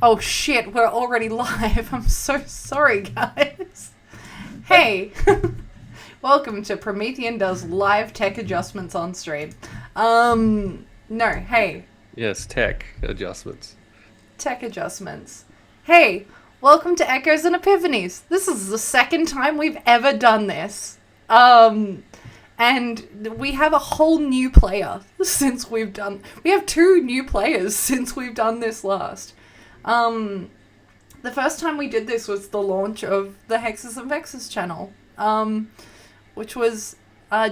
Oh shit, we're already live. I'm so sorry, guys. Hey, welcome to Promethean Does Live Tech Adjustments on Stream. No, hey. Yes, tech adjustments. Tech adjustments. Hey, welcome to Echoes and Epiphanies. This is the second time we've ever done this. And we have a whole new player since we have 2 new players since we've done this last. The first time we did this was the launch of the Hexes and Vexes channel, which was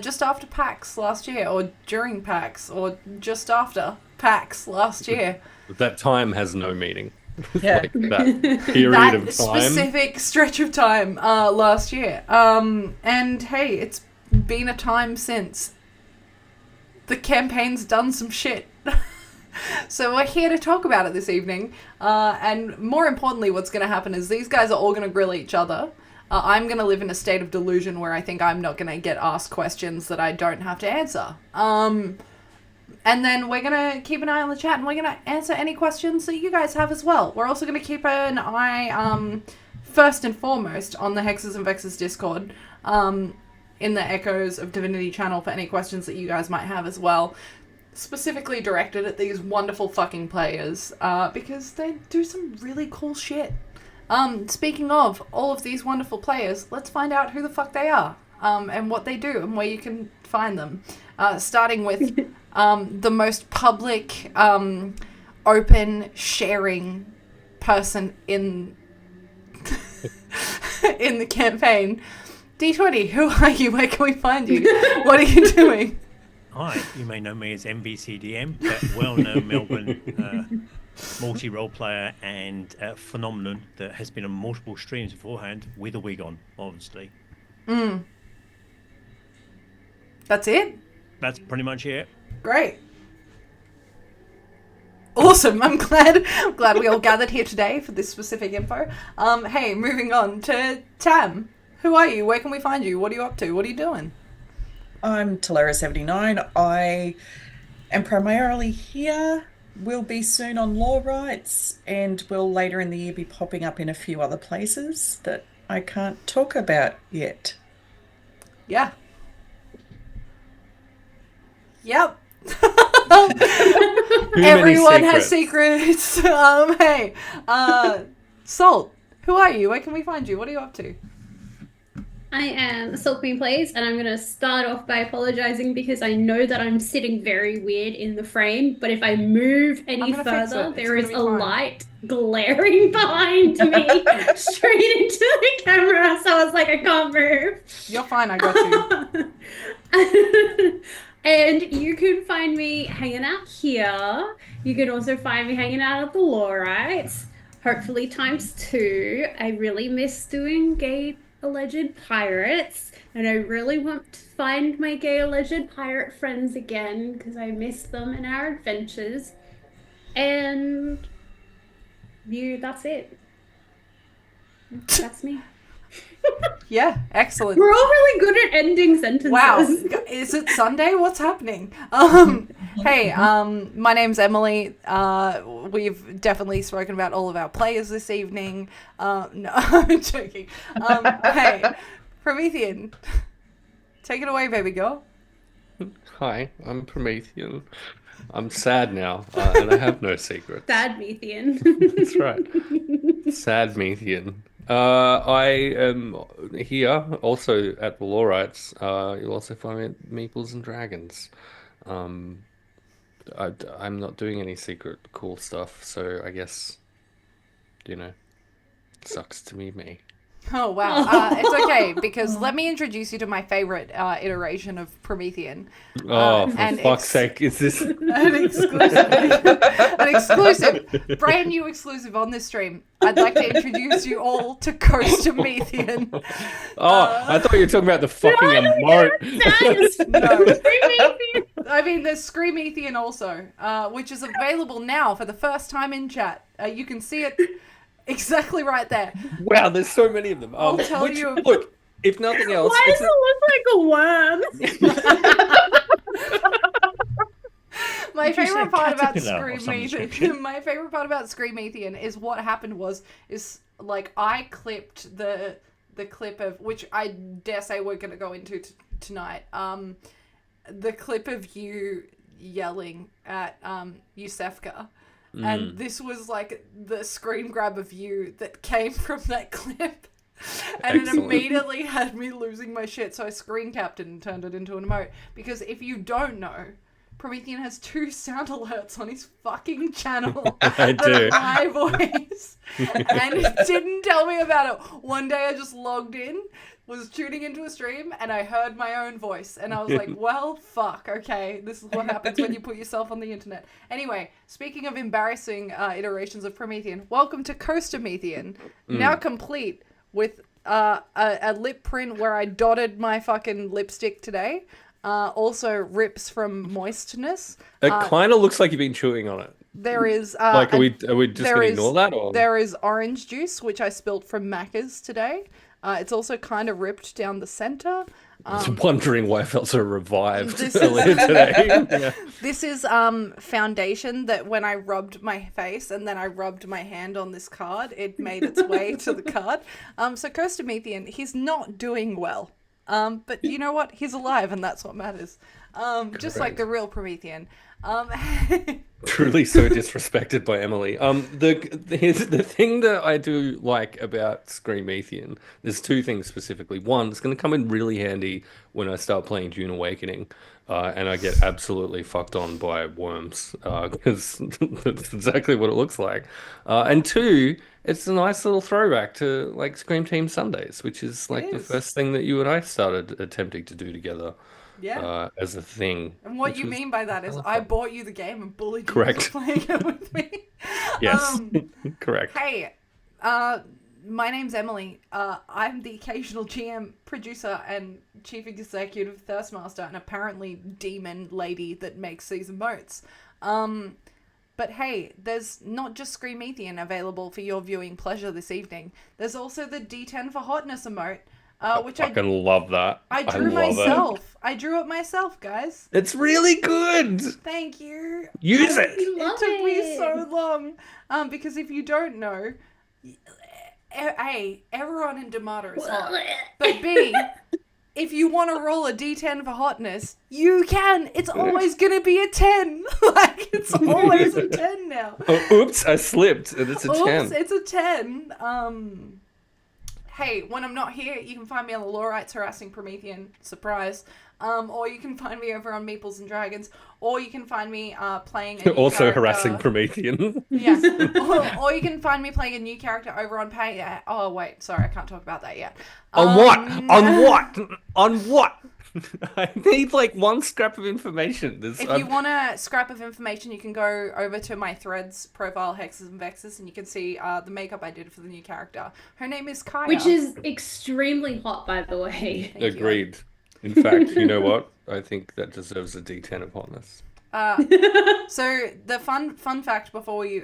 just after PAX last year, or during PAX, or just after PAX last year. That time has no meaning. Yeah. Like that period that of time. Specific stretch of time last year. And hey, it's been a time since. The campaign's done some shit. So we're here to talk about it this evening, and more importantly, what's going to happen is these guys are all going to grill each other. I'm going to live in a state of delusion where I think I'm not going to get asked questions that I don't have to answer. And then we're going to keep an eye on the chat, and we're going to answer any questions that you guys have as well. We're also going to keep an eye, first and foremost, on the Hexes and Vexes Discord, in the Echoes of Divinity channel for any questions that you guys might have as well. Specifically directed at these wonderful fucking players, because they do some really cool shit. Speaking of all of these wonderful players, let's find out who the fuck they are, and what they do, and where you can find them. Starting with the most public, open, sharing person in in the campaign. Deetwenty, who are you? Where can we find you? What are you doing? Hi, you may know me as MVCDM, that well-known Melbourne multi-role player and phenomenon that has been on multiple streams beforehand with a wig on, obviously. That's it? That's pretty much it. Great. Awesome. I'm glad we all gathered here today for this specific info. Hey, moving on to Tam. Who are you? Where can we find you? What are you up to? What are you doing? I'm Talera79. I am primarily here, will be soon on Law Rights, and will later in the year be popping up in a few other places that I can't talk about yet. Yeah. Yep. Everyone has secrets. Hey, Salt, who are you? Where can we find you? What are you up to? I am SaltQueenPlays, and I'm going to start off by apologizing because I know that I'm sitting very weird in the frame, but if I move any further, there is a light glaring behind me straight into the camera, so I was like, I can't move. You're fine, I got you. And you can find me hanging out here. You can also find me hanging out at the Law Rights, hopefully ×2. I really miss doing gay alleged pirates, and I really want to find my gay alleged pirate friends again because I miss them in our adventures. And that's it. That's me. Yeah, excellent. We're all really good at ending sentences. Wow, is it Sunday? What's happening? Hey, my name's Emily. We've definitely spoken about all of our players this evening. No, I'm joking. Hey, Promethean, take it away, baby girl. Hi, I'm Promethean. I'm sad now, and I have no secrets. Sad Methian. That's right. Sad Methian. I am here also at the Law Rights. You'll also find me at Meeples and Dragons. I'm not doing any secret cool stuff, so I guess, sucks to be me. Oh, wow. It's okay, because let me introduce you to my favorite iteration of Promethean. For fuck's sake, is this... An exclusive, brand new exclusive on this stream. I'd like to introduce you all to Ghost of Methian. I thought you were talking about the fucking emote. No. I mean, there's Scream Methian also, which is available now for the first time in chat. You can see it exactly right there. Wow, there's so many of them. I'll tell you. Look, if nothing else... Why does it look like a worm? My Did you say favorite part about caterpillar or some description? My favorite part about Screamethian is what happened is like I clipped the clip of, which I dare say we're gonna go into tonight. The clip of you yelling at Yusefka. And this was like the screen grab of you that came from that clip. And Excellent. it immediately had me losing my shit, so I screen capped it and turned it into an emote. Because if you don't know, Promethean has 2 sound alerts on his fucking channel. I do. My voice. And it didn't tell me about it. One day I just logged in, was tuning into a stream, and I heard my own voice. And I was like, well, fuck, okay. This is what happens when you put yourself on the internet. Anyway, speaking of embarrassing iterations of Promethean, welcome to Coastomethian. Now complete with a lip print where I dotted my fucking lipstick today. Also rips from moistness. It kind of looks like you've been chewing on it. There is Like, are we just going to ignore that? Or? There is orange juice, which I spilt from Macca's today. It's also kind of ripped down the center. I was wondering why I felt so revived This earlier today. Yeah. This is foundation that when I rubbed my face and then I rubbed my hand on this card, it made its way to the card. So Coastomethian, he's not doing well. But you know what? He's alive, and that's what matters. Just like the real Promethean. Truly so disrespected by Emily. The thing that I do like about Screamethian, there's 2 things specifically. One, it's going to come in really handy when I start playing Dune Awakening, and I get absolutely fucked on by worms, because that's exactly what it looks like. And 2, it's a nice little throwback to like Scream Team Sundays, which is like the first thing that you and I started attempting to do together. Yeah. As a thing. And what you mean by that is I bought you the game and bullied you Correct. into playing it with me. Yes, correct. Hey, my name's Emily. I'm the occasional GM, producer, and chief executive of Thirstmaster, and apparently demon lady that makes these emotes. But hey, there's not just Screamethian available for your viewing pleasure this evening. There's also the D10 for hotness emote. Which I fucking love that. I drew love myself. it. I drew it myself, guys. It's really good. Thank you. Use it. It took me so long. Because if you don't know, A, everyone in Demater is hot. But B, if you want to roll a D10 for hotness, you can. It's always going to be a 10. Like, it's always a 10 now. Oh, oops, I slipped, and it's a 10. Oops, it's a 10. Hey, when I'm not here, you can find me on the Lawrites harassing Promethean. Surprise. Or you can find me over on Meeples and Dragons. Or you can find me playing a new Also character. harassing Promethean. Yes. Or you can find me playing a new character over on Oh, wait. Sorry, I can't talk about that yet. On what? On what? On what? I need like one scrap of information. If you want a scrap of information, you can go over to my Threads profile, Hexes and Vexes, and you can see the makeup I did for the new character. Her name is Kaya. Which is extremely hot, by the way. Thank you. Agreed. In fact, you know what? I think that deserves a D10 of hotness. So the fun fact before we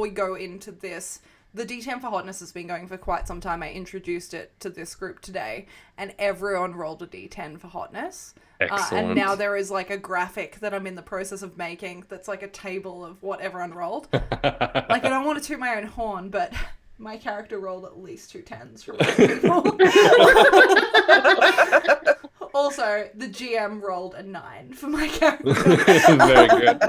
go into this, the D10 for hotness has been going for quite some time. I introduced it to this group today, and everyone rolled a D10 for hotness. Excellent. And now there is like a graphic that I'm in the process of making that's like a table of what everyone rolled. Like, I don't want to toot my own horn, but my character rolled at least 2 10s from other people. Also, the GM rolled a 9 for my character. Very good.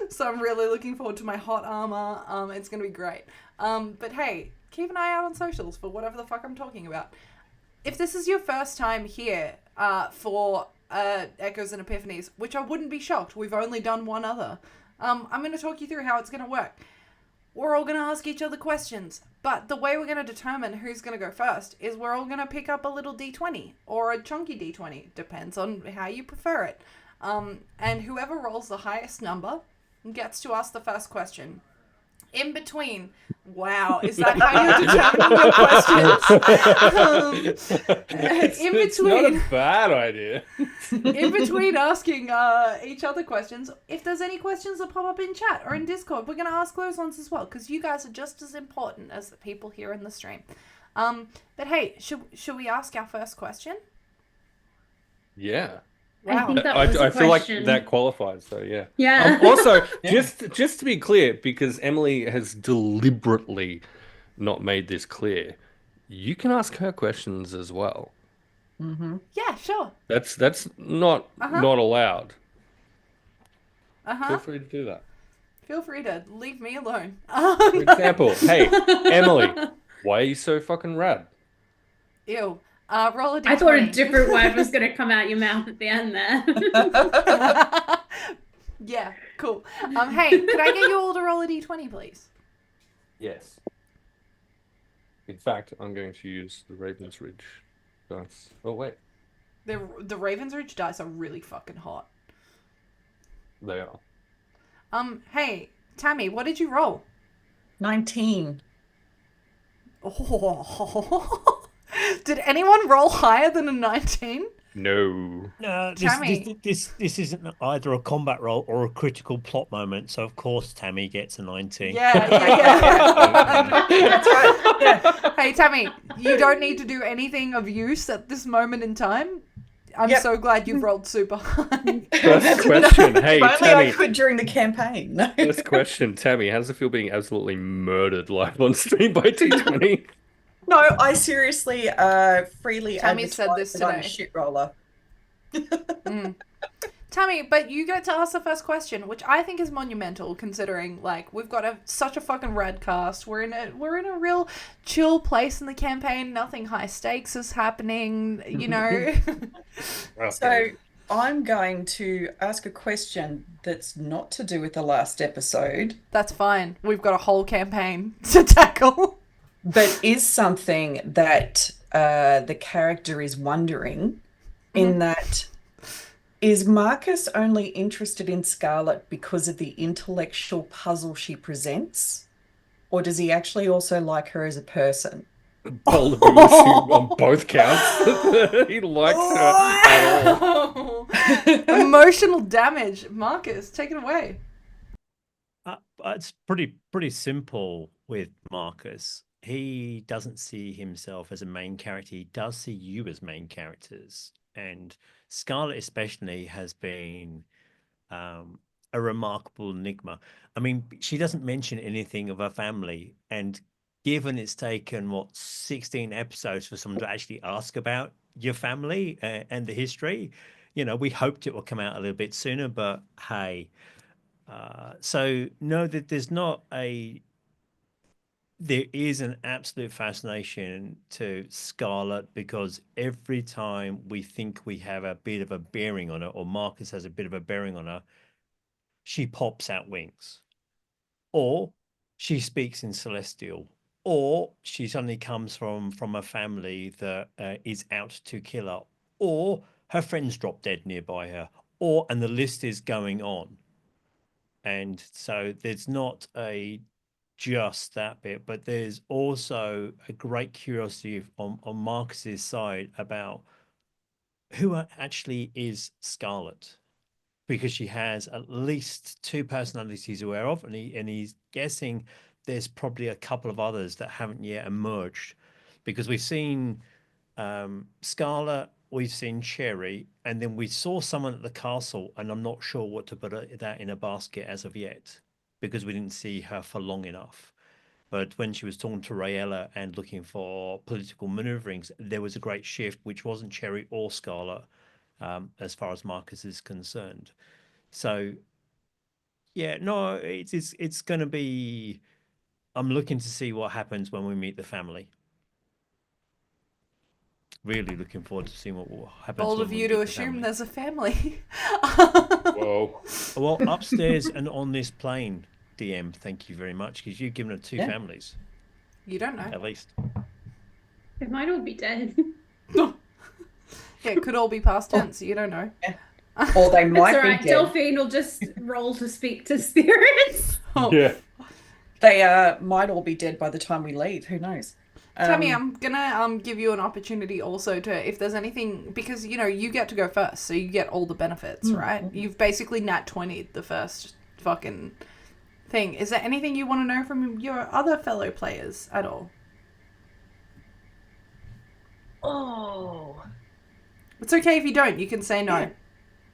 So I'm really looking forward to my hot armor. It's going to be great. But hey, keep an eye out on socials for whatever the fuck I'm talking about. If this is your first time here for Echoes and Epiphanies, which I wouldn't be shocked, we've only done one other, I'm going to talk you through how it's going to work. We're all going to ask each other questions, but the way we're going to determine who's going to go first is we're all going to pick up a little D20 or a chunky D20, depends on how you prefer it. And whoever rolls the highest number gets to ask the first question. In between, wow, is that how you're determining your questions? It's not a bad idea. In between asking each other questions, if there's any questions that pop up in chat or in Discord, we're going to ask those ones as well, because you guys are just as important as the people here in the stream. But hey, should we ask our first question? Yeah. I Wow. think that was a I feel like question. that qualifies, so yeah. Yeah. Also, just to be clear, because Emily has deliberately not made this clear, you can ask her questions as well. Mm-hmm. Yeah, sure. That's not Uh-huh. not allowed. Uh-huh. Feel free to do that. Feel free to leave me alone. For example, hey, Emily, why are you so fucking rad? Ew. Roll a d20. I thought a different word was going to come out your mouth at the end there. Yeah, cool. Hey, could I get you all to roll a d20, please? Yes. In fact, I'm going to use the Ravens Ridge dice. Oh wait, The Raven's Ridge dice are really fucking hot. they are. Hey, Tammy, what did you roll? 19. Oh. Did anyone roll higher than a 19? No. No, Tammy. this isn't either a combat roll or a critical plot moment. So of course Tammy gets a 19. Yeah. That's right. Yeah. Hey, Tammy, you don't need to do anything of use at this moment in time. I'm Yep. so glad you've rolled super high. First question. Hey, If only Tammy. I could during the campaign. No. First question, Tammy. How's it feel being absolutely murdered live on stream by Deetwenty? No, I seriously freely Tammy said advertise this that I'm a today. shit roller. Tammy, but you get to ask the first question, which I think is monumental, considering like we've got such a fucking rad cast. We're in a real chill place in the campaign. Nothing high stakes is happening, you know. So I'm going to ask a question that's not to do with the last episode, That's fine. We've got a whole campaign to tackle. but is something that the character is wondering, in that, is Marcus only interested in Scarlet because of the intellectual puzzle she presents? Or does he actually also like her as a person? Bold of him to assume on both counts. He likes her at all. Emotional damage. Marcus, take it away. It's pretty simple with Marcus. He doesn't see himself as a main character. He does see you as main characters. And Scarlet especially has been a remarkable enigma. I mean, she doesn't mention anything of her family. And given it's taken, 16 episodes for someone to actually ask about your family and the history, we hoped it would come out a little bit sooner, but hey. So no, that there is an absolute fascination to Scarlet, because every time we think we have a bit of a bearing on her, or Marcus has a bit of a bearing on her, she pops out wings, or she speaks in Celestial, or she suddenly comes from a family that is out to kill her, or her friends drop dead nearby her, and the list is going on. And so there's not just that bit, but there's also a great curiosity on Marcus's side about who actually is Scarlet, because she has at least two personalities he's aware of, and he's guessing there's probably a couple of others that haven't yet emerged, because we've seen Scarlet, we've seen Cherry, and then we saw someone at the castle, and I'm not sure what to put that in a basket as of yet, because we didn't see her for long enough. But when she was talking to Rayella and looking for political maneuverings, there was a great shift, which wasn't Cherry or Scarlet, as far as Marcus is concerned. So, yeah, no, it's going to be. I'm looking to see what happens when we meet the family. Really looking forward to seeing what happens. Bold when of we you meet to the assume family. there's a family. Whoa. Well, upstairs and on this plane, DM, thank you very much, because you've given her two families, You don't know. at least. They might all be dead. Yeah, it could all be past tense. You don't know. Or they It's might all be right. dead. Delphine will just roll to speak to spirits. Oh. Yeah. They might all be dead by the time we leave. Who knows? Tammy, I'm gonna give you an opportunity also to, if there's anything, because you get to go first, so you get all the benefits, right? You've basically nat 20'd the first fucking thing. Is there anything you want to know from your other fellow players at all? Oh. It's okay if you don't. You can say no.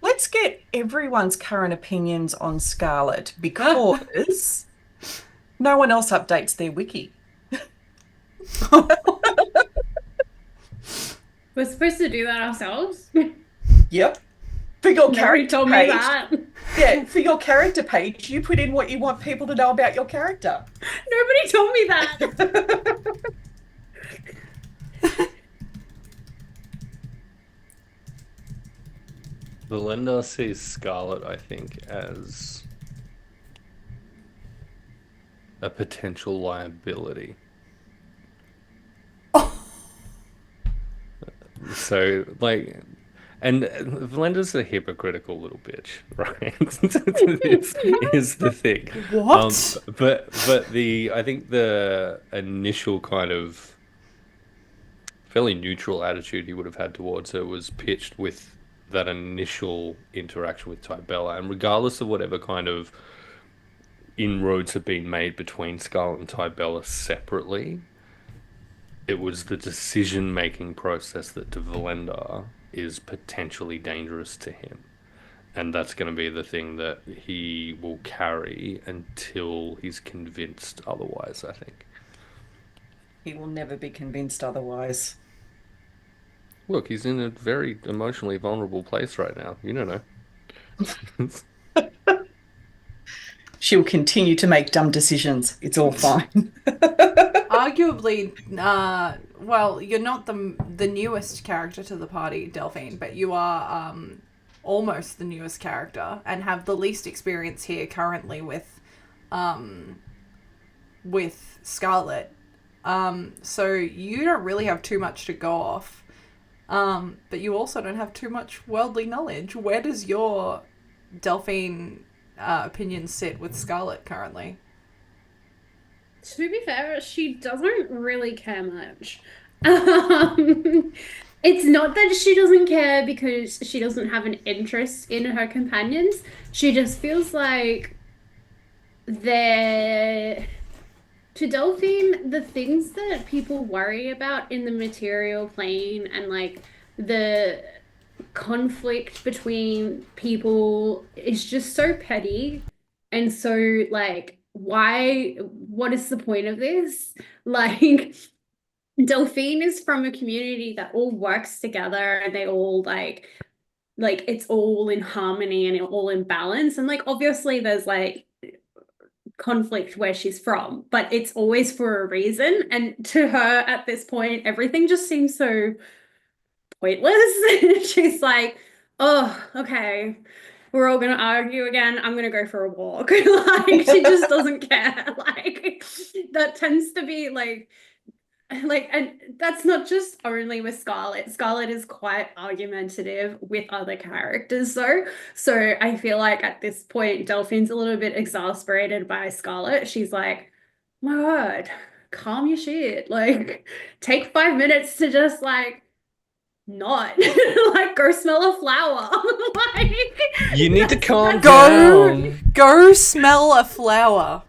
let's get everyone's current opinions on Scarlet because no one else updates their wiki. We're supposed to do that ourselves. Yep. For your Nobody character told me page, that. yeah, for your character page, you put in what you want people to know about your character. Nobody told me that. Belinda sees Scarlet, I think, as a potential liability. So, like, and Belinda's a hypocritical little bitch, right? is the thing. What? But I think the initial kind of fairly neutral attitude he would have had towards her was pitched with that initial interaction with Tybella, and regardless of whatever kind of inroads have been made between Scarlet and Tybella separately, it was the decision-making process that to Valenda is potentially dangerous to him. And that's going to be the thing that he will carry until he's convinced otherwise, I think. He will never be convinced otherwise. Look, he's in a very emotionally vulnerable place right now. You don't know. She'll continue to make dumb decisions. It's all fine. Arguably, well, you're not the newest character to the party, Delphine, but you are almost the newest character and have the least experience here currently with Scarlet. So you don't really have too much to go off. But you also don't have too much worldly knowledge. Where does your Delphine opinion sit with Scarlet currently? To be fair, she doesn't really care much. It's not that she doesn't care because she doesn't have an interest in her companions. She just feels like they're... To Delphine, the things that people worry about in the material plane and like the conflict between people is just so petty and so like what is the point of this? Like Delphine is from a community that all works together and they all like it's all in harmony and all in balance, and like obviously there's like conflict where she's from, but it's always for a reason, and to her at this point everything just seems so pointless. She's like, oh, okay, we're all gonna argue again, I'm gonna go for a walk. Like she just doesn't care. Like that tends to be like, and that's not just only with Scarlet. Scarlet is quite argumentative with other characters though. So I feel like at this point Delphine's a little bit exasperated by Scarlet. She's like, my word, calm your shit. Like take 5 minutes to just like not like go smell a flower. Like You need to calm Go, down. go smell a flower.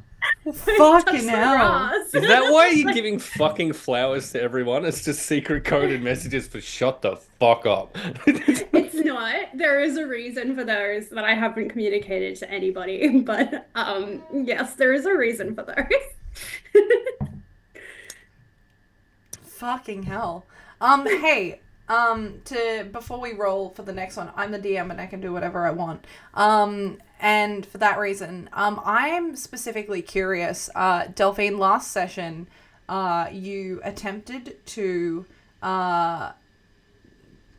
touch Fucking the hell. grass. Is that why you're giving fucking flowers to everyone? It's just secret coded messages for shut the fuck up. It's not. There is a reason for those that I haven't communicated to anybody, but yes, there is a reason for those. Fucking hell. Hey, before we roll for the next one, I'm the DM and I can do whatever I want. And for that reason, I'm specifically curious. Delphine, last session, you attempted to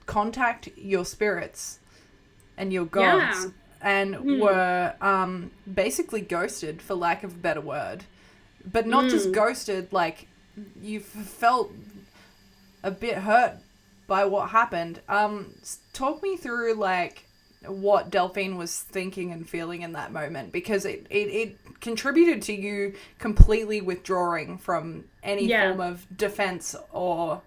contact your spirits and your gods, and were basically ghosted, for lack of a better word. But not just ghosted, like you felt a bit hurt by what happened. Talk me through like what Delphine was thinking and feeling in that moment, because it contributed to you completely withdrawing from any form of defense or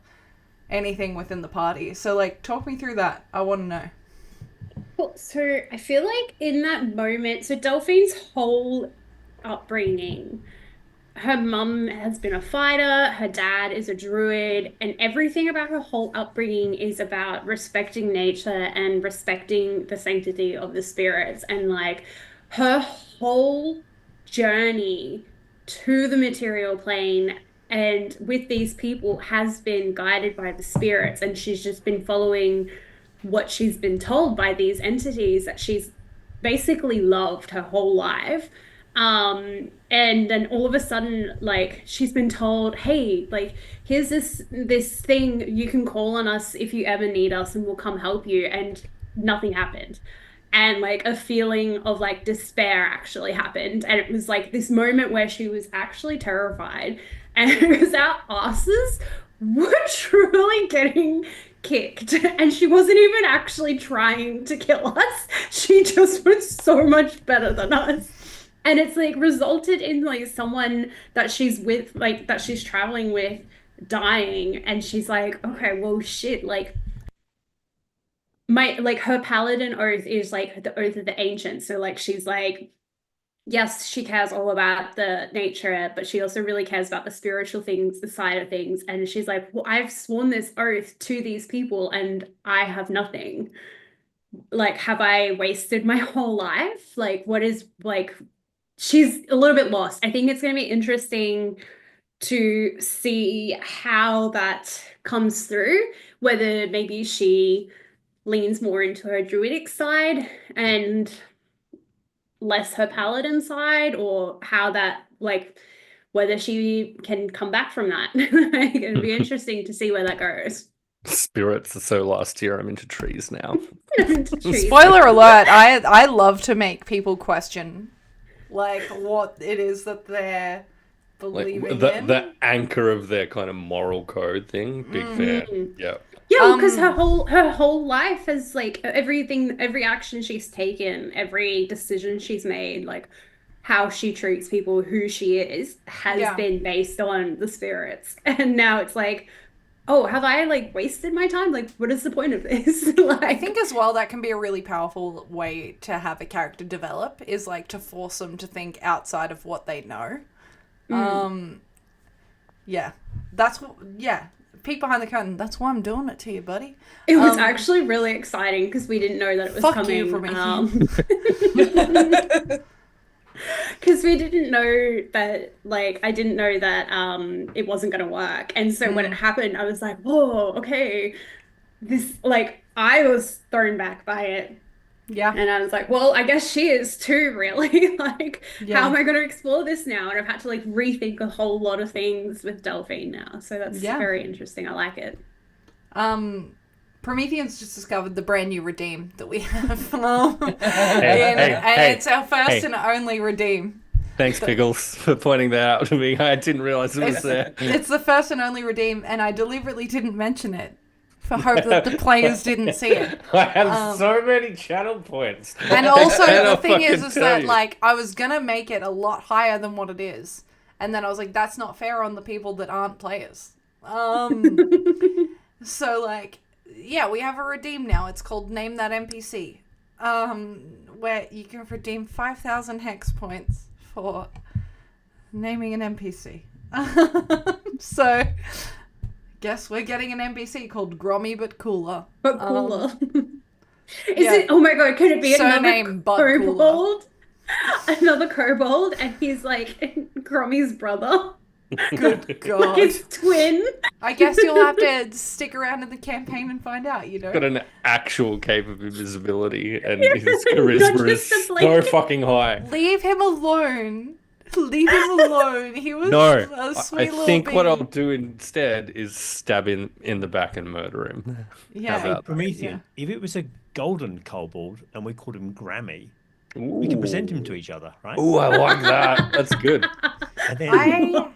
anything within the party. So like talk me through that. I want to know. Well, so I feel like in that moment, so Delphine's whole upbringing her mum has been a fighter, her dad is a druid, and everything about her whole upbringing is about respecting nature and respecting the sanctity of the spirits. And like her whole journey to the material plane and with these people has been guided by the spirits, and she's just been following what she's been told by these entities that she's basically loved her whole life. And then all of a sudden, like she's been told, hey, like here's this thing you can call on us if you ever need us and we'll come help you. And nothing happened. And like a feeling of like despair actually happened. And it was like this moment where she was actually terrified. And it was our asses were truly getting kicked. And she wasn't even actually trying to kill us. She just was so much better than us. And it's like resulted in like someone that she's with, like that she's traveling with, dying. And she's like, okay, well, shit, like her paladin oath is like the oath of the ancients. So like she's like, yes, she cares all about the nature, but she also really cares about the spiritual things, the side of things. And she's like, well, I've sworn this oath to these people and I have nothing. Like, have I wasted my whole life? Like, what is like, she's a little bit lost. I think it's going to be interesting to see how that comes through, whether maybe she leans more into her druidic side and less her paladin side, or how that, like, whether she can come back from that. It'll be interesting to see where that goes. Spirits are so lost here. I'm into trees now. Spoiler alert, I love to make people question like what it is that they're believing in. The anchor of their kind of moral code thing. Big fan. Yeah. Yeah, because her whole life is like everything, every action she's taken, every decision she's made, like how she treats people, who she is, has been based on the spirits. And now it's like, oh, have I like wasted my time? Like, what is the point of this? Like, I think as well that can be a really powerful way to have a character develop, is like to force them to think outside of what they know. Yeah, that's what. Yeah, peek behind the curtain. That's why I'm doing it to you, buddy. It was actually really exciting because we didn't know that it was fuck coming. You for me. Because we didn't know that, like, I didn't know that it wasn't going to work. And so when it happened, I was like, whoa, okay. This, like, I was thrown back by it. Yeah. And I was like, well, I guess she is too, really. Like, how am I going to explore this now? And I've had to, like, rethink a whole lot of things with Delphine now. So that's very interesting. I like it. Prometheans just discovered the brand new redeem that we have. It's our first and only redeem. Thanks, Pickles, for pointing that out to me. I didn't realize it was there. It's the first and only redeem, and I deliberately didn't mention it for hope that the players didn't see it. I have so many channel points. And also, the thing is that, like, I was going to make it a lot higher than what it is. And then I was like, that's not fair on the people that aren't players. So, like, yeah, we have a redeem now. It's called Name That NPC. Where you can redeem 5,000 hex points for naming an NPC. So, guess we're getting an NPC called Grommy but Cooler. But cooler. It? Oh my god, could it be another kobold? Another kobold, and he's like Grommy's brother. Good God. Like his twin. I guess you'll have to stick around in the campaign and find out, you know? Got an actual cape of invisibility, and his charisma is so fucking high. Leave him alone. Leave him alone. He was a sweet little think bean. what I'll do instead is stab him in the back and murder him. Yeah. How about Promethean, if it was a golden kobold and we called him Grammy, we can present him to each other, right? Oh, I like that. That's good. And then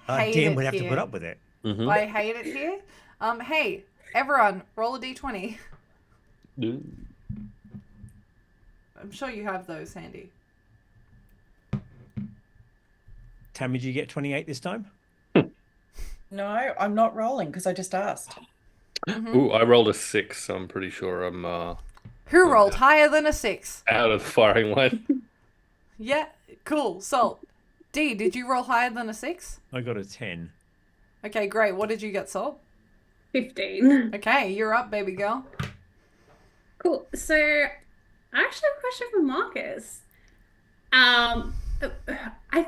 I hate DM it would have here. to put up with it. Mm-hmm. I hate it here. Hey, everyone, roll a d20. I'm sure you have those handy. Tammy, did you get 28 this time? No, I'm not rolling because I just asked. Ooh, I rolled a 6, so I'm pretty sure I'm Who rolled higher than a 6? out of the firing line. Yeah, cool. Salt. D, did you roll higher than a 6? I got a 10. Okay, great. What did you get, Salt? 15. Okay, you're up, baby girl. Cool. So, I actually have a question for Marcus. I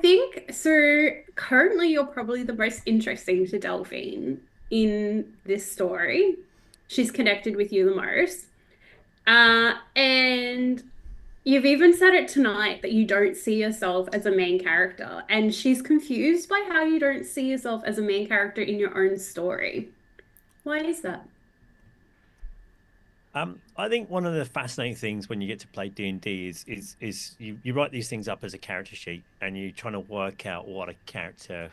think so. Currently, you're probably the most interesting to Delphine in this story. She's connected with you the most. And you've even said it tonight that you don't see yourself as a main character, and she's confused by how you don't see yourself as a main character in your own story. Why is that? I think one of the fascinating things when you get to play D&D is you write these things up as a character sheet, and you're trying to work out what a character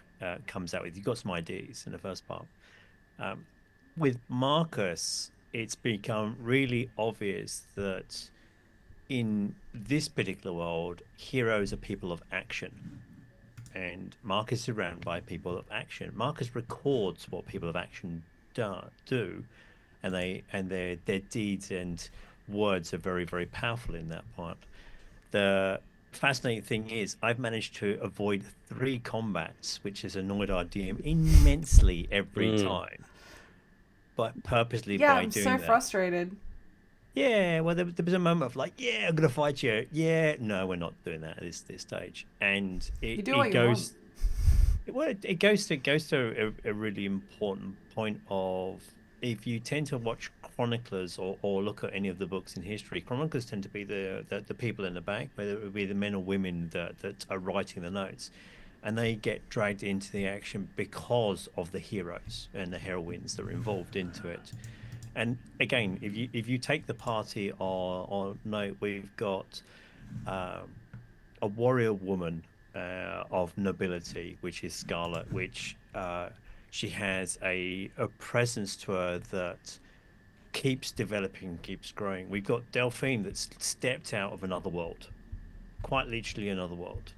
comes out with. You've got some ideas in the first part. With Marcus, it's become really obvious that in this particular world, heroes are people of action. And Marcus is surrounded by people of action. Marcus records what people of action do, and their deeds and words are very, very powerful in that part. The fascinating thing is I've managed to avoid 3 combats, which has annoyed our DM immensely every time. But purposely Yeah, by I'm doing so that. frustrated. Yeah, well, there was a moment of like, yeah, I'm gonna fight you. Yeah, no, we're not doing that at this stage. And You it do what you goes, want. it goes to a really important point of, if you tend to watch chroniclers or look at any of the books in history, chroniclers tend to be the people in the back, whether it be the men or women that are writing the notes, and they get dragged into the action because of the heroes and the heroines that are involved into it. And again, if you take the party on note, we've got a warrior woman of nobility, which is Scarlet, which she has a presence to her that keeps developing, keeps growing. We've got Delphine that's stepped out of another world, quite literally another world,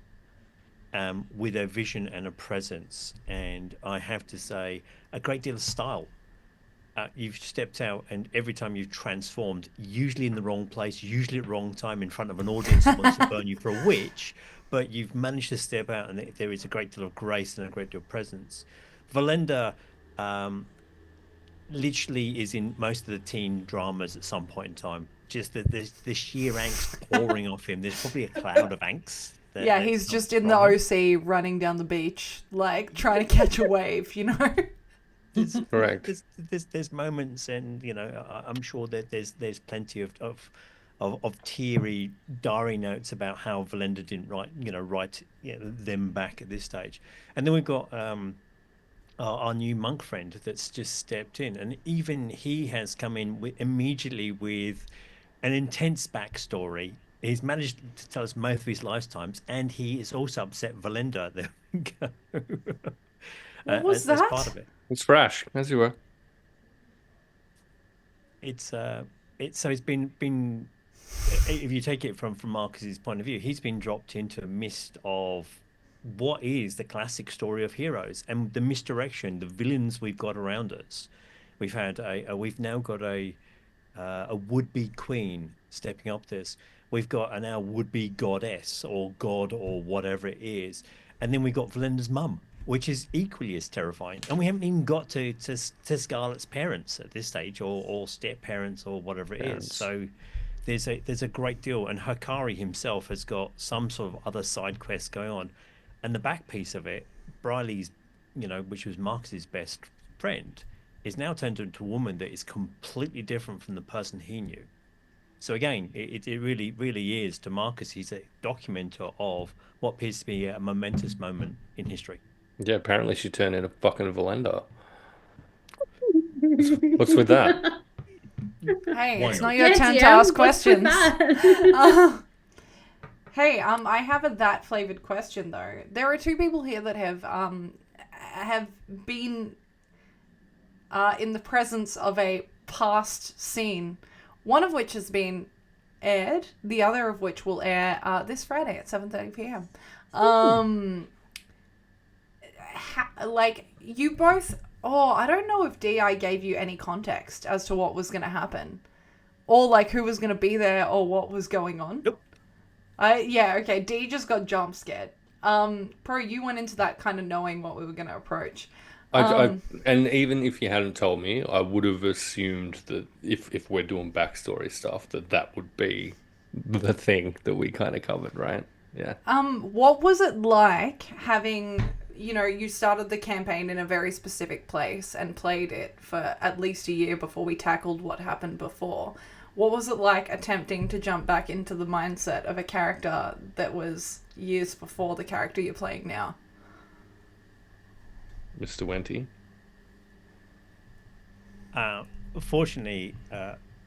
with a vision and a presence, and I have to say, a great deal of style. You've stepped out, and every time you've transformed, usually in the wrong place, usually at the wrong time, in front of an audience that wants to burn you for a witch, but you've managed to step out, and there is a great deal of grace and a great deal of presence. Valenda literally is in most of the teen dramas at some point in time. Just the sheer angst pouring off him. There's probably a cloud of angst. Yeah, he's just in the OC running down the beach, like trying to catch a wave, you know? Correct. There's moments, and I'm sure that there's plenty of teary diary notes about how Valenda didn't write them back at this stage. And then we've got our new monk friend that's just stepped in, and even he has come in immediately with an intense backstory. He's managed to tell us most of his lifetimes, and he is also upset Valenda. There we go. What was that? As part of it. It's rash, as you were. It's been if you take it from Marcus's point of view, he's been dropped into a mist of what is the classic story of heroes, and the misdirection, the villains we've got around us. We've now got a would-be queen stepping up this. We've got a now would-be goddess or god or whatever it is, and then we got Valenda's mum, which is equally as terrifying. And we haven't even got to Scarlet's parents at this stage, or step parents or whatever it is. So there's a great deal, and Hakari himself has got some sort of other side quest going on. And the back piece of it, Briley's, which was Marcus's best friend, is now turned into a woman that is completely different from the person he knew. So again, it really, really is, to Marcus, he's a documenter of what appears to be a momentous moment in history. Yeah, apparently she turned into fucking Valenda. What's with that? Hey, it's Wild. not your Yeah, turn to DM, ask what's with questions. that? Hey, I have a that flavored question though. There are 2 people here that have been in the presence of a past scene, one of which has been aired, the other of which will air this Friday at 7:30 p.m. You both. Oh, I don't know if DI gave you any context as to what was going to happen, or like who was going to be there, or what was going on. Nope. Yeah, okay. D just got jump scared. Pro, you went into that kind of knowing what we were going to approach. And even if you hadn't told me, I would have assumed that if we're doing backstory stuff, that would be the thing that we kind of covered, right? Yeah. What was it like having, you started the campaign in a very specific place and played it for at least a year before we tackled what happened before? What was it like attempting to jump back into the mindset of a character that was years before the character you're playing now? Mr. Wenty. Fortunately,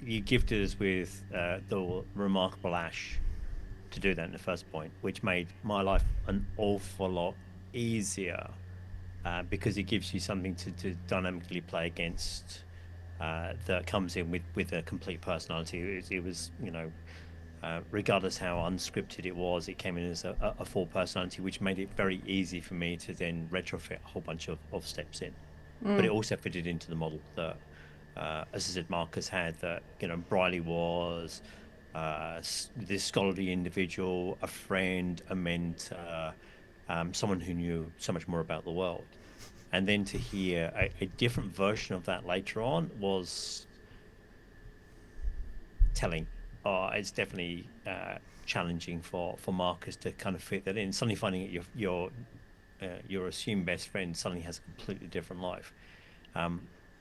you gifted us with the remarkable Ash to do that in the first point, which made my life an awful lot easier because it gives you something to dynamically play against that comes in with a complete personality. It was, regardless how unscripted it was, it came in as a full personality, which made it very easy for me to then retrofit a whole bunch of steps in. But it also fitted into the model that, as I said, Marcus had, that, Briley was this scholarly individual, a friend, a mentor, someone who knew so much more about the world. And then to hear a different version of that later on was telling. It's definitely challenging for Marcus to kind of fit that in. Suddenly finding that your assumed best friend suddenly has a completely different life.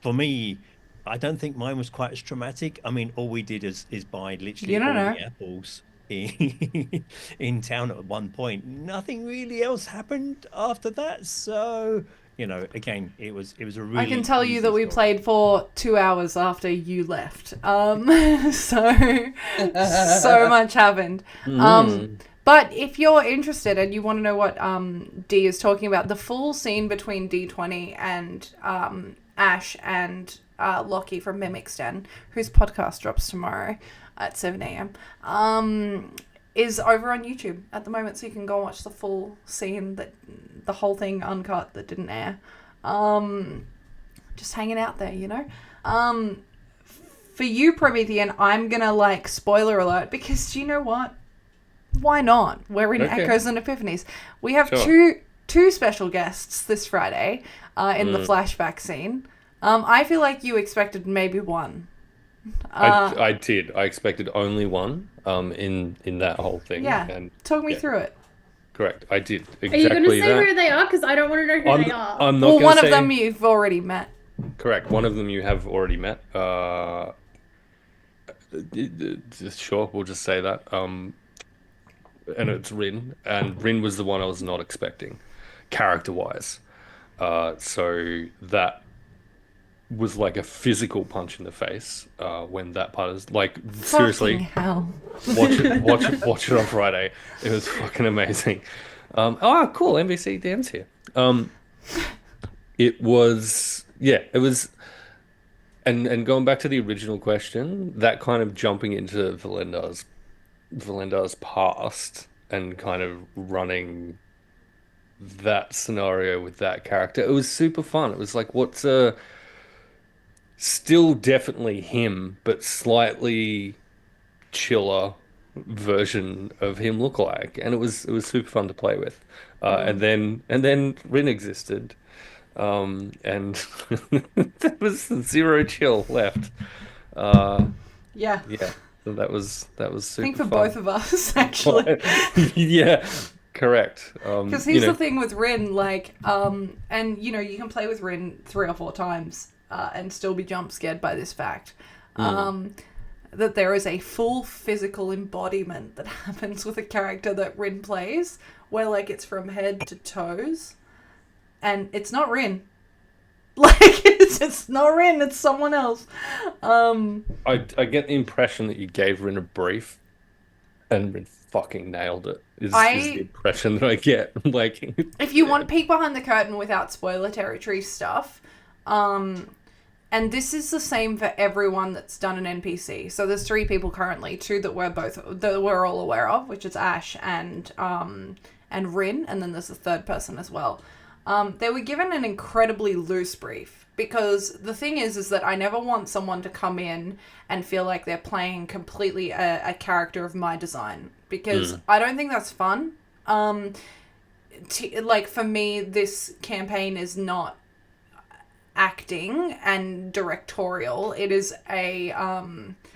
For me, I don't think mine was quite as traumatic. I mean, all we did is buy literally all the apples in town at one point. Nothing really else happened after that. So, again, it was a really. I can tell you that we played for 2 hours after you left. So much happened. But if you're interested and you want to know what Dee is talking about, the full scene between Deetwenty and Ash and Lockie from MimicsDen, whose podcast drops tomorrow at 7 a.m, is over on YouTube at the moment, so you can go and watch the full scene, the whole thing uncut that didn't air. Just hanging out there, For you, Promethean, I'm gonna spoiler alert, because do you know what? Why not? We're in Echoes and Epiphanies. We have two special guests this Friday in the flashback scene. I feel like you expected maybe one. I did. I expected only one in that whole thing. Yeah. And talk me through it. Correct. I did exactly that. Are you going to say who they are? Because I don't want to know who they are. I'm not one of them you've already met. Correct. One of them you have already met. Sure, we'll just say that. And it's Rin. And Rin was the one I was not expecting, character-wise. So that was like a physical punch in the face when that part is seriously. Fucking hell. Watch it on Friday. It was fucking amazing. Cool. MVCDen's here. It was and going back to the original question, that kind of jumping into Valendar's past and kind of running that scenario with that character, it was super fun. It was like, what's still definitely him, but slightly chiller version of him look like, and it was super fun to play with. And then Rin existed, and there was zero chill left. Yeah. So that was super I think for fun. both of us, actually. Yeah, correct. Because here's the thing with Rin, and you can play with Rin 3 or 4 times and still be jump scared by this fact. That there is a full physical embodiment that happens with a character that Rin plays, where it's from head to toes, and it's not Rin. It's not Rin, it's someone else. I get the impression that you gave Rin a brief, and Rin fucking nailed it. Is the impression that I get. If you want peek behind the curtain without spoiler territory stuff, and this is the same for everyone that's done an NPC. So there's 3 people currently, 2 that we're all aware of, which is Ash and Rin, and then there's a 3rd person as well. They were given an incredibly loose brief, because the thing is that I never want someone to come in and feel like they're playing completely a character of my design, because I don't think that's fun. like for me, this campaign is not acting and directorial. It is a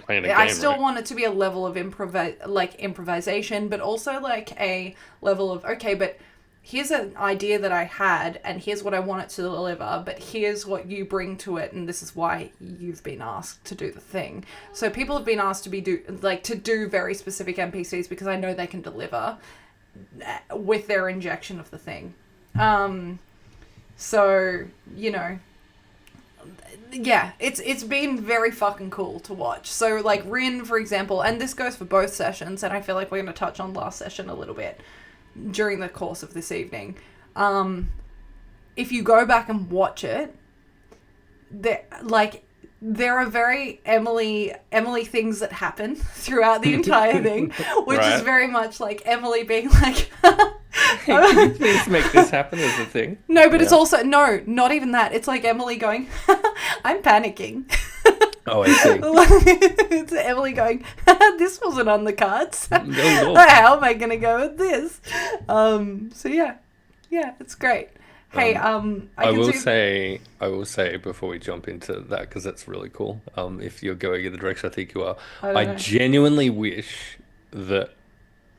Playing a I game, still right? want it to be a level of improvisation, but also like a level of, okay, but here's an idea that I had, and here's what I want it to deliver, but here's what you bring to it, and this is why you've been asked to do the thing. So people have been asked to do very specific NPCs because I know they can deliver with their injection of the thing. So, you know, yeah, it's been very fucking cool to watch. So, like, Rin, for example, and this goes for both sessions, and I feel like we're going to touch on last session a little bit during the course of this evening. If you go back and watch it, there are very Emily things that happen throughout the entire thing, which is very much like Emily being like, Hey, can you please make this happen as a thing? no, but it's also, no, not even that. It's like Emily going, I'm panicking. Oh, I see. It's Emily going, this wasn't on the cards. No. How am I going to go with this? So yeah, it's great. Hey, I will say before we jump into that, because that's really cool. If you're going in the direction I think you are, I genuinely wish that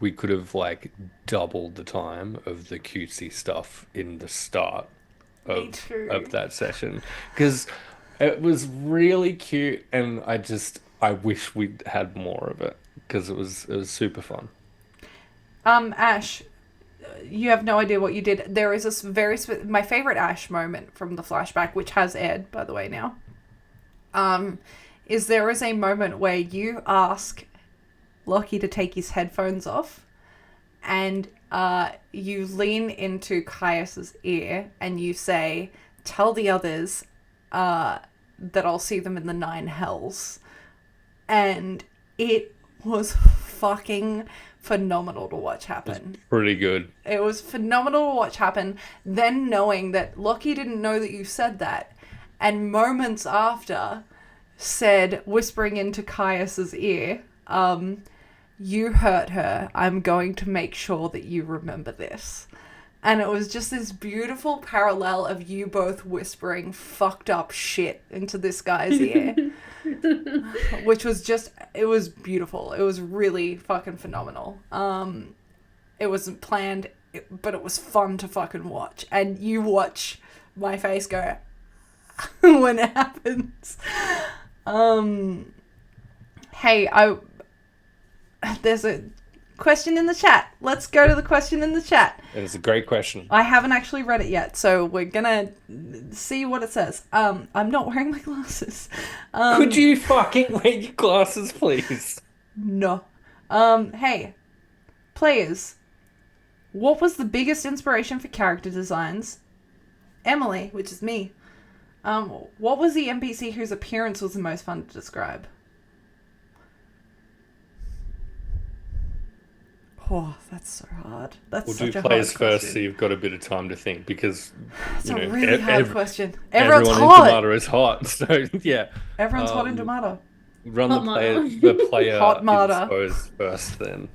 we could have like doubled the time of the cutesy stuff in the start of that session, because it was really cute, and I wish we'd had more of it because it was super fun. Ash, you have no idea what you did. There is this my favorite Ash moment from the flashback, which has aired, by the way, now. Is there is a moment where you ask Lockie to take his headphones off, and you lean into Caius's ear and you say, "Tell the others that I'll see them in the 9 hells," and it was fucking phenomenal to watch happen. Pretty good. It was phenomenal to watch happen. Then knowing that Lockie didn't know that you said that, and moments after said, whispering into Caius's ear, "You hurt her. I'm going to make sure that you remember this." And it was just this beautiful parallel of you both whispering fucked up shit into this guy's ear. Which was it was beautiful. It was really fucking phenomenal. It wasn't planned, but it was fun to fucking watch. And you watch my face go when it happens. Hey, there's a question in the chat. Let's go to the question in the chat. It is a great question. I haven't actually read it yet, so we're gonna see what it says. I'm not wearing my glasses. Could you fucking wear your glasses, please? No. Hey, players, what was the biggest inspiration for character designs? Emily, which is me. What was the NPC whose appearance was the most fun to describe? Oh, that's so hard. We'll do players first, so you've got a bit of time to think, because it's a really hard question. Everyone's hot. in Tomato is hot, so yeah. Everyone's hot in Tomato. Run the player Hot Marta. Exposed first, then.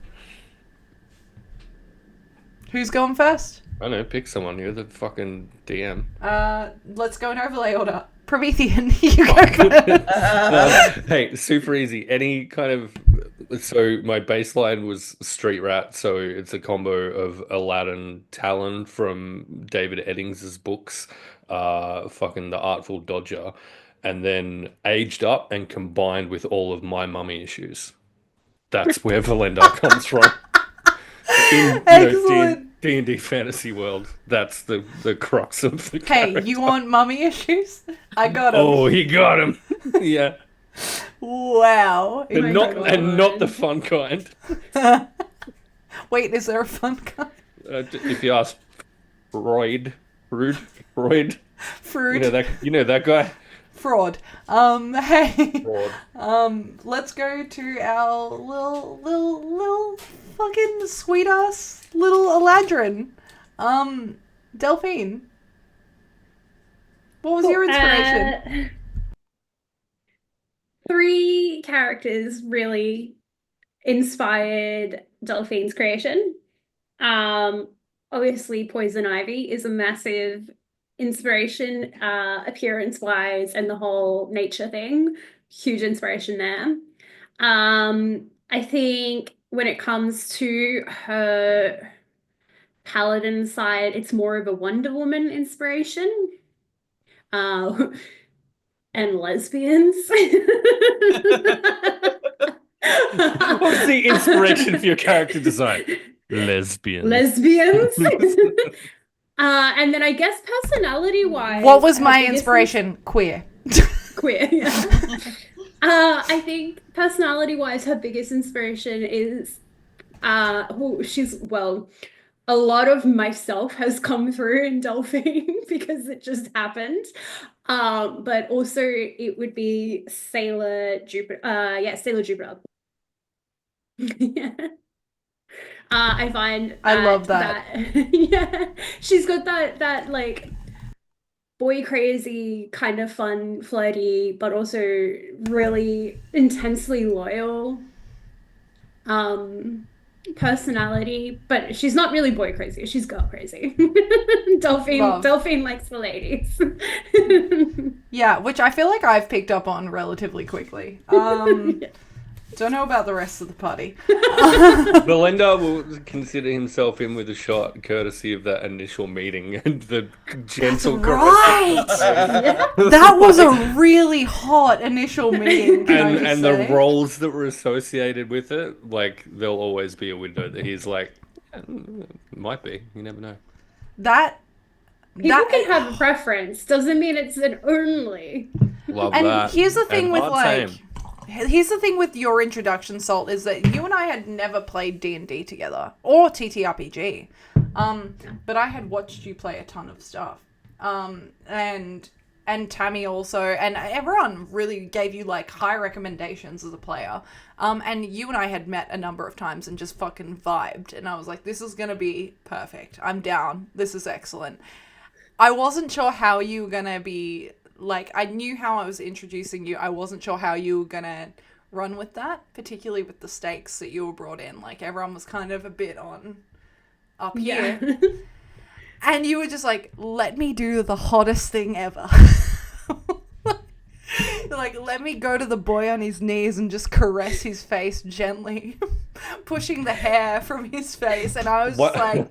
Who's going first? I don't know, pick someone. You're the fucking DM. Let's go in overlay order. Promethean, you go first. Hey, super easy. Any kind of... So my baseline was Street Rat, so it's a combo of Aladdin, Talon from David Eddings' books, fucking The Artful Dodger, and then aged up and combined with all of my mummy issues. That's where Valendar comes from. In D&D fantasy world, that's the crux of the character. Hey, you want mummy issues? I got him. Oh, he got him. Yeah. Wow. And not the fun kind. Wait, is there a fun kind? If you ask Freud. Freud. You know that guy? Fraud. Hey. Fraud. Let's go to our little fucking sweet ass little Eladrin. Delphine. What was your inspiration? 3 characters really inspired Delphine's creation. obviously Poison Ivy is a massive inspiration, appearance-wise, and the whole nature thing. Huge inspiration there. I think when it comes to her paladin side, it's more of a Wonder Woman inspiration. And lesbians. What was the inspiration for your character design? Lesbians. Lesbians. And then I guess personality-wise, What was her my biggest inspiration? Queer. Queer, yeah. I think personality-wise, her biggest inspiration is a lot of myself has come through in Delphine because it just happened. But also it would be Sailor Jupiter. Sailor Jupiter. Yeah. I find I love that. yeah, she's got that like boy crazy kind of fun, flirty, but also really intensely loyal personality. But she's not really boy crazy, she's girl crazy. Delphine likes the ladies. Yeah, which I feel like I've picked up on relatively quickly. Don't know about the rest of the party. Belinda will consider himself in with a shot, courtesy of that initial meeting and the gentle Right! That was a really hot initial meeting. and the roles that were associated with it. Like, there'll always be a window that he's like, might be. You never know. People can have a preference. Doesn't mean it's an only. Love and that. Here's the thing with same. Here's the thing with your introduction, Salt, is that you and I had never played D&D together or TTRPG, but I had watched you play a ton of stuff, and Tammy also, and everyone really gave you like high recommendations as a player, and you and I had met a number of times and just fucking vibed, and I was like, this is gonna be perfect. I'm down. This is excellent. I wasn't sure how you were gonna be. Like, I knew how I was introducing you. I wasn't sure how you were going to run with that, particularly with the stakes that you were brought in. Like, everyone was kind of a bit on up here. And you were just like, let me do the hottest thing ever. Like, let me go to the boy on his knees and just caress his face gently, pushing the hair from his face. And I was just like...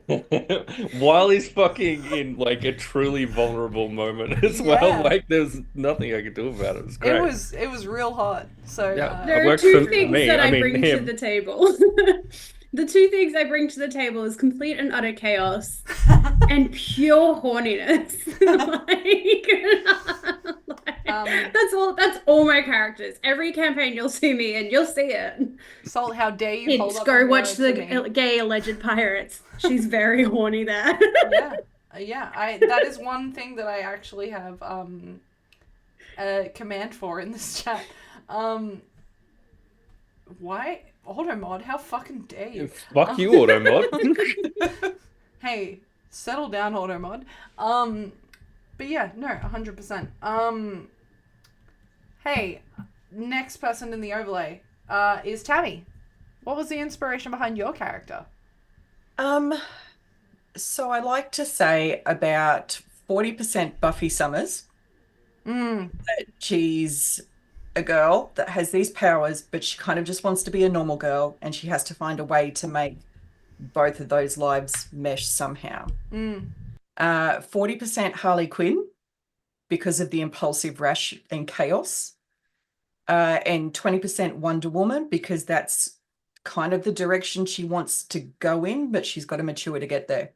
While he's fucking in, like, a truly vulnerable moment as well. Like, there's nothing I could do about it. It was great. It was real hot. So, there are two things that I bring to the table. The two things I bring to the table is complete and utter chaos and pure horniness. That's all my characters. Every campaign you'll see me and you'll see it. Salt, how dare you hold up go watch the gay alleged pirates. She's very horny there. That is one thing that I actually have a command for in this chat. Why? Automod, how fucking dare you? Fuck you, Automod. Hey, settle down, Automod. But yeah, no, 100%. Hey, next person in the overlay is Tammy. What was the inspiration behind your character? So I like to say about 40% Buffy Summers. That she's a girl that has these powers, but she kind of just wants to be a normal girl, and she has to find a way to make both of those lives mesh somehow. 40% Harley Quinn because of the impulsive rash and chaos, and 20% Wonder Woman because that's kind of the direction she wants to go in, but she's got to mature to get there.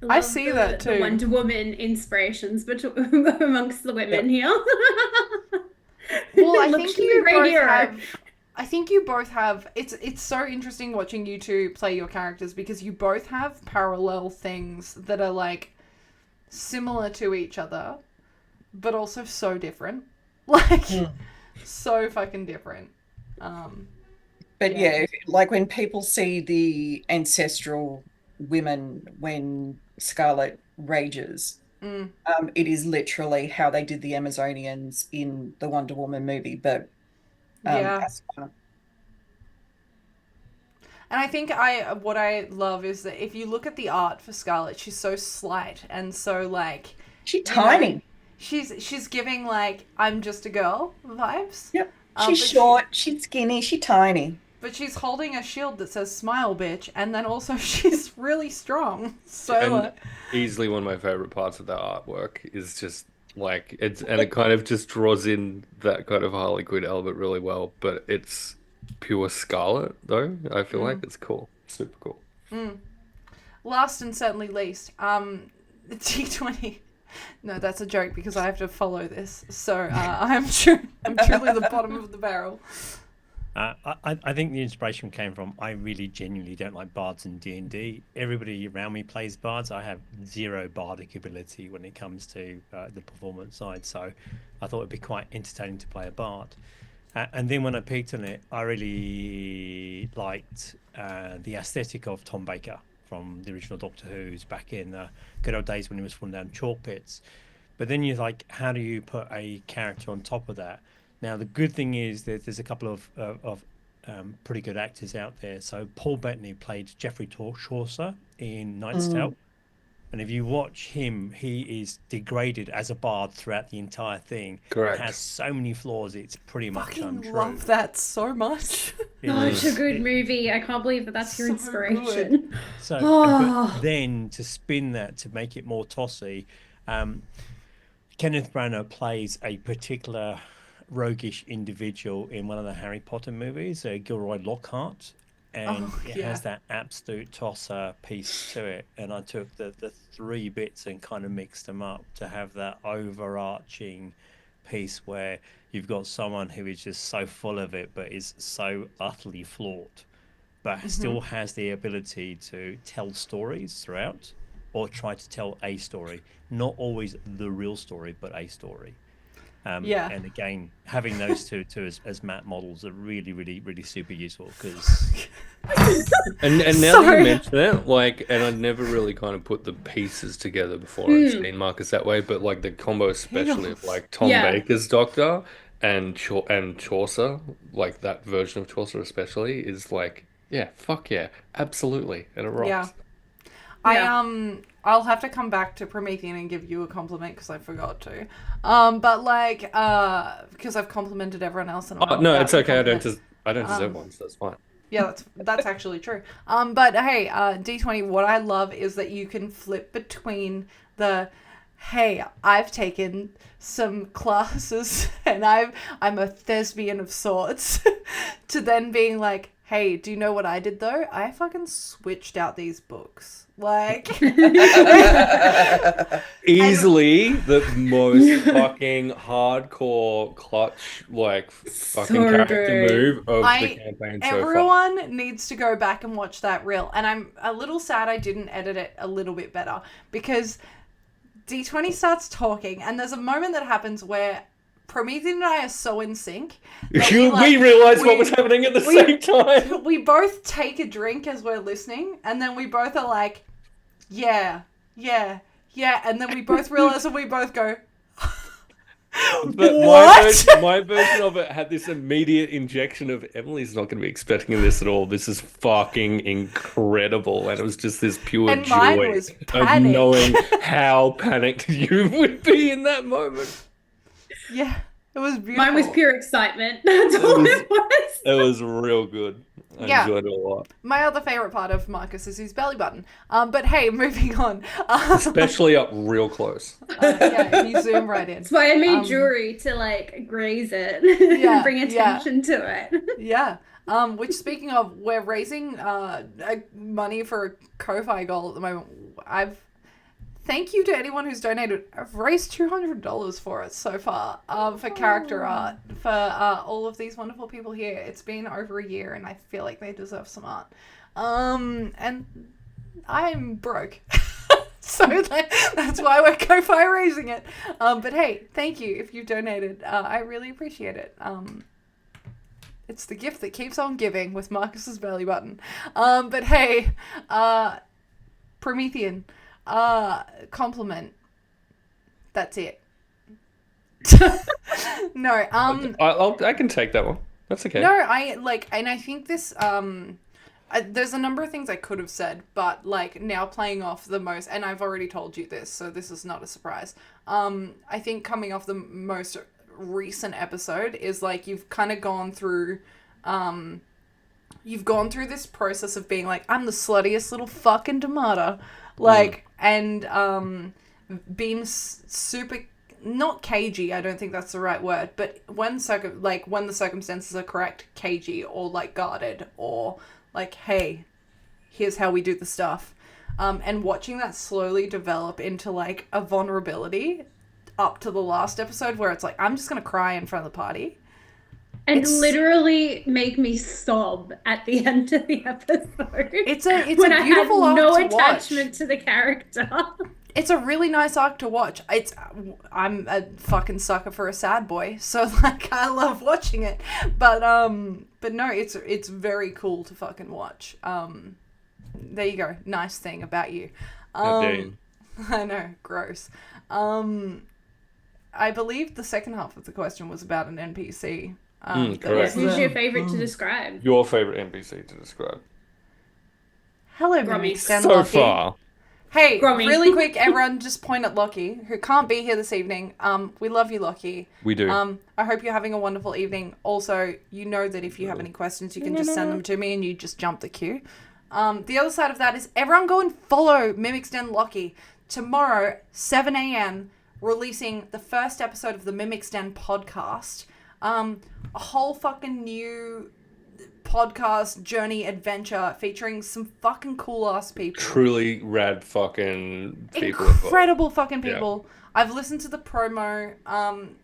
I see that too. The Wonder Woman inspirations amongst the women here. Well, I think you both have. It's so interesting watching you two play your characters because you both have parallel things that are like similar to each other, but also so different. Like so fucking different. But yeah, like when people see the ancestral women when Scarlet rages, it is literally how they did the Amazonians in the Wonder Woman movie. But And I think what I love is that if you look at the art for Scarlet, she's so slight and so like She's tiny. She's giving like I'm just a girl vibes. Yep. But She's short, she's skinny, she's tiny. But she's holding a shield that says "Smile, bitch," and then also she's really strong. So And easily one of my favorite parts of that artwork is just like it kind of just draws in that kind of Harley Quinn element really well, but it's pure Scarlet though. I feel like it's cool, super cool. Last and certainly least, Deetwenty. No, that's a joke because I have to follow this. So I'm truly the bottom of the barrel. I think the inspiration came from I really genuinely don't like bards in D&D. Everybody around me plays bards. I have zero bardic ability when it comes to the performance side, so I thought it'd be quite entertaining to play a bard. And then when I peeked on it, I really liked the aesthetic of Tom Baker from the original Doctor Who's back in the good old days when he was falling down chalk pits. But then you're like, how do you put a character on top of that? Now, the good thing is that there's a couple of pretty good actors out there. So Paul Bettany played Geoffrey Chaucer in Knight's Tale. And if you watch him, he is degraded as a bard throughout the entire thing. Correct. It has so many flaws, it's pretty much untrue. Love that so much. Such a good movie. I can't believe that's your So inspiration. So, but then to spin that, to make it more tossy, Kenneth Branagh plays a particular roguish individual in one of the Harry Potter movies, Gilroy Lockhart, and it has that absolute tosser piece to it. And I took the three bits and kind of mixed them up to have that overarching piece where you've got someone who is just so full of it but is so utterly flawed, but still has the ability to tell stories throughout, or try to tell a story, not always the real story, but a story. And again, having those two as map models are really, really, really super useful because. and now that you mention it, like, and I never really kind of put the pieces together before I've seen Marcus that way, but like the combo, especially of like Tom Baker's Doctor and Chaucer, like that version of Chaucer especially, is like, yeah, fuck yeah, absolutely, and it rocks. Yeah. I'll have to come back to Promethean and give you a compliment because I forgot to. But like, because I've complimented everyone else. And no, it's okay. I don't deserve one, so that's fine. Yeah, that's actually true. But hey, Deetwenty, what I love is that you can flip between the, hey, I've taken some classes and I'm a thespian of sorts, to then being like, hey, do you know what I did though? I fucking switched out these books. Like easily the most fucking hardcore clutch, like fucking character move of the campaign so far. Everyone needs to go back and watch that reel. And I'm a little sad I didn't edit it a little bit better because Deetwenty starts talking and there's a moment that happens where Promethean and I are so in sync. We realised what was happening at the same time. We both take a drink as we're listening, and then we both are like, yeah, and then we both realise and we both go, but what? My version of it had this immediate injection of Emily's not going to be expecting this at all. This is fucking incredible, and it was just this pure and joy mine was of knowing how panicked you would be in that moment. Yeah, it was beautiful. Mine was pure excitement. That's all it was. It was real good. I enjoyed it a lot. My other favourite part of Marcus is his belly button. But hey, moving on. Especially up real close. Yeah, you zoom right in. That's why I made jewelry to like graze it, bring attention to it. Yeah. Which, speaking of, we're raising money for a Ko-Fi goal at the moment. Thank you to anyone who's donated. I've raised $200 for it so far, for character art, for all of these wonderful people here. It's been over a year, and I feel like they deserve some art. And I'm broke. So that's why we're Ko-Fi raising it. But hey, thank you if you've donated. I really appreciate it. It's the gift that keeps on giving with Marcus's belly button. But hey, Promethean. Compliment. That's it. No, I can take that one. That's okay. No, and I think this, there's a number of things I could have said, but like now playing off the most, and I've already told you this, so this is not a surprise. I think coming off the most recent episode is like you've kind of gone through this process of being like, I'm the sluttiest little fucking tomato, like, and being super, not cagey, I don't think that's the right word, but when the circumstances are correct, cagey or like guarded or like, hey, here's how we do the stuff. And watching that slowly develop into like a vulnerability up to the last episode where it's like, I'm just going to cry in front of the party. And literally make me sob at the end of the episode. It's a when beautiful I had no arc to attachment watch. to the character. It's a really nice arc to watch. I'm a fucking sucker for a sad boy, so like I love watching it. But no, it's very cool to fucking watch. There you go. Nice thing about you. I know, gross. I believe the second half of the question was about an NPC. Correct. Who's your favorite to describe? Your favorite NPC to describe? Hello, Grummy. MimicsDen So Lockie. far. Hey, Grummy. really quick, everyone, just point at Lockie, who can't be here this evening. We love you, Lockie. We do. I hope you're having a wonderful evening. Also, you know that if you have any questions, you can just send them to me and you just jump the queue. The other side of that is everyone go and follow MimicsDen Lockie. Tomorrow, 7 a.m., releasing the first episode of the MimicsDen podcast. A whole fucking new podcast journey adventure featuring some fucking cool ass people. Truly rad fucking people. Incredible fucking people. Yeah. I've listened to the promo.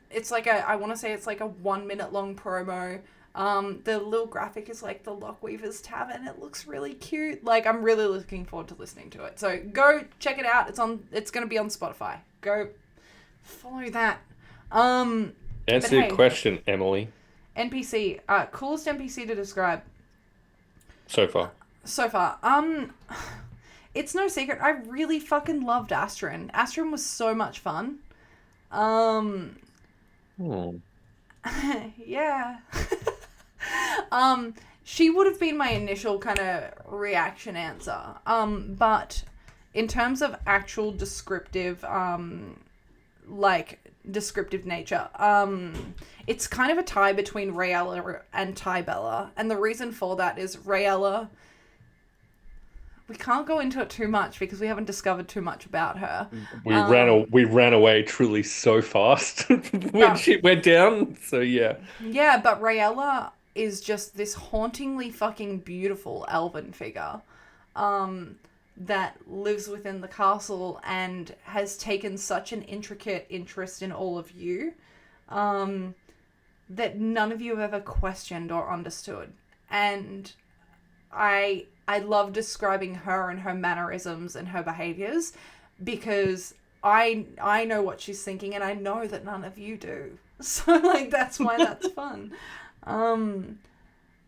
It's like I want to say it's like a 1 minute long promo. The little graphic is like the Lockweaver's Tavern. It looks really cute. Like, I'm really looking forward to listening to it. So go check it out. It's going to be on Spotify. Go follow that. Answer your question, Emily. NPC. Coolest NPC to describe So far. It's no secret. I really fucking loved Astrid. Astrid was so much fun. Yeah. She would have been my initial kind of reaction answer. But in terms of actual descriptive, descriptive nature, it's kind of a tie between Rayella and Tybella. And the reason for that is Rayella, we can't go into it too much because we haven't discovered too much about her. We ran away truly so fast when she went down. So yeah. Yeah, but Rayella is just this hauntingly fucking beautiful elven figure that lives within the castle and has taken such an intricate interest in all of you that none of you have ever questioned or understood. And I love describing her and her mannerisms and her behaviors because I know what she's thinking and I know that none of you do. So like that's why that's fun.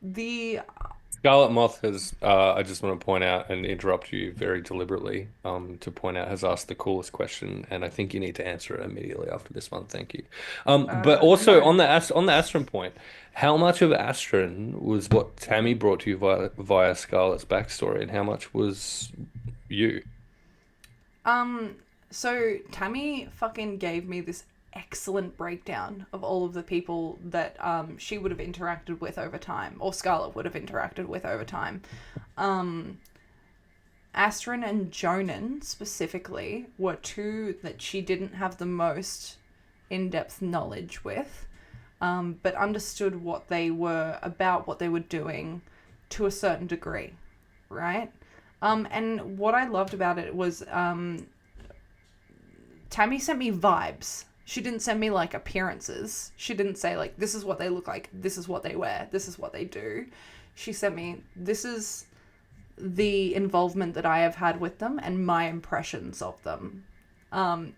The Scarlet Moth has, I just want to point out and interrupt you very deliberately, to point out, has asked the coolest question, and I think you need to answer it immediately after this one. Thank you. But also on the Astrid point, how much of Astrid was what Tammy brought to you via Scarlet's backstory, and how much was you? So Tammy fucking gave me this excellent breakdown of all of the people that she would have interacted with over time, or Scarlet would have interacted with over time. Astrid and Jonan specifically were two that she didn't have the most in-depth knowledge with, but understood what they were about, what they were doing to a certain degree, right? And what I loved about it was Tammy sent me vibes. She didn't send me, like, appearances. She didn't say, like, this is what they look like, this is what they wear, this is what they do. She sent me, this is the involvement that I have had with them and my impressions of them.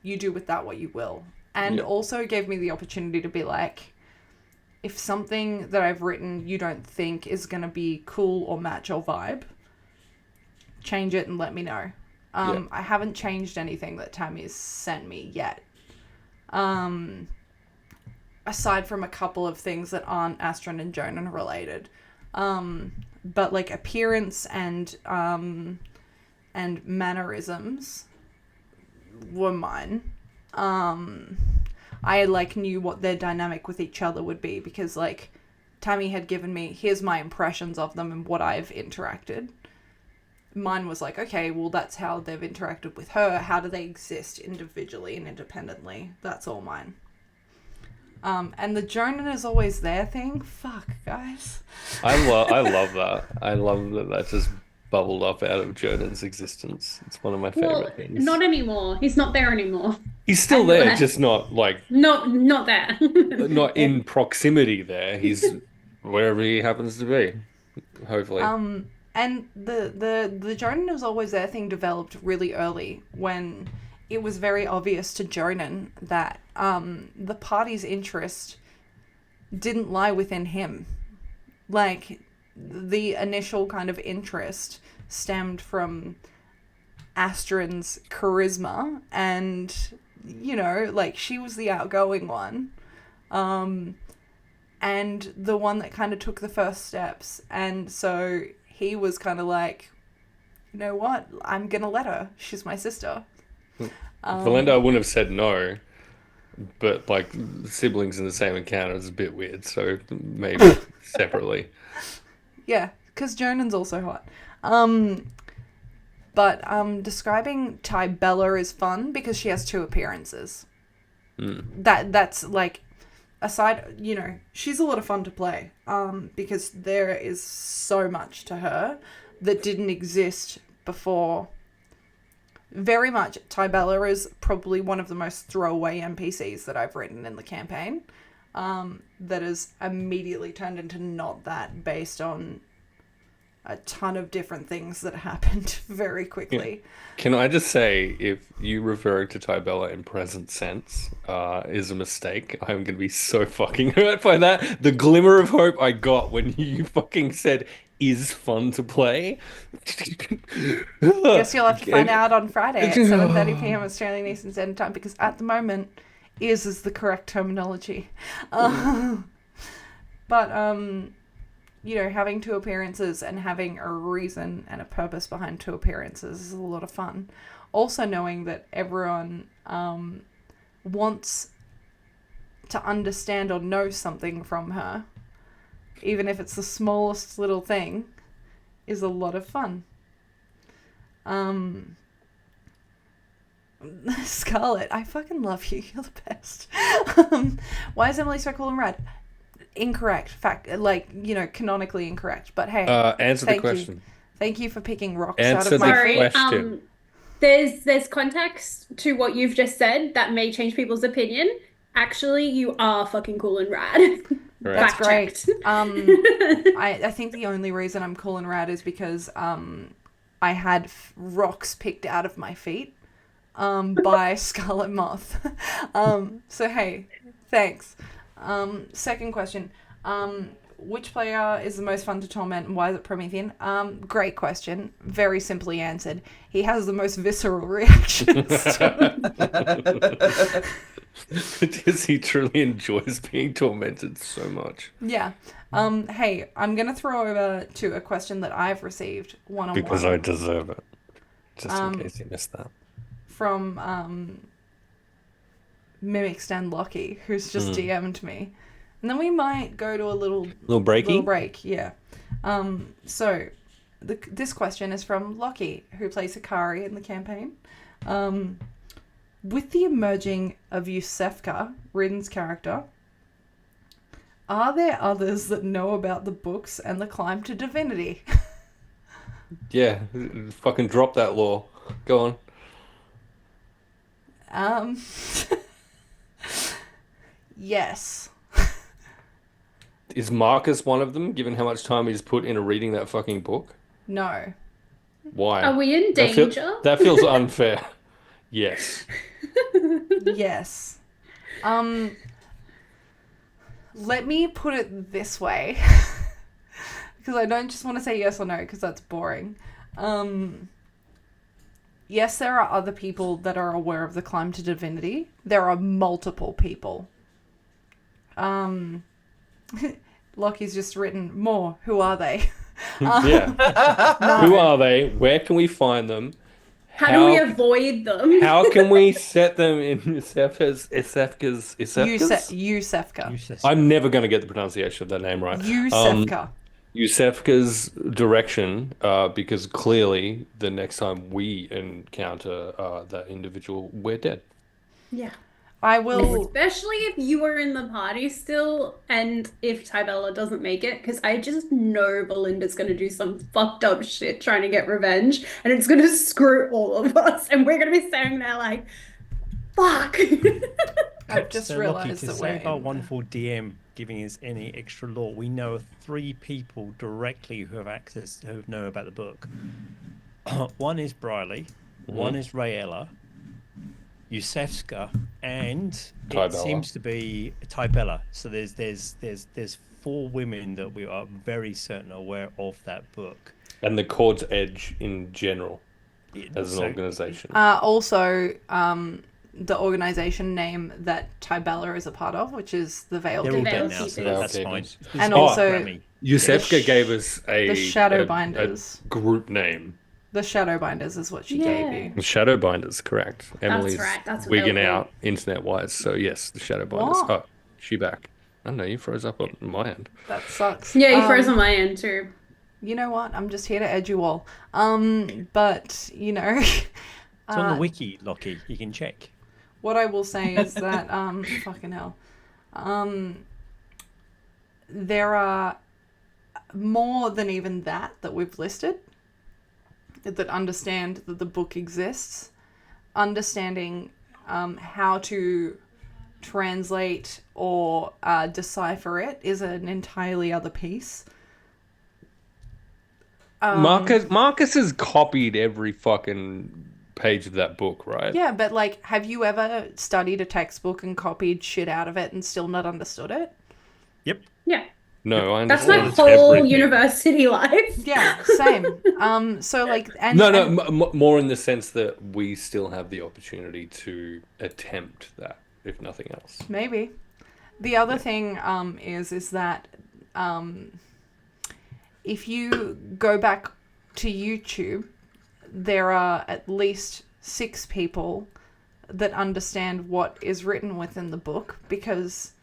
You do with that what you will. And also gave me the opportunity to be like, if something that I've written you don't think is going to be cool or match your vibe, change it and let me know. I haven't changed anything that Tammy's sent me yet. Aside from a couple of things that aren't Astrid and Jonan related. but like appearance and mannerisms were mine. I like knew what their dynamic with each other would be because like Tammy had given me, here's my impressions of them and what I've interacted. Mine was like, okay, well, that's how they've interacted with her. How do they exist individually and independently? That's all mine. And the Jonan is always there thing. Fuck, guys. I love that. I love that just bubbled up out of Jonan's existence. It's one of my favorite things. Not anymore. He's not there anymore. He's still there, just not like not there. not in proximity there. He's wherever he happens to be. Hopefully. And the Jonan is always there thing developed really early when it was very obvious to Jonan that the party's interest didn't lie within him. Like, the initial kind of interest stemmed from Astron's charisma and, you know, like, she was the outgoing one. And the one that kind of took the first steps. And so he was kind of like, you know what? I'm going to let her. She's my sister. Valinda wouldn't have said no, but like siblings in the same encounter is a bit weird, so maybe separately. Yeah, because Jonan's also hot. But describing Tybella is fun because she has 2 appearances. That's like, aside, you know, she's a lot of fun to play because there is so much to her that didn't exist before. Very much, Tybella is probably one of the most throwaway NPCs that I've written in the campaign. That is immediately turned into not that based on a ton of different things that happened very quickly. Can I just say, if you referring to Tybella in present sense is a mistake, I'm going to be so fucking hurt by that. The glimmer of hope I got when you fucking said is fun to play. Guess you'll have to find out on Friday at 7:30 p.m. Australian Eastern Standard Time because at the moment, is the correct terminology. But, you know, having 2 appearances and having a reason and a purpose behind 2 appearances is a lot of fun. Also knowing that everyone wants to understand or know something from her, even if it's the smallest little thing, is a lot of fun. Scarlett, I fucking love you. You're the best. Why is Emily so cool and rad? Incorrect. Fact, like, you know, canonically incorrect. But hey, answer the question. Thank you for picking rocks Answer out of my the question. There's context to what you've just said that may change people's opinion. Actually, you are fucking cool and rad. That's great. I think the only reason I'm cool and rad is because I had rocks picked out of my feet by Scarlet Moth. So hey, thanks. Second question. Which player is the most fun to torment and why is it Promethean? Great question. Very simply answered. He has the most visceral reactions. Because he truly enjoys being tormented so much. Yeah. Hey, I'm going to throw over to a question that I've received one-on-one. Because I deserve it. Just in case you missed that. From MimicsDen Lockie, who's just DM'd me. And then we might go to a little breaky? Little break, yeah. So, this question is from Lockie, who plays Hikari in the campaign. With the emerging of Yusefka, Rin's character, are there others that know about the books and the climb to divinity? Yeah, fucking drop that law. Go on. Yes. Is Marcus one of them, given how much time he's put into reading that fucking book? No. Why? Are we in danger? That feels unfair. Yes. Yes. Let me put it this way. Because I don't just want to say yes or no, because that's boring. Yes, there are other people that are aware of the climb to divinity. There are multiple people. Lockie's just written more. Who are they? Yeah. Who are they? Where can we find them? How do we avoid them? How can we set them in Isefka's? Yusefka. I'm never going to get the pronunciation of that name right. Yusefka. Yusefka's direction, because clearly the next time we encounter that individual, we're dead. Yeah. I will. Especially if you are in the party still, and if Tybella doesn't make it, because I just know Belinda's going to do some fucked up shit trying to get revenge, and it's going to screw all of us, and we're going to be standing there like, fuck. I've just So realised to that save our we're. wonderful DM giving us any extra lore, we know of 3 people directly who have access, who know about the book. One is Briley, one is Rayella, Yusefska, and Tybella. it seems to be Tybella. So there's 4 women that we are very certain are aware of that book. And the Cord's Edge in general, as an So- organization. Also, the organisation name that Tybella is a part of, which is the Veil They're all Keepers. dead now, so Veil that's fine. Keepers. And Oh, also- Grammy. Yusefka sh- gave us the Shadowbinders. a group name. The Shadowbinders is what she Yeah. gave you. The Shadowbinders, correct. Emily's right, that's wigging available. out internet-wise, so yes, the Shadowbinders. What? Oh, she back. I don't know, you froze up on my end. That sucks. Yeah, you froze on my end too. You know what? I'm just here to edge you all. But you know, It's on the wiki, Lockie. You can check. what I will say is that fucking hell, there are more than even that we've listed that understand that the book exists. Understanding how to translate or decipher it is an entirely other piece. Marcus has copied every fucking page of that book, right? Yeah, but like, have you ever studied a textbook and copied shit out of it and still not understood it? Yep. Yeah. No, I That's my understand whole everything. university life. Yeah, same. So like, and No, more in the sense that we still have the opportunity to attempt that, if nothing else. maybe. The other thing is that if you go back to YouTube, there are at least 6 people that understand what is written within the book because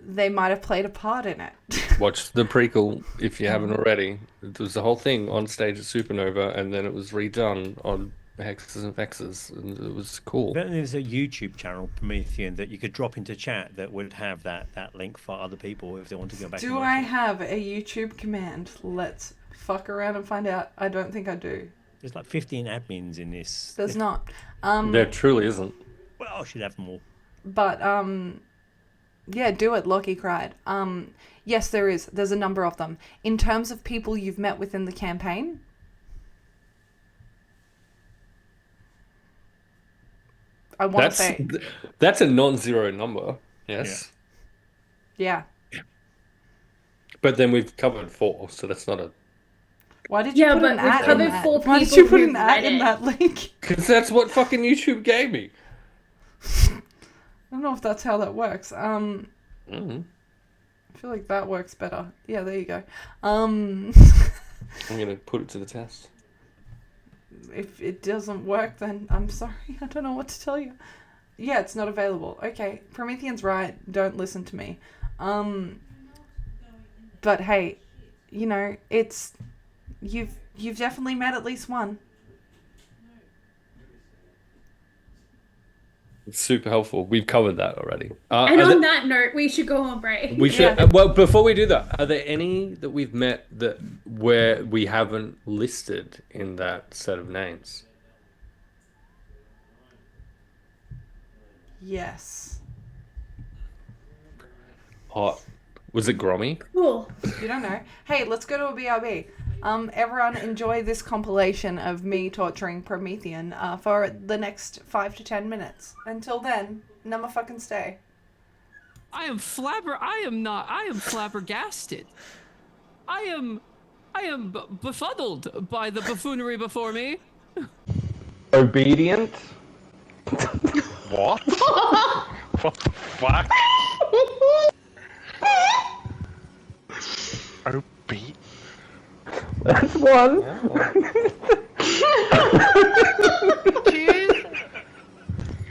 they might have played a part in it. Watch the prequel if you haven't already. It was the whole thing on stage at Supernova, and then it was redone on Hexes and Vexes, and it was cool. Then there's a YouTube channel, Promethean, that you could drop into chat that would have that link for other people if they want to go back. Do I have a YouTube command? Let's fuck around and find out. I don't think I do. There's like 15 admins in this. There's not. There truly isn't. Well, I should have more. But yeah, do it, Lockie cried. Yes, there is. There's a number of them. In terms of people you've met within the campaign, I want to say, That's a non-zero number. Yes. yeah. But then we've covered 4, so that's not a... Why did you Yeah, put but an we've ad in covered that? 4 Why did people you put who've an ad read in it. that link? Because that's what fucking YouTube gave me. I don't know if that's how that works. Mm-hmm. I feel like that works better. Yeah, there you go. I'm going to put it to the test. If it doesn't work, then I'm sorry. I don't know what to tell you. Yeah, it's not available. Okay, Promethean's right. Don't listen to me. But hey, you know, it's you've definitely met at least one. It's super helpful. We've covered that already. And on that note, we should go on break. We should. Yeah. Well, before we do that, are there any that we've met that where we haven't listed in that set of names? Yes. Hot. Was it Grommy? Cool. You don't know. Hey, let's go to a BRB. Everyone enjoy this compilation of me torturing Promethean for the next 5 to 10 minutes. Until then, number fucking stay. I am flabbergasted. I am befuddled by the buffoonery before me. Obedient. What? What the fuck? Obedient. That's one.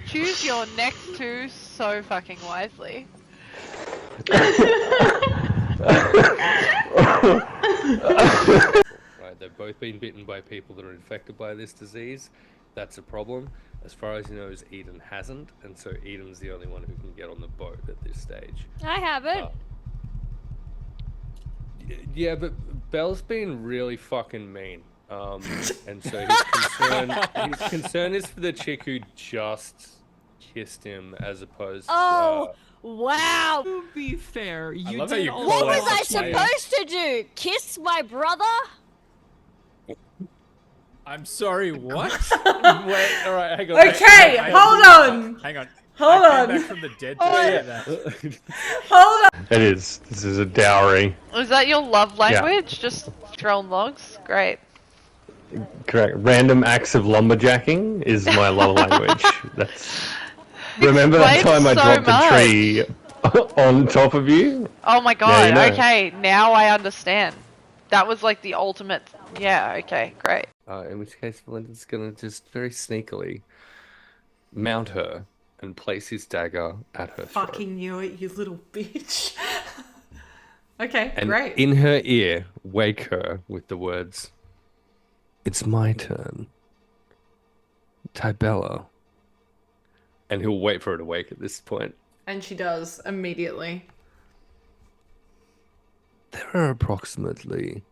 Choose your next two so fucking wisely. Right, they've both been bitten by people that are infected by this disease. That's a problem. As far as he knows, Eden hasn't, and so Eden's the only one who can get on the boat at this stage. I haven't. Yeah, but Belle's been really fucking mean. And so his concern is for the chick who just kissed him, as opposed Oh, wow. To be fair, you love how did you also What call was out I the player. supposed to do? Kiss my brother? I'm sorry, what? Wait, alright, hang on. Okay, hold on. Hang on. Hold I on. came back from the dead to say that. Hold on. It is. This is a dowry. Is that your love language? Just throwing logs? Great. Correct. Random acts of lumberjacking is my love language. That's. Remember that Explains time I so dropped a tree on top of you? Oh my Yeah, god, you know. okay, now I understand. That was like the ultimate. Yeah, okay, great. in which case Valentin's gonna just very sneakily mount her and place his dagger at her throat. Fucking knew it, you little bitch. Okay, And great. in her ear, wake her with the words, "It's my turn. Tybella." And he'll wait for her to wake at this point. And she does, immediately. There are approximately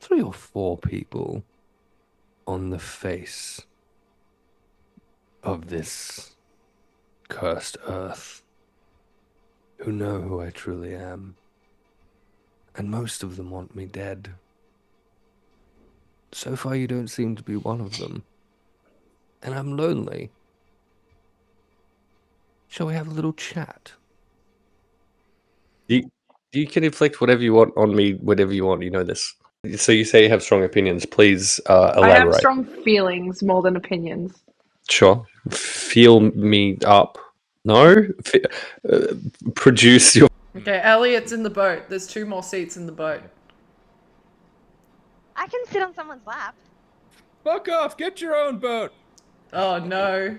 3 or 4 people on the face of this cursed earth who know who I truly am. And most of them want me dead. So far you don't seem to be one of them. And I'm lonely. Shall we have a little chat? You can inflict whatever you want on me, whatever you want, you know this. So you say you have strong opinions, please elaborate. I have strong feelings more than opinions. Sure. Feel me up. No? Produce your... Okay, Elliot's in the boat. There's 2 more seats in the boat. I can sit on someone's lap. Fuck off! Get your own boat! Oh no.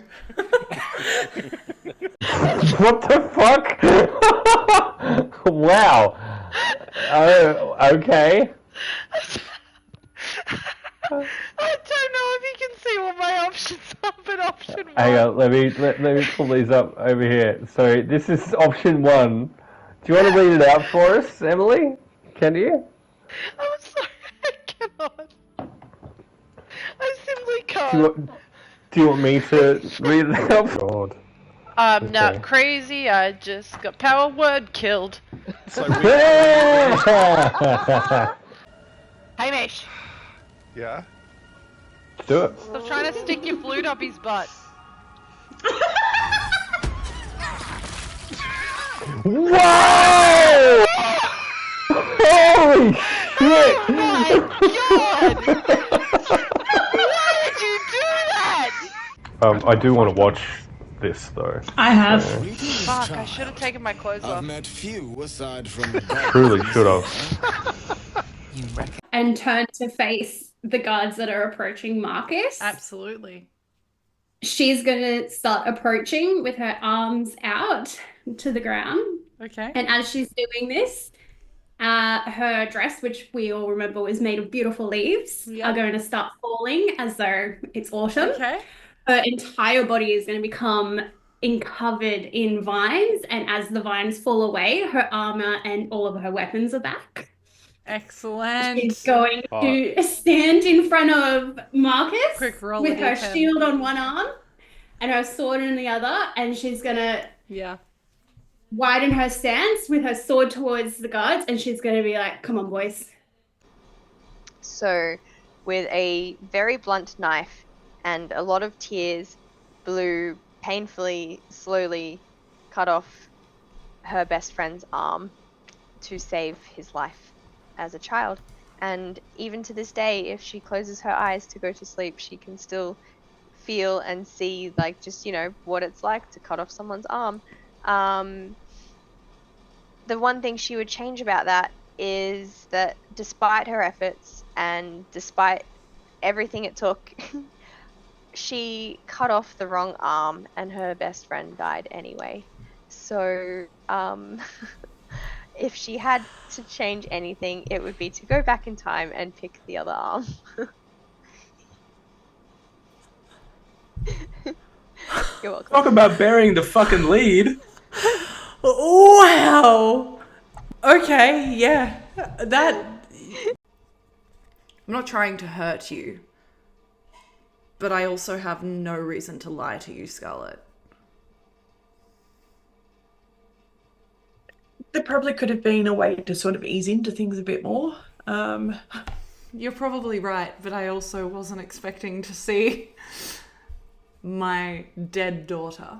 What the fuck? Wow. Oh, okay. I don't know if you can see what my options are, but option 1. Hang on, let me pull these up over here. So this is option 1. Do you want to read it out for us, Emily? Can you? I'm sorry, I cannot. I simply can't. Do you want me to read it out? God. I'm Okay. not crazy, I just got power word killed. So Hamish, yeah? Do it. stop trying to stick your flute up his butt. Whoa! Holy shit! Oh my god! Why did you do that? I do want to watch this though. I have. Fuck, I should have taken my clothes off. met few aside from Truly should have. And turn to face the guards that are approaching Marcus. Absolutely. She's going to start approaching with her arms out to the ground. Okay. And as she's doing this, her dress, which we all remember was made of beautiful leaves, are going to start falling as though it's autumn. Okay. Her entire body is going to become covered in vines, and as the vines fall away, her armor and all of her weapons are back. Excellent. She's going to stand in front of Marcus Quick roll with a her D10. shield on one arm and her sword in the other, and she's going to widen her stance with her sword towards the guards, and she's going to be like, "Come on, boys." So, with a very blunt knife and a lot of tears, Blue painfully, slowly cut off her best friend's arm to save his life as a child. And even to this day, if she closes her eyes to go to sleep, she can still feel and see, like, just, you know, what it's like to cut off someone's arm. The one thing she would change about that is that despite her efforts and despite everything it took, she cut off the wrong arm and her best friend died anyway. So, if she had to change anything, it would be to go back in time and pick the other arm. You're welcome. Talk about burying the fucking lead. Wow. Okay, yeah. That. I'm not trying to hurt you, but I also have no reason to lie to you, Scarlet. There probably could have been a way to sort of ease into things a bit more. You're probably right, but I also wasn't expecting to see my dead daughter.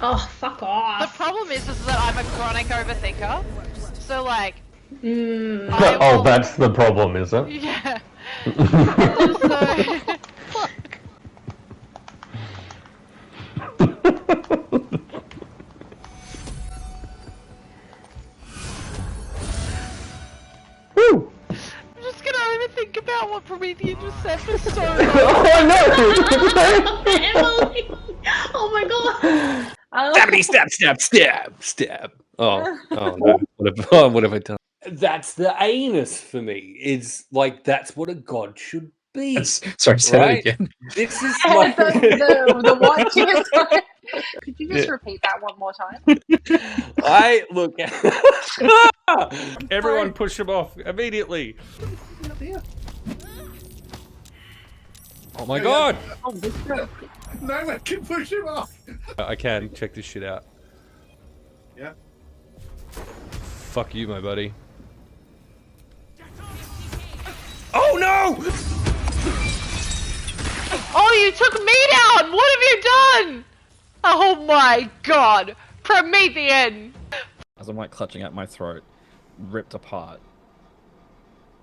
Oh, fuck off. The problem is that I'm a chronic overthinker. So, like... Oh, that's the problem, is it? Yeah. Woo! I'm just gonna overthink about what Promethean just said for so long. Oh no! Emily! Oh my god! Stabbity stab stab stab stab. Oh no! What have I done? That's the anus for me. It's like that's what a god should be. Sorry, say right? that again. This is my the what? Could you just repeat that one more time? I look. Everyone push him off immediately. Oh my god! No one can push him off. I can check this shit out. Yeah. Fuck you, my buddy. Oh no! Oh, you took me down! What have you done? Oh my god! Promethean! As I'm like clutching at my throat, ripped apart.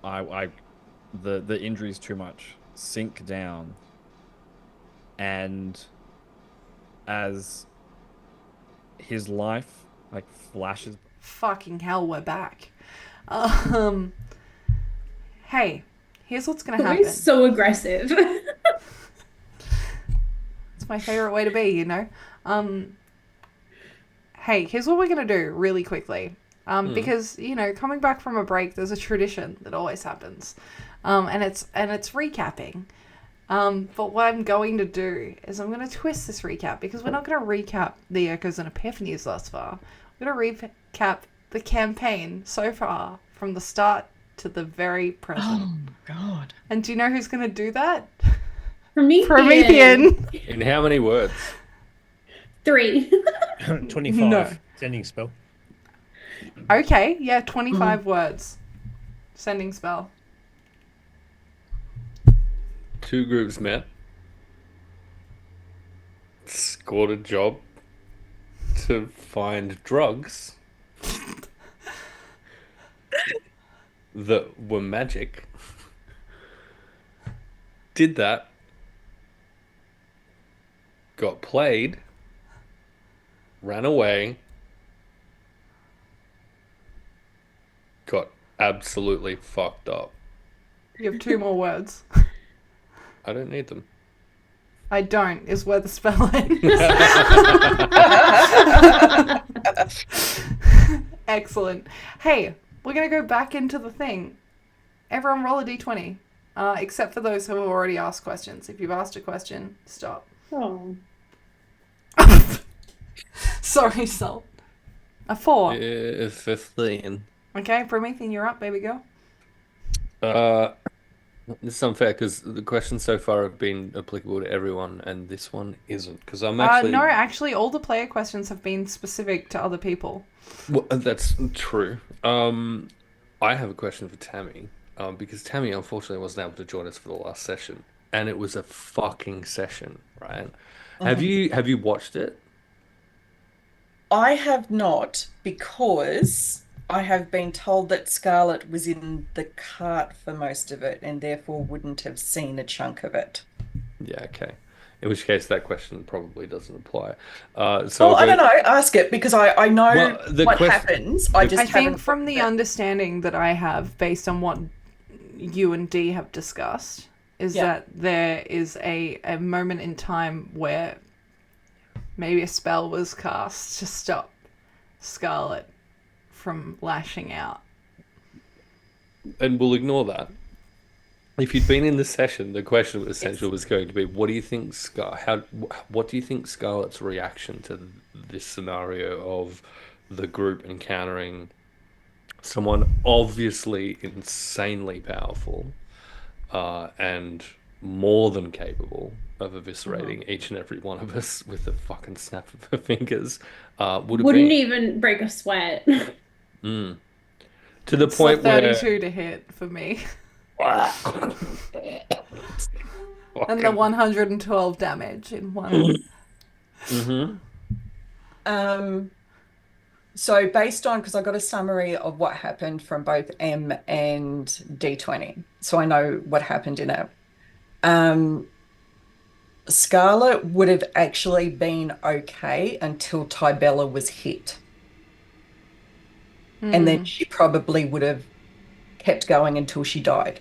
The injury's too much. Sink down. And as his life like flashes. Fucking hell, we're back. Hey, here's what's gonna happen. He's so aggressive. It's my favorite way to be, you know? Hey, here's what we're gonna do really quickly. Because, you know, coming back from a break, there's a tradition that always happens. And it's recapping. But what I'm going to do is I'm going to twist this recap because we're not going to recap the Echoes and Epiphanies thus far. We're going to recap the campaign so far from the start to the very present. Oh my god. And do you know who's going to do that? Promethean. In how many words? 3. 25. No. Sending spell. Okay, yeah, 25 words. Sending spell. Two groups met. Scored a job to find drugs that were magic. Did that. Got played. Ran away. Got absolutely fucked up. You have 2 more words. I don't need them. I don't, is where the spell ends. Excellent. Hey, we're going to go back into the thing. Everyone roll a d20. Except for those who have already asked questions. If you've asked a question, stop. Oh. Sorry, Salt. A 4. 15. Okay, Promethean, you're up, baby girl. This is unfair because the questions so far have been applicable to everyone, and this one isn't. Because I'm actually no, actually, all the player questions have been specific to other people. Well, that's true. I have a question for Tammy, because Tammy unfortunately wasn't able to join us for the last session, and it was a fucking session, right? Have you watched it? I have not, because I have been told that Scarlet was in the cart for most of it and therefore wouldn't have seen a chunk of it. Yeah, okay. In which case, that question probably doesn't apply. Well, I don't know. Ask it because I know Well, what happens. I just think haven't from looked the at it. understanding that I have, based on what you and Dee have discussed, is that there is a moment in time where maybe a spell was cast to stop Scarlet from lashing out. And we'll ignore that. If you'd been in the session, the question essentially was going to be, what do you think what do you think Scarlet's reaction to this scenario of the group encountering someone obviously insanely powerful and more than capable of eviscerating each and every one of us with a fucking snap of her fingers would have Wouldn't been? even break a sweat. Mm. To the It's point the where 32 to hit for me. And the 112 damage in one. So based on, because I got a summary of what happened from both M and Deetwenty, so I know what happened in it. Scarlet would have actually been okay until Tybella was hit. And then she probably would have kept going until she died.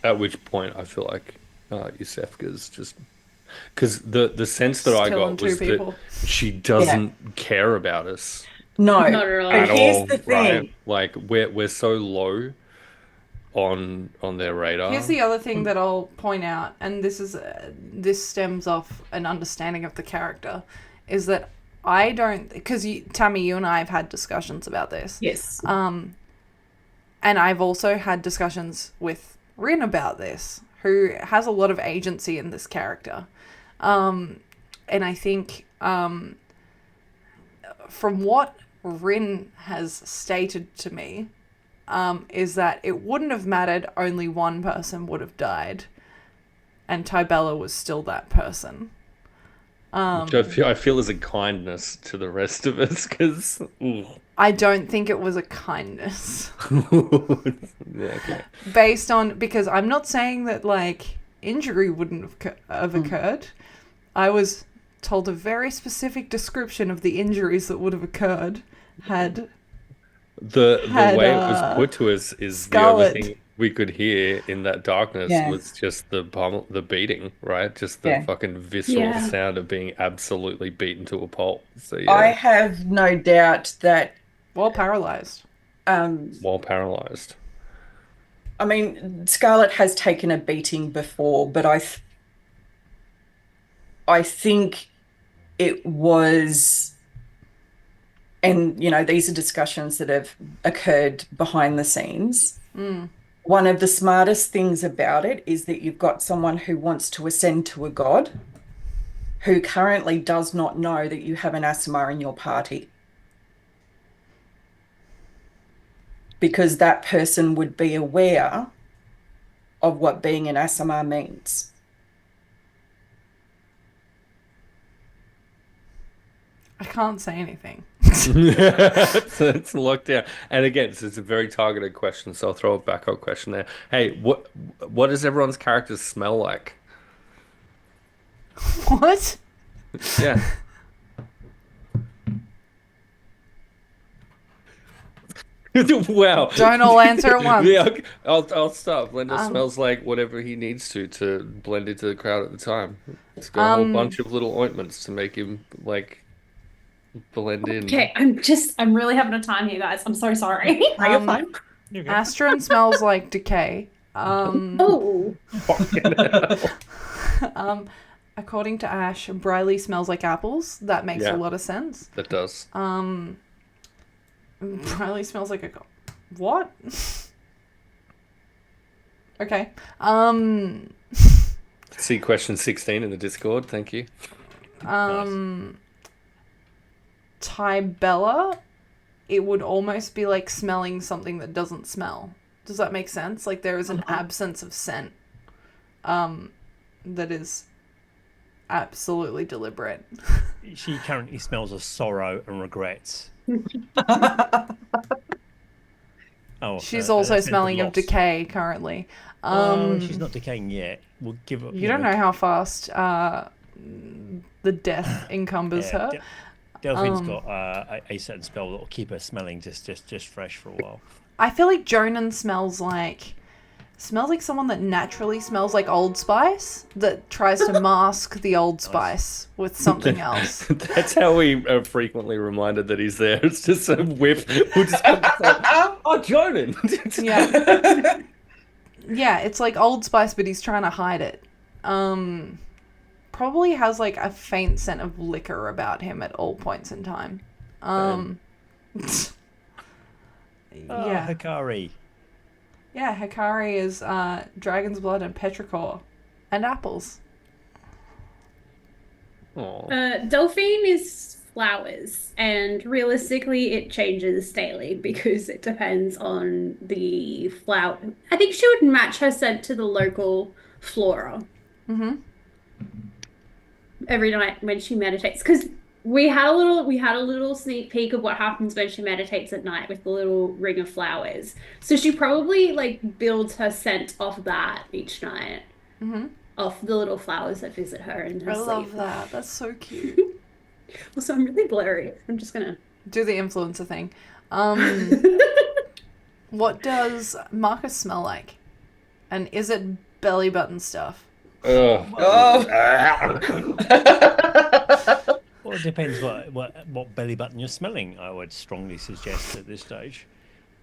At which point I feel like Yusefka's just... Because the sense that I got was that she doesn't care about us. No, not at all. But here's the thing. Right? Like, we're so low on their radar. Here's the other thing that I'll point out, and this stems off an understanding of the character, is that I don't, because Tammy, you and I have had discussions about this. Yes. And I've also had discussions with Rin about this, who has a lot of agency in this character. And I think from what Rin has stated to me, is that it wouldn't have mattered, only one person would have died, and Tybella was still that person. Which I feel is a kindness to the rest of us, because... I don't think it was a kindness. Yeah, okay. Based on... Because I'm not saying that, like, injury wouldn't have occurred. I was told a very specific description of the injuries that would have occurred had... The way it was put to us is Scarlet. the only thing we could hear in that darkness was just the beating, right? Just the fucking visceral sound of being absolutely beaten to a pulp. So yeah. I have no doubt that... While paralyzed. While paralyzed. I mean, Scarlet has taken a beating before, but I think it was... And, you know, these are discussions that have occurred behind the scenes. One of the smartest things about it is that you've got someone who wants to ascend to a god who currently does not know that you have an Aasimar in your party. Because that person would be aware of what being an Aasimar means. I can't say anything. It's locked down. And again, it's a very targeted question, so I'll throw a backup question there. Hey, what does everyone's characters smell like? What? Yeah. Wow. Don't all answer at once. Yeah, okay. I'll stop. Blender smells like whatever he needs to blend into the crowd at the time. He's got a whole bunch of little ointments to make him like blend in. Okay, I'm really having a time here, guys. I'm so sorry. You're fine. Astron smells like decay. Oh. According to Ash, Briley smells like apples. That makes a lot of sense. That does. Briley smells like a... What? Okay. See question 16 in the Discord. Thank you. Tybella, it would almost be like smelling something that doesn't smell. Does that make sense? Like there is an absence of scent that is absolutely deliberate. She currently smells of sorrow and regrets. Oh, She's also sense of smelling of loss. decay currently. Oh, she's not decaying yet. We'll give her. You don't know how fast the death encumbers Yeah, her. Delphine's got a certain spell that will keep her smelling just fresh for a while. I feel like Jonan smells like someone that naturally smells like Old Spice that tries to mask the Old Spice with something else. That's how we are frequently reminded that he's there. It's just a whiff. We'll just come oh, Jonan! Yeah. Yeah, it's like Old Spice, but he's trying to hide it. Probably has like a faint scent of liquor about him at all points in time. Yeah. Hikari. Yeah, Hikari is dragon's blood and petrichor and apples. Delphine is flowers, and realistically it changes daily because it depends on the flower. I think she would match her scent to the local flora. Mm-hmm. Every night when she meditates, because we had a little sneak peek of what happens when she meditates at night with the little ring of flowers. So she probably like builds her scent off that each night. Mm-hmm. Off the little flowers that visit her in her I sleep. love that. That's so cute. Also, I'm really blurry. I'm just gonna do the influencer thing. What does Marcus smell like? And is it belly button stuff? Well, it depends what belly button you're smelling. I would strongly suggest at this stage.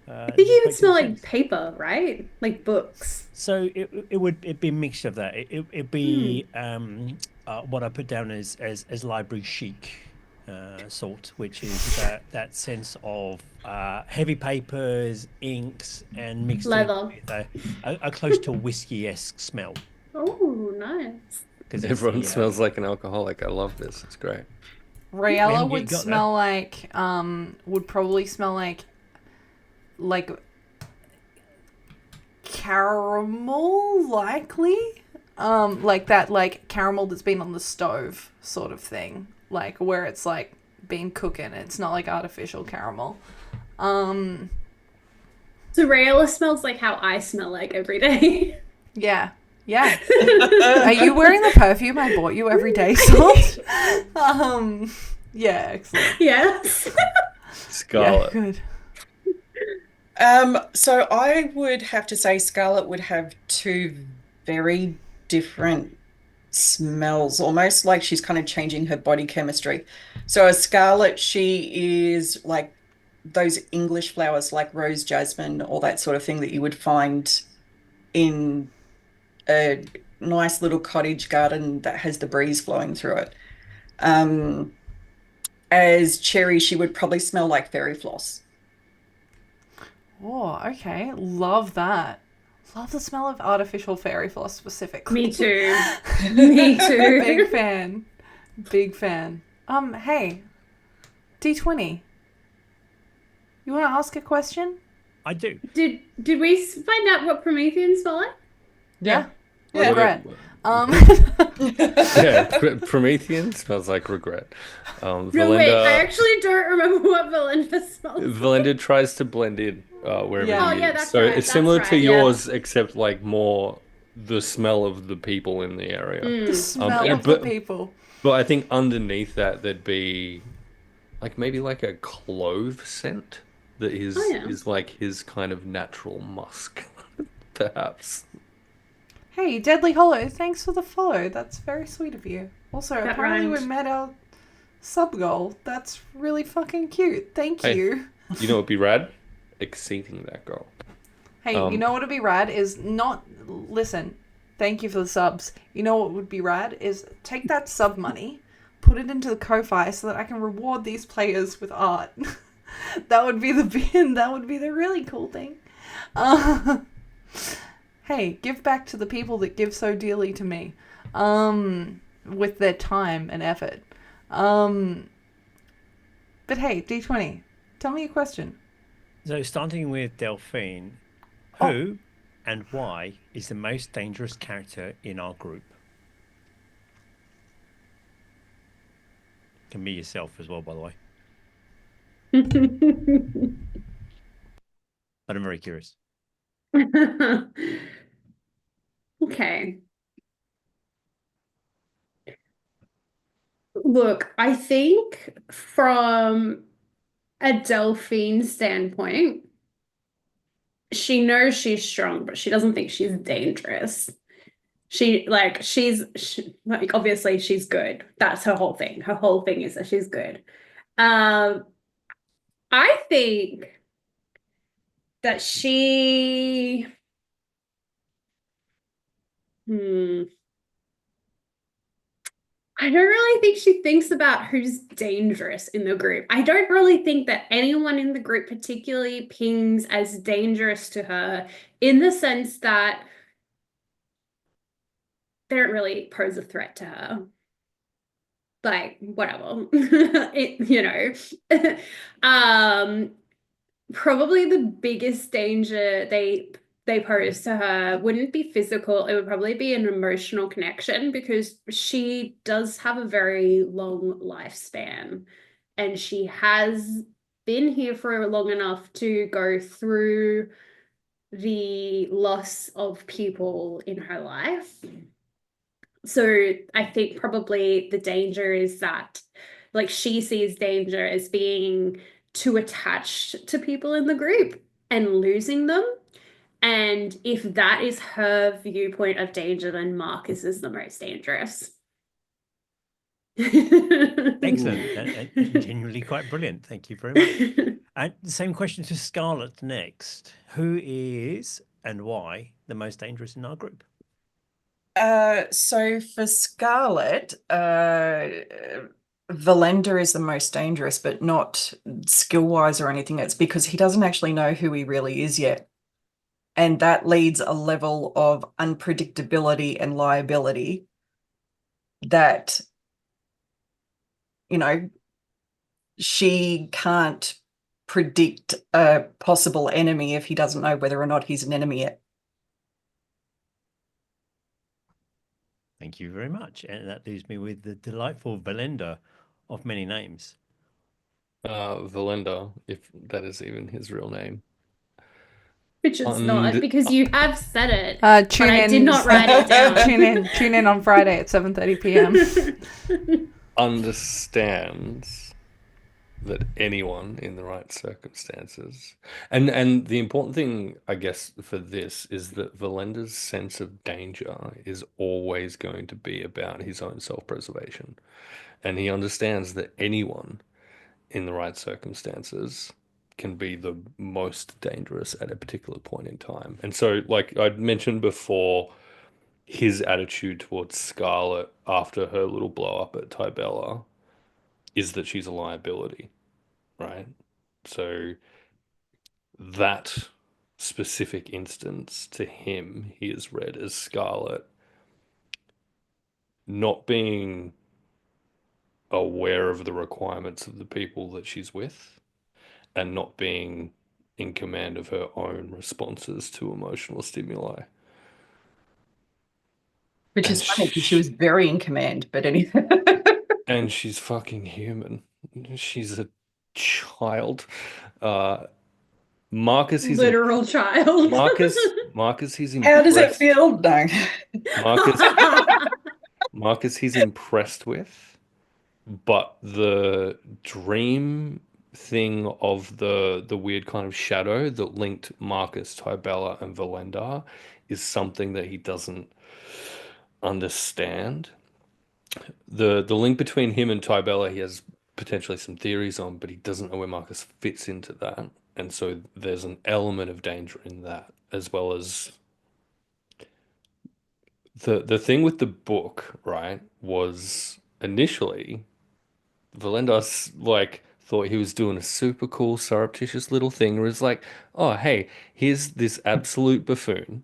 I think you would smell like paper, right? Like books. So it'd be a mixture of that. It'd be what I put down as library chic sort, which is that sense of heavy papers, inks, and mixed leather with a close to whiskey-esque smell. Oh, nice. Because everyone smells like an alcoholic. I love this. It's great. Rayella would smell like would probably smell like caramel, likely. Like that, like caramel that's been on the stove sort of thing, like where it's like been cooking. It's not like artificial caramel. So Rayella smells like how I smell like every day. Yeah. Are you wearing the perfume I bought you every day, Salt? Yeah, excellent. Yes. Scarlet. Yeah, good. So I would have to say Scarlet would have two very different smells, almost like she's kind of changing her body chemistry. So a Scarlet, she is like those English flowers like rose, jasmine, all that sort of thing that you would find in a nice little cottage garden that has the breeze flowing through it. As Cherry, she would probably smell like fairy floss. Oh, okay. Love that. Love the smell of artificial fairy floss specifically. Me too. Me too. Big fan. Big fan. Hey, Deetwenty. You want to ask a question? I do. Did we find out what Prometheans smell like? Yeah. Yeah. Regret. Yeah, Promethean smells like regret. No, wait, I actually don't remember what Valinda smells like. Valinda tries to blend in wherever Yeah. he Oh, yeah, is. that's So right, it's that's similar to right, yeah. yours, except like more the smell of the people in the area. The smell of the people. But I think underneath that there'd be like maybe like a clove scent that is like his kind of natural musk, perhaps. Hey, Deadly Hollow, thanks for the follow. That's very sweet of you. Also, That apparently rhymed. we met our sub goal. That's really fucking cute. Thank Hey. you. You know what'd be rad? Exceeding that goal. Hey, you know what would be rad is not... Listen, thank you for the subs. You know what would be rad is take that sub money, put it into the Ko-Fi so that I can reward these players with art. That would be the really cool thing. Hey, give back to the people that give so dearly to me, with their time and effort. But hey, Deetwenty, tell me a question. So starting with Delphine, who and why is the most dangerous character in our group? Can be yourself as well, by the way. but I'm very curious. Okay. Look, I think from a Delphine standpoint, she knows she's strong, but she doesn't think she's dangerous. Like obviously she's good. That's her whole thing. Her whole thing is that she's good. I think that hmm, I don't really think she thinks about who's dangerous in the group. I don't really think that anyone in the group particularly pings as dangerous to her in the sense that they don't really pose a threat to her. Like, whatever. Probably the biggest danger they pose to her wouldn't be physical, it would probably be an emotional connection because she does have a very long lifespan and she has been here for long enough to go through the loss of people in her life. So I think probably the danger is that, like, she sees danger as being too attached to people in the group and losing them. And if that is her viewpoint of danger, then Marcus is the most dangerous. Excellent. And genuinely quite brilliant. Thank you very much. And the same question to Scarlet next. Who is and why the most dangerous in our group? So for Scarlet, Valenda is the most dangerous, but not skill-wise or anything. It's because he doesn't actually know who he really is yet. And that leads a level of unpredictability and liability that, she can't predict a possible enemy if he doesn't know whether or not he's an enemy yet. Thank you very much. And that leaves me with the delightful Valenda of many names. Valenda, if that is even his real name. Which it's not, because you have said it. Tune but in. I did not write it down. Tune in on Friday at 7:30 p.m. Understands that anyone in the right circumstances, and the important thing, I guess, for this is that Valenda's sense of danger is always going to be about his own self-preservation, and he understands that anyone in the right circumstances can be the most dangerous at a particular point in time. And so, like I'd mentioned before, his attitude towards Scarlet after her little blow up at Tybella is that she's a liability, right? So that specific instance to him, he is read as Scarlet not being aware of the requirements of the people that she's with and not being in command of her own responses to emotional stimuli. Which is funny because she was very in command, but anyway. And she's fucking human. She's a child. Marcus, he's literal child. Marcus, he's impressed. How does it feel? No. Marcus, he's impressed with, but the dream thing of the weird kind of shadow that linked Marcus, Tybella, and Valenda is something that he doesn't understand. The link between him and Tybella, he has potentially some theories on, but he doesn't know where Marcus fits into that. And so there's an element of danger in that, as well as the thing with the book, right, was initially Valendas thought he was doing a super cool surreptitious little thing where it's like, oh hey, here's this absolute buffoon.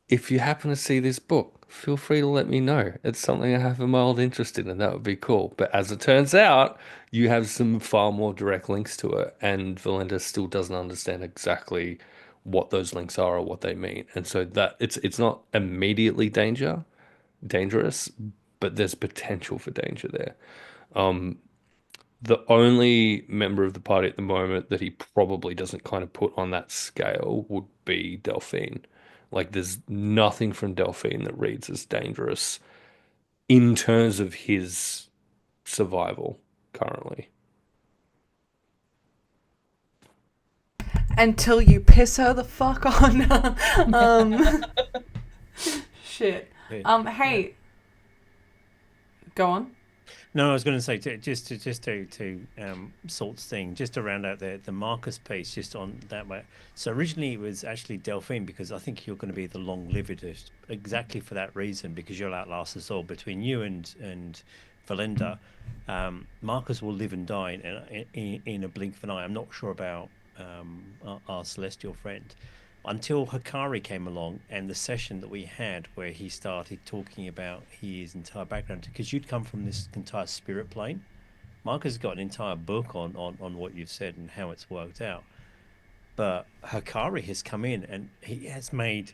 If you happen to see this book, feel free to let me know. It's something I have a mild interest in, and that would be cool. But as it turns out, you have some far more direct links to it, and Valenda still doesn't understand exactly what those links are or what they mean. And so that it's not immediately dangerous, but there's potential for danger there. The only member of the party at the moment that he probably doesn't kind of put on that scale would be Delphine. Like, there's nothing from Delphine that reads as dangerous in terms of his survival currently. Until you piss her the fuck on. Shit. Hey. Go on. No, I was going to say just to Salt's thing, just to round out the Marcus piece, just on that way. So originally it was actually Delphine, because I think you're going to be the long-livedest exactly for that reason, because you'll outlast us all. Between you and Valinda, Marcus will live and die in a blink of an eye. I'm not sure about our celestial friend. Until Hikari came along and the session that we had where he started talking about his entire background, because you'd come from this entire spirit plane. Marcus has got an entire book on what you've said and how it's worked out. But Hikari has come in and he has made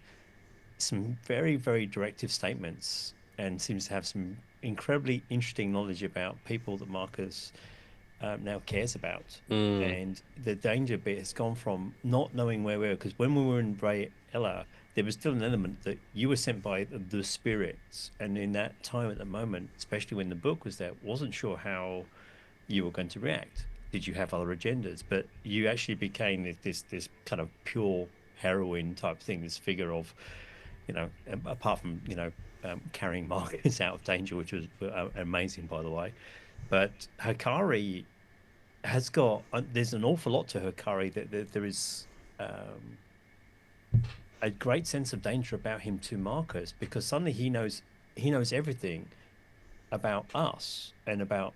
some very, very directive statements and seems to have some incredibly interesting knowledge about people that Marcus now cares about. And the danger bit has gone from not knowing where we were, because when we were in Bray Ella, there was still an element that you were sent by the spirits, and in that time at the moment, especially when the book was there, wasn't sure how you were going to react. Did you have other agendas? But you actually became this kind of pure heroine type thing, this figure of, apart from carrying Marcus out of danger, which was amazing, by the way. But Hikari has got, there's an awful lot to Hikari that there is a great sense of danger about him to Marcus, because suddenly he knows everything about us and about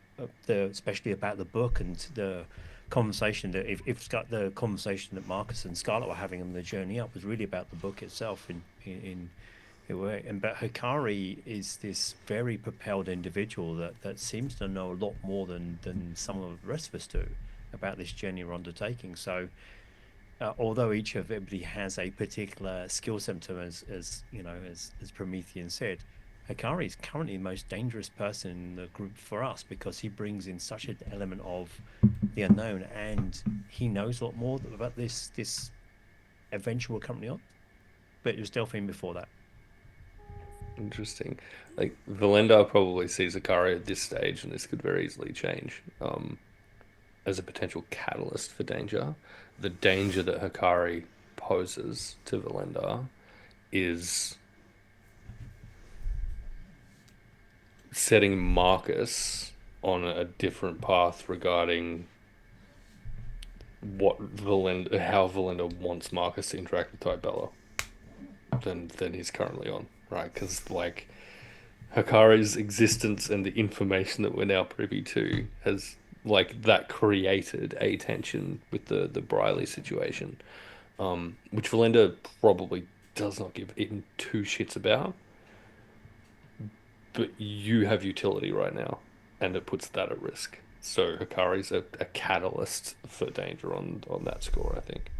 especially about the book and the conversation that if the conversation that Marcus and Scarlet were having on the journey up was really about the book itself in a way. But Hikari is this very propelled individual that seems to know a lot more than some of the rest of us do about this journey we're undertaking. So although each of everybody has a particular skill set, as Promethean said, Hikari is currently the most dangerous person in the group for us, because he brings in such an element of the unknown, and he knows a lot more about this adventure we're currently on. But it was Delphine before that. Interesting. Like, Valinda probably sees Hikari at this stage, and this could very easily change, as a potential catalyst for danger. The danger that Hikari poses to Valinda is setting Marcus on a different path regarding how Valinda wants Marcus to interact with Tybella than he's currently on. Right, because like Hikari's existence and the information that we're now privy to has that created a tension with the Briley situation, which Valinda probably does not give even two shits about. But you have utility right now, and it puts that at risk. So Hikari's a catalyst for danger on that score, I think.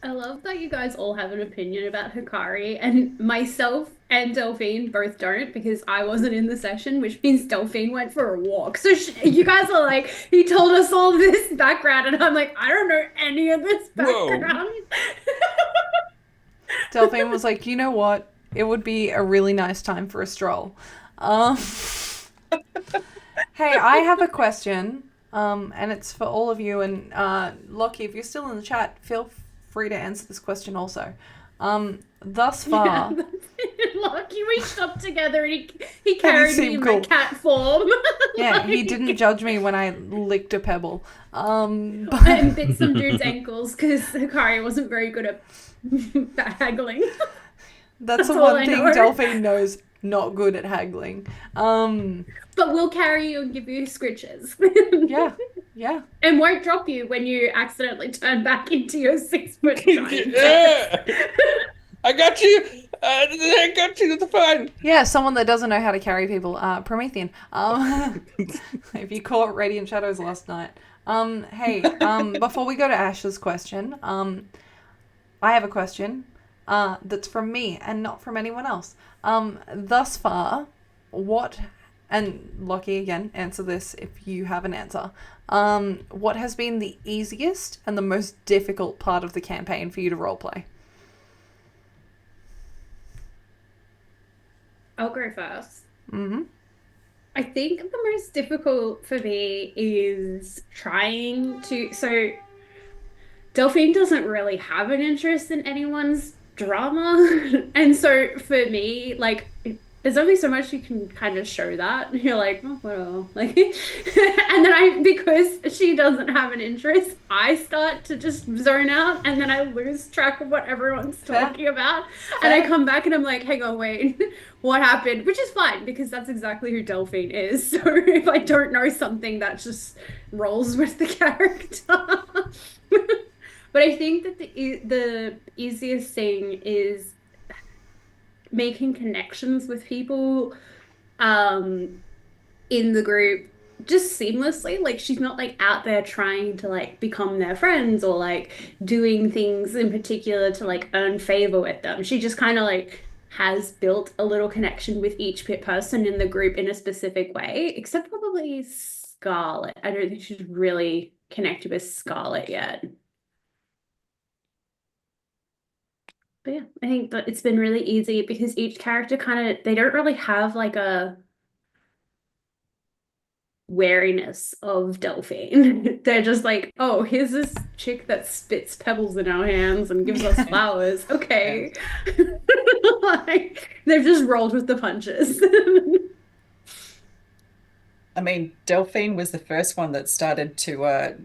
I love that you guys all have an opinion about Hikari, and myself and Delphine both don't, because I wasn't in the session, which means Delphine went for a walk. So you guys are like, he told us all this background, and I'm like, I don't know any of this background. Delphine was like, you know what? It would be a really nice time for a stroll. Hey, I have a question, and it's for all of you. And Lockie, if you're still in the chat, feel free to answer this question also. Thus far, Lockie, we shopped together, and he carried me in my cat form. Yeah, he didn't judge me when I licked a pebble. And bit some dude's ankles because Hikari wasn't very good at haggling. That's the one thing Delphine knows, not good at haggling. But we'll carry you and give you scritches. Yeah. And won't drop you when you accidentally turn back into your 6 foot giant. Yeah. I got you. I got you. That's fine. Yeah, someone that doesn't know how to carry people. Promethean. If you caught Radiant Shadows last night. Hey, before we go to Ash's question, I have a question that's from me and not from anyone else. Thus far, what and Lockie, again, answer this if you have an answer. What has been the easiest and the most difficult part of the campaign for you to roleplay? I'll go first. Mm-hmm. I think the most difficult for me is trying to... So, Delphine doesn't really have an interest in anyone's drama. And so, for me, like, there's only so much you can kind of show that. You're like, oh, well, like... and then because she doesn't have an interest, I start to just zone out, and then I lose track of what everyone's talking about. And I come back and I'm like, hang on, wait, what happened? Which is fine, because that's exactly who Delphine is. So if I don't know something, that just rolls with the character. But I think that the easiest thing is making connections with people in the group just seamlessly. Like, she's not like out there trying to like become their friends or like doing things in particular to like earn favor with them. She just kind of like has built a little connection with each person in the group in a specific way, except probably Scarlet. I don't think she's really connected with Scarlet yet. But yeah, I think that it's been really easy because each character they don't really have like a wariness of Delphine. They're just like, oh, here's this chick that spits pebbles in our hands and gives us flowers. Okay. Like, they've just rolled with the punches. I mean, Delphine was the first one that started to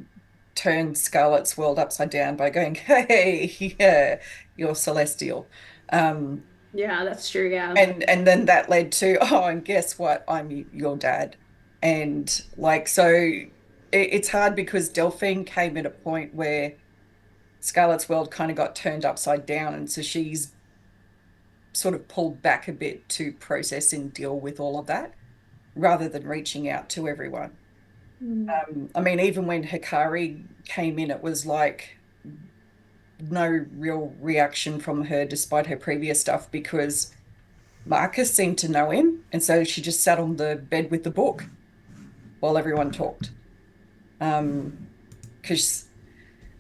turn Scarlet's world upside down by going, hey, yeah, you're celestial. Yeah, that's true, yeah. And then that led to, oh, and guess what? I'm your dad. And like, so it's hard because Delphine came at a point where Scarlet's world kind of got turned upside down. And so she's sort of pulled back a bit to process and deal with all of that rather than reaching out to everyone. I mean, even when Hikari came in, it was like no real reaction from her despite her previous stuff because Marcus seemed to know him. And so she just sat on the bed with the book while everyone talked. Because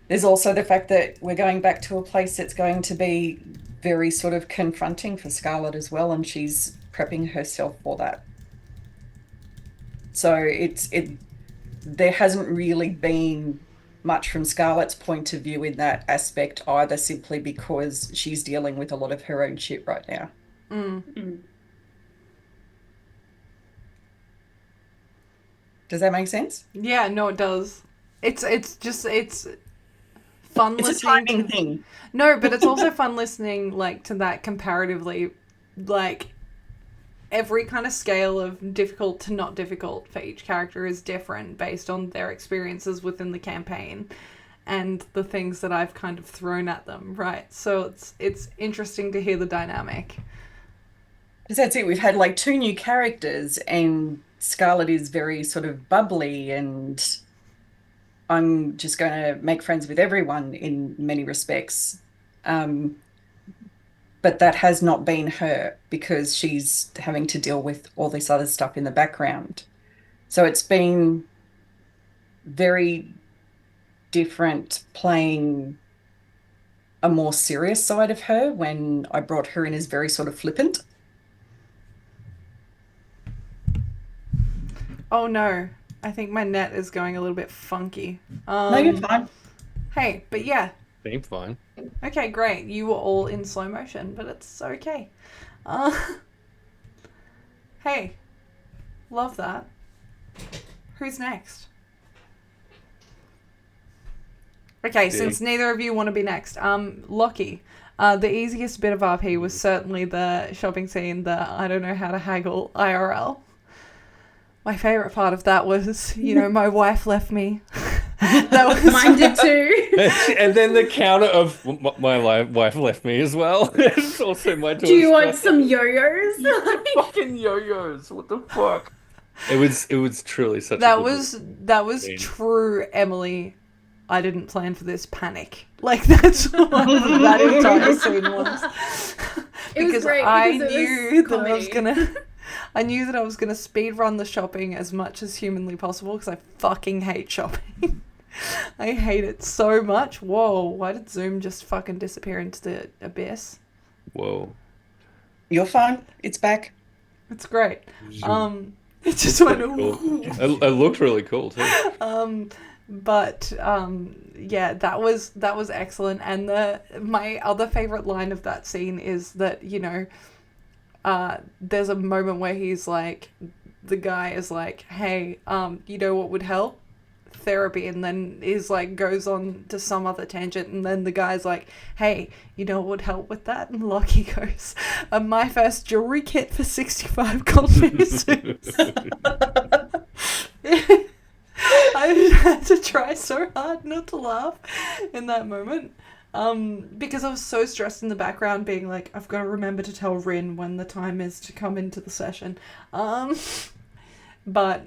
there's also the fact that we're going back to a place that's going to be very sort of confronting for Scarlet as well, and she's prepping herself for that. So there hasn't really been much from Scarlet's point of view in that aspect either, simply because she's dealing with a lot of her own shit right now. Does that make sense? Yeah, no, it does. It's fun It's listening. a timing thing. No, but it's also fun listening like to that comparatively, like every kind of scale of difficult to not difficult for each character is different based on their experiences within the campaign and the things that I've kind of thrown at them, right? So it's interesting to hear the dynamic. Because that's it. We've had like 2 new characters, and Scarlet is very sort of bubbly, and I'm just going to make friends with everyone in many respects. But that has not been her because she's having to deal with all this other stuff in the background. So it's been very different playing a more serious side of her when I brought her in as very sort of flippant. Oh no, I think my net is going a little bit funky. No, you're fine. Hey, but yeah. Seems fine. Okay, great. You were all in slow motion, but it's okay. Hey, love that. Who's next? Okay, since neither of you want to be next, Lockie. The easiest bit of RP was certainly the shopping scene, the I don't know how to haggle IRL. My favourite part of that was, my wife left me. That was mine did too. And then the counter of my wife left me as well. It's also my daughter's Do you want some yo-yos? Fucking yo-yos. What the fuck? It was truly such that a was true, Emily. I didn't plan for this panic. Like, that's what that entire scene was. It was great I because knew it was that I was comedy. I knew that I was going to speed run the shopping as much as humanly possible because I fucking hate shopping. I hate it so much. Whoa, why did Zoom just fucking disappear into the abyss? Whoa. You're fine. It's back. It's great. It just went. Cool. It looked really cool too. Yeah, that was excellent. And my other favorite line of that scene is that, you know, there's a moment where he's like, the guy is like, hey, you know what would help? Therapy. And then is like, goes on to some other tangent, and then the guy's like, hey, you know what would help with that? And Lockie goes, my first jewelry kit for 65 gold suits. I had to try so hard not to laugh in that moment, because I was so stressed in the background being like, I've got to remember to tell Rin when the time is to come into the session. But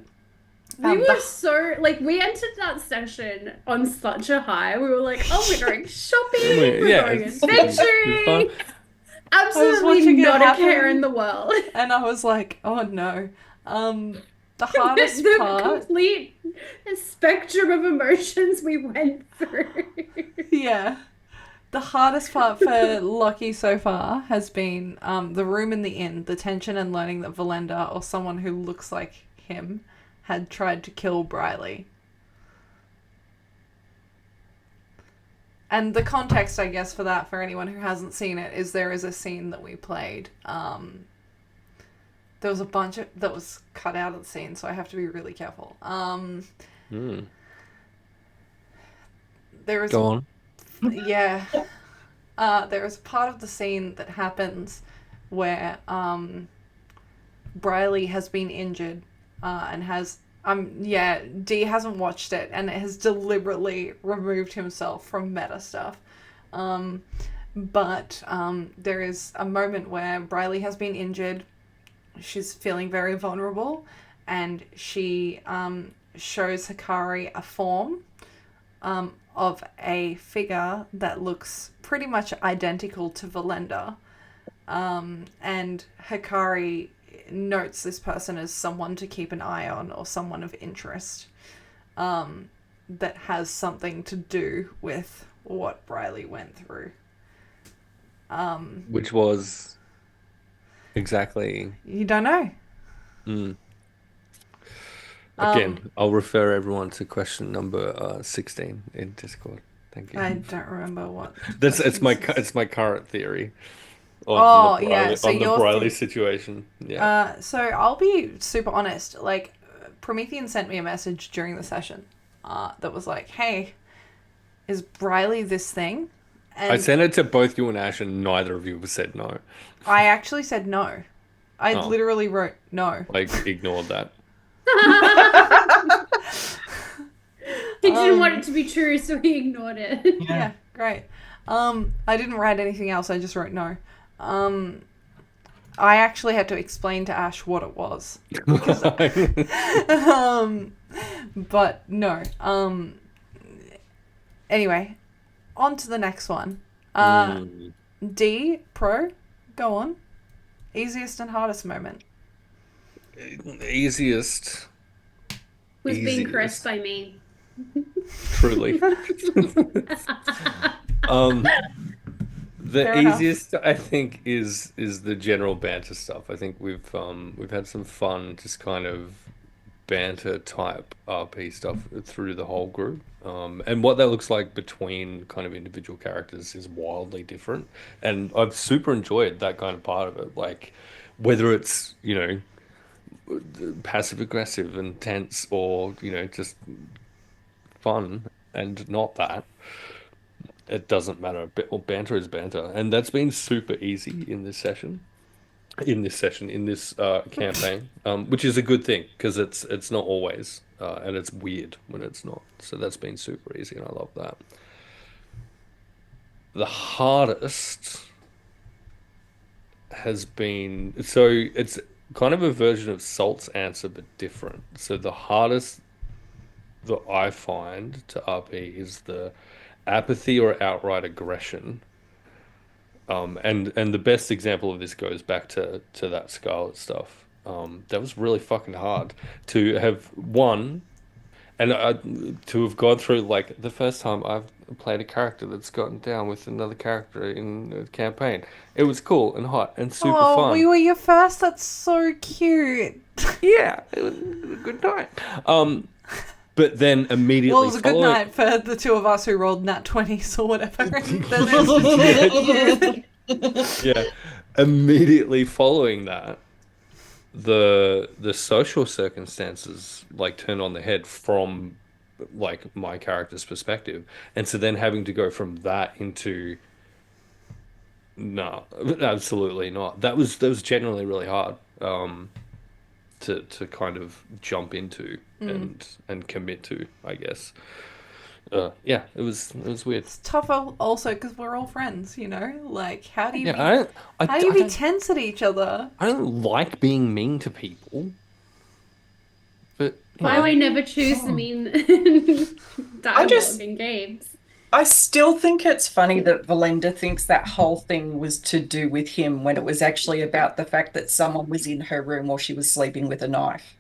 we were so, like, we entered that session on such a high. We were like, oh, we're going shopping, we're going adventuring. Absolutely not a care in the world. And I was like, oh no. The hardest the part... complete spectrum of emotions we went through. Yeah. The hardest part for Lockie so far has been the room in the inn, the tension and learning that Valenda, or someone who looks like him, had tried to kill Briley. And the context, I guess, for that, for anyone who hasn't seen it, is there is a scene that we played. There was a bunch that was cut out of the scene, so I have to be really careful. There is... Go on. Yeah. There is a part of the scene that happens where Briley has been injured and has... Dee hasn't watched it and it has deliberately removed himself from meta stuff. But there is a moment where Briley has been injured. She's feeling very vulnerable, and she shows Hikari a form of a figure that looks pretty much identical to Valenda. And Hikari notes this person as someone to keep an eye on, or someone of interest, that has something to do with what Briley went through. Which was... Exactly. You don't know. Again, I'll refer everyone to question number 16 in Discord. Thank you. I don't remember what. It's my current theory. On the Briley situation. Yeah. So I'll be super honest. Like, Promethean sent me a message during the session that was like, "Hey, is Briley this thing?" And I sent it to both you and Ash, and neither of you said no. I actually said no. I literally wrote no. I ignored that. He didn't want it to be true, so he ignored it. Yeah, great. I didn't write anything else. I just wrote no. I actually had to explain to Ash what it was. Because, but no. Anyway, on to the next one. D, Pro, go on. Easiest and hardest moment. Easiest. Was being caressed by me. Truly. The easiest, I think, is the general banter stuff. I think we've had some fun, just kind of banter type RP stuff through the whole group. And what that looks like between kind of individual characters is wildly different. And I've super enjoyed that kind of part of it. Like, whether it's, you know, passive aggressive and tense, or, you know, just fun and not that. It doesn't matter. Banter is banter. And that's been super easy in this campaign, which is a good thing, because it's not always, and it's weird when it's not. So that's been super easy, and I love that. The hardest has been, so it's kind of a version of Salt's answer, but different. So the hardest that I find to RP is the apathy or outright aggression. And the best example of this goes back to that Scarlet stuff. That was really fucking hard to have won, and to have gone through like the first time I've played a character that's gotten down with another character in a campaign. It was cool and hot and super Oh, fun. we were your first. That's so cute. Yeah, it was a good night. But then immediately Well, it was a good following- night for the two of us who rolled nat 20s or whatever. Yeah. Immediately following that, the social circumstances like turn on the head from like my character's perspective, and so then having to go from that into no, absolutely not. That was genuinely really hard to kind of jump into and commit to, I guess. Yeah, it was weird. It's tough also because we're all friends, you know? Like, how do you Yeah, how do you be tense at each other? I don't like being mean to people, but Why do I never choose to mean dialogue in games? I still think it's funny that Valinda thinks that whole thing was to do with him when it was actually about the fact that someone was in her room while she was sleeping with a knife.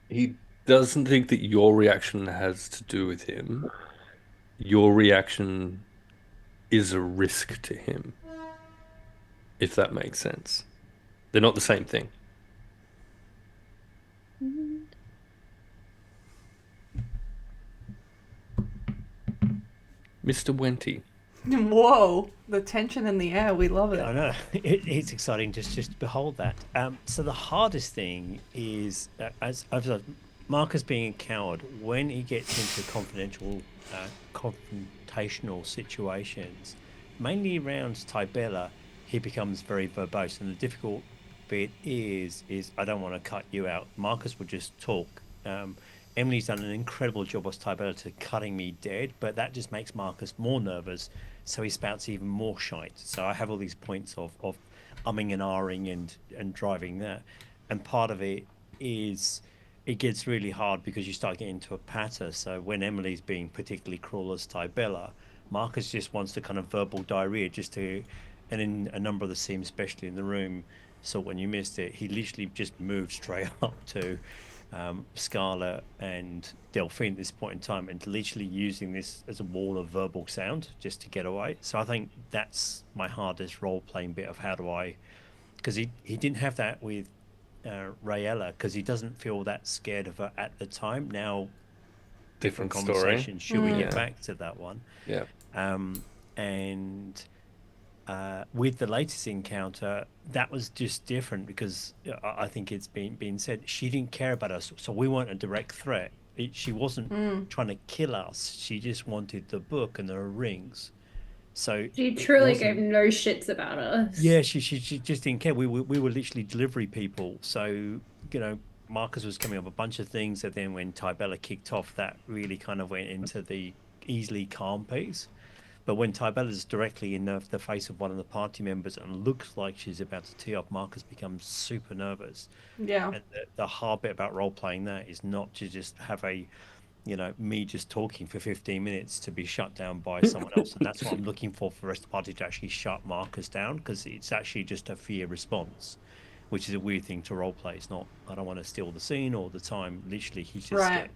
He doesn't think that your reaction has to do with him. Your reaction is a risk to him, if that makes sense. They're not the same thing. Mr. Wenty. Whoa, the tension in the air, we love it. I know. It's exciting just to behold that. So the hardest thing is, as Marcus being a coward, when he gets into confrontational situations, mainly around Tibella, he becomes very verbose. And the difficult bit is I don't want to cut you out. Marcus would just talk. Emily's done an incredible job with Tibella to cutting me dead, but that just makes Marcus more nervous, so he spouts even more shite. So I have all these points of umming and ahhing and driving that. And part of it is it gets really hard because you start getting into a patter. So when Emily's being particularly cruel as Tibella, Marcus just wants to kind of verbal diarrhea just to, and in a number of the scenes, especially in the room, so when you missed it, he literally just moved straight up to Scarlet and Delphine at this point in time, and literally using this as a wall of verbal sound just to get away. So I think that's my hardest role-playing bit of how do I, because he didn't have that with Rayella, because he doesn't feel that scared of her at the time. Now, Different story. conversation. Should we Yeah. get back to that one? Yeah. And with the latest encounter, that was just different because I think it's been said she didn't care about us, so we weren't a direct threat. She wasn't trying to kill us. She just wanted the book and the rings. So She truly gave no shits about us. yeah, she just didn't care. We were literally delivery people. So you know, Marcus was coming up with a bunch of things, and then when Tibella kicked off, that really kind of went into the easily calm piece. But when Tibella's directly in the face of one of the party members and looks like she's about to tee off, Marcus becomes super nervous. Yeah. And the hard bit about role-playing that is not to just have me just talking for 15 minutes to be shut down by someone else. And that's what I'm looking for the rest of the party, to actually shut Marcus down, because it's actually just a fear response, which is a weird thing to role-play. It's not, I don't want to steal the scene all the time. Literally, he's just scared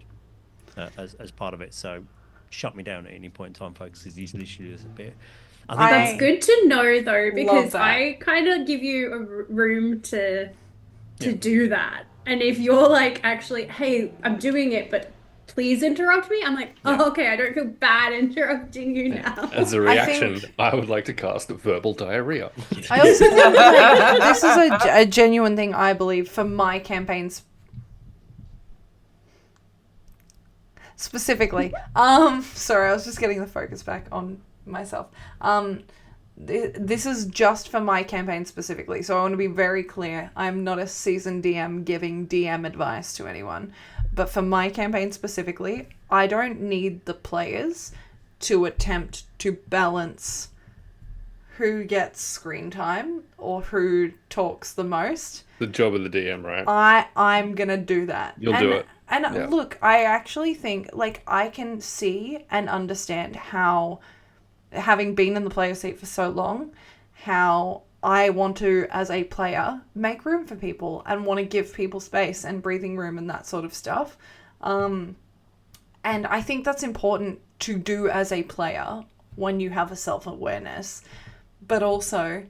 as part of it. So shut me down at any point in time, folks, because he's literally just a bit. I think That's good to know though, because that. I kind of give you a room to do that. And if you're like, actually, hey, I'm doing it, but please interrupt me, I'm like, oh, okay, I don't feel bad interrupting you now. As a reaction, I would like to cast verbal diarrhea. I also think like, this is a genuine thing, I believe, for my campaigns specifically. Sorry, I was just getting the focus back on myself. This is just for my campaign specifically, so I want to be very clear. I'm not a seasoned DM giving DM advice to anyone, but for my campaign specifically, I don't need the players to attempt to balance who gets screen time or who talks the most. The job of the DM, right? I'm gonna do that. You'll do it. And Yeah. look, I actually think, like, I can see and understand how, having been in the player seat for so long, how I want to, as a player, make room for people and want to give people space and breathing room and that sort of stuff. And I think that's important to do as a player when you have a self-awareness. But also,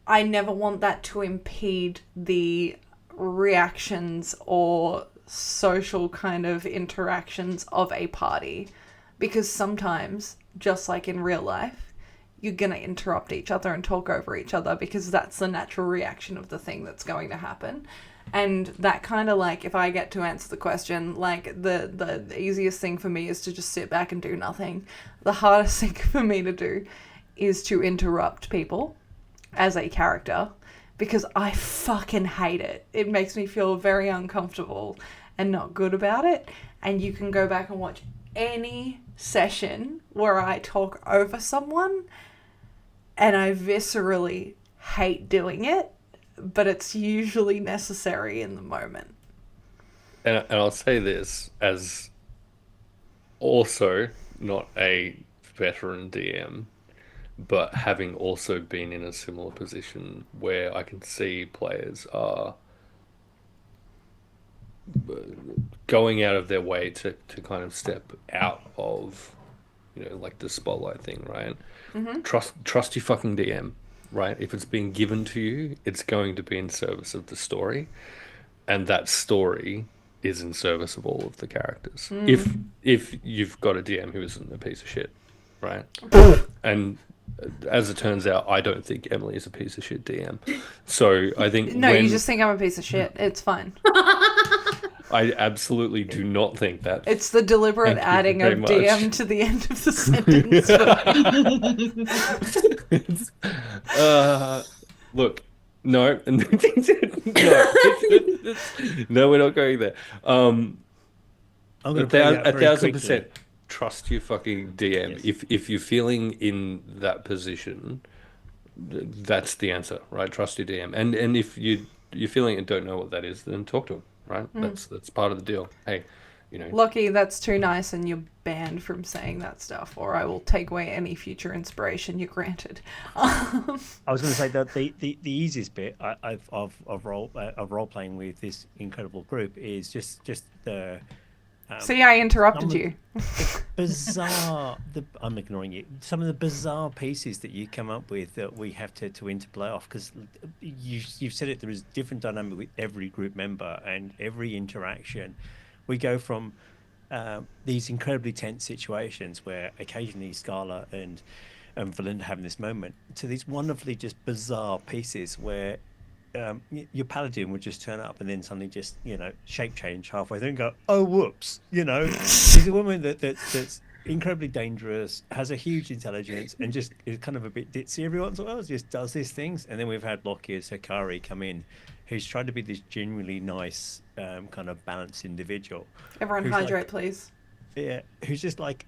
I never want that to impede the reactions or social kind of interactions of a party. Because sometimes, just like in real life, you're going to interrupt each other and talk over each other because that's the natural reaction of the thing that's going to happen. And that kind of like, if I get to answer the question, like the easiest thing for me is to just sit back and do nothing. The hardest thing for me to do is to interrupt people as a character because I fucking hate it. It makes me feel very uncomfortable and not good about it. And you can go back and watch any session where I talk over someone and I viscerally hate doing it, but it's usually necessary in the moment. And I'll say this as also not a veteran DM, but having also been in a similar position where I can see players are going out of their way to kind of step out of, like the spotlight thing, right? Mm-hmm. Trust your fucking DM, right? If it's being given to you, it's going to be in service of the story, and that story is in service of all of the characters. If you've got a DM who isn't a piece of shit, right? And as it turns out, I don't think Emily is a piece of shit DM. So I think you just think I'm a piece of shit. It's fine. I absolutely do not think that. It's the deliberate adding of DM to the end of the sentence. Look, no, no, we're not going there. I'm going to 1,000% trust your fucking DM. Yes. If you're feeling in that position, that's the answer, right? Trust your DM. And if you're feeling and don't know what that is, then talk to him, right? That's part of the deal. Hey, Lucky, that's too nice and you're banned from saying that stuff, or I will take away any future inspiration you granted. I was going to say that the easiest bit of role playing with this incredible group is just the. See, I interrupted you. Bizarre. I'm ignoring you. Some of the bizarre pieces that you come up with that we have to interplay off, because you've said it. There is different dynamic with every group member and every interaction. We go from these incredibly tense situations where occasionally Scala and Valinda having this moment to these wonderfully just bizarre pieces where your paladin would just turn up and then suddenly just shape change halfway through and go, oh whoops, she's a woman that's incredibly dangerous, has a huge intelligence, and just is kind of a bit ditzy every once in a while, just does these things. And then we've had Lockyer Sakari come in, who's tried to be this genuinely nice kind of balanced individual. Everyone hydrate, please. Yeah, who's just like,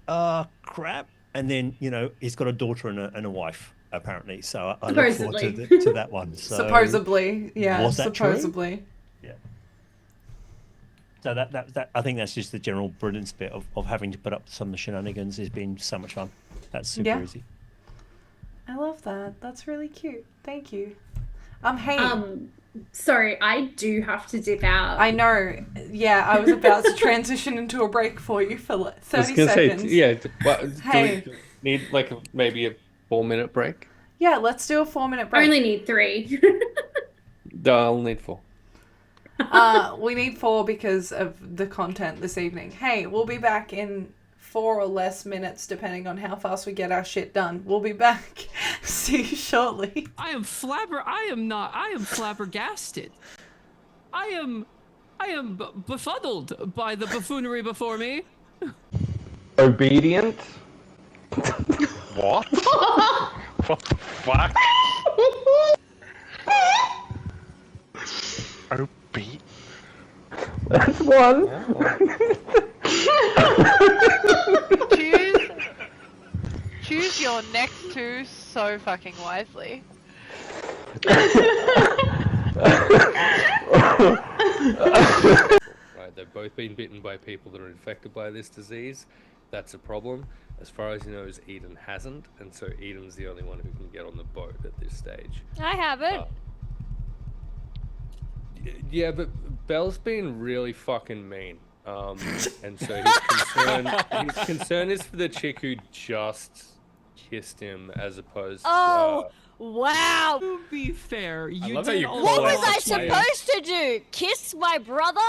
crap, and then he's got a daughter and a wife. Apparently, so I look forward to that one. So, supposedly, yeah, was that supposedly. True? Yeah. So that I think that's just the general brilliance bit of having to put up some of the shenanigans has been so much fun. That's super easy. I love that. That's really cute. Thank you. Hey. Sorry, I do have to dip out. I know. Yeah, I was about to transition into a break for you for 30 seconds. Do we need maybe a 4-minute break? Yeah, let's do a 4-minute break. I only need 3. I'll need 4. We need 4 because of the content this evening. Hey, we'll be back in 4 or less minutes, depending on how fast we get our shit done. We'll be back. See you shortly. I am flabbergasted. I am befuddled by the buffoonery before me. Obedient? What? What the fuck? That's one. Choose your next 2 so fucking wisely. Right, they've both been bitten by people that are infected by this disease. that's a problem. As far as he knows, Eden hasn't, and so Eden's the only one who can get on the boat at this stage. I haven't. Yeah, but Belle's been really fucking mean. And so his concern is for the chick who just kissed him as opposed Oh, wow. To be fair, you love how did you also call What it was I player. supposed to do? Kiss my brother?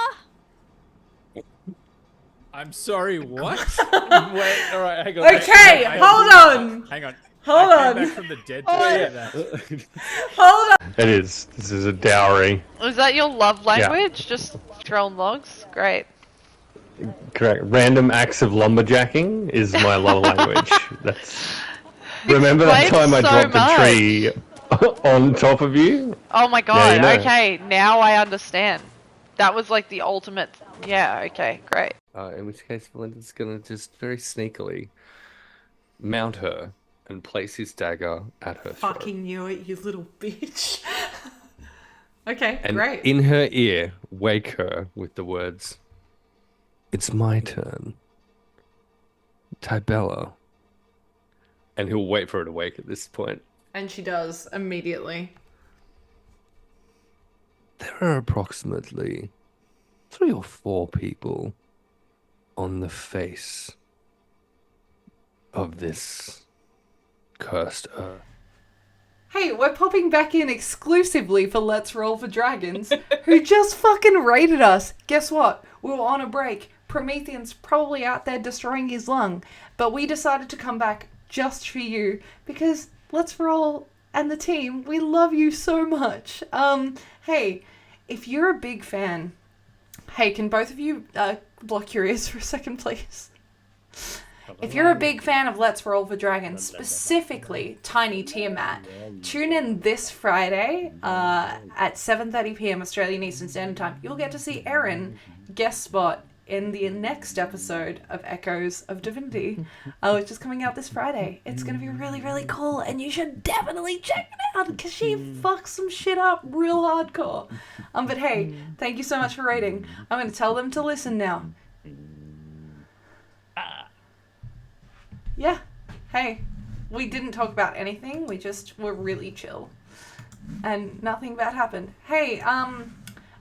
I'm sorry, what? Wait, alright, hang on. Okay, hold on. Hang on. Hold I on. came back from the dead to say that. Hold on. It is. This is a dowry. Was that your love language? Just throwing logs? Great. Correct. Random acts of lumberjacking is my love language. That's. Remember that Explains time I so dropped a tree on top of you? Oh my Yeah, god, you know. okay, now I understand. That was like the ultimate. Yeah, okay, great. in which case Valentin's gonna just very sneakily mount her and place his dagger at her throat. Fucking knew it, you little bitch. Okay, And great. in her ear, wake her with the words, "It's my turn. Tibella." And he'll wait for her to wake at this point. And she does immediately. There are approximately 3 or 4 people on the face of this cursed earth. Hey, we're popping back in exclusively for Let's Roll for Dragons, who just fucking raided us. Guess what? We were on a break. Promethean's probably out there destroying his lung, but we decided to come back just for you because Let's Roll and the team, we love you so much. Hey, if you're a big fan, hey, can both of you block your ears for a second, please? If you're a big fan of Let's Roll for Dragons, specifically Tiny Tiamat, tune in this Friday at 7:30 p.m. Australian Eastern Standard Time. You'll get to see Erin guest spot in the next episode of Echoes of Divinity, which is coming out this Friday. It's going to be really, really cool, and you should definitely check it out because she fucks some shit up real hardcore. But hey, thank you so much for rating. I'm going to tell them to listen now. Yeah. Hey, we didn't talk about anything. We just were really chill. And nothing bad happened. Hey,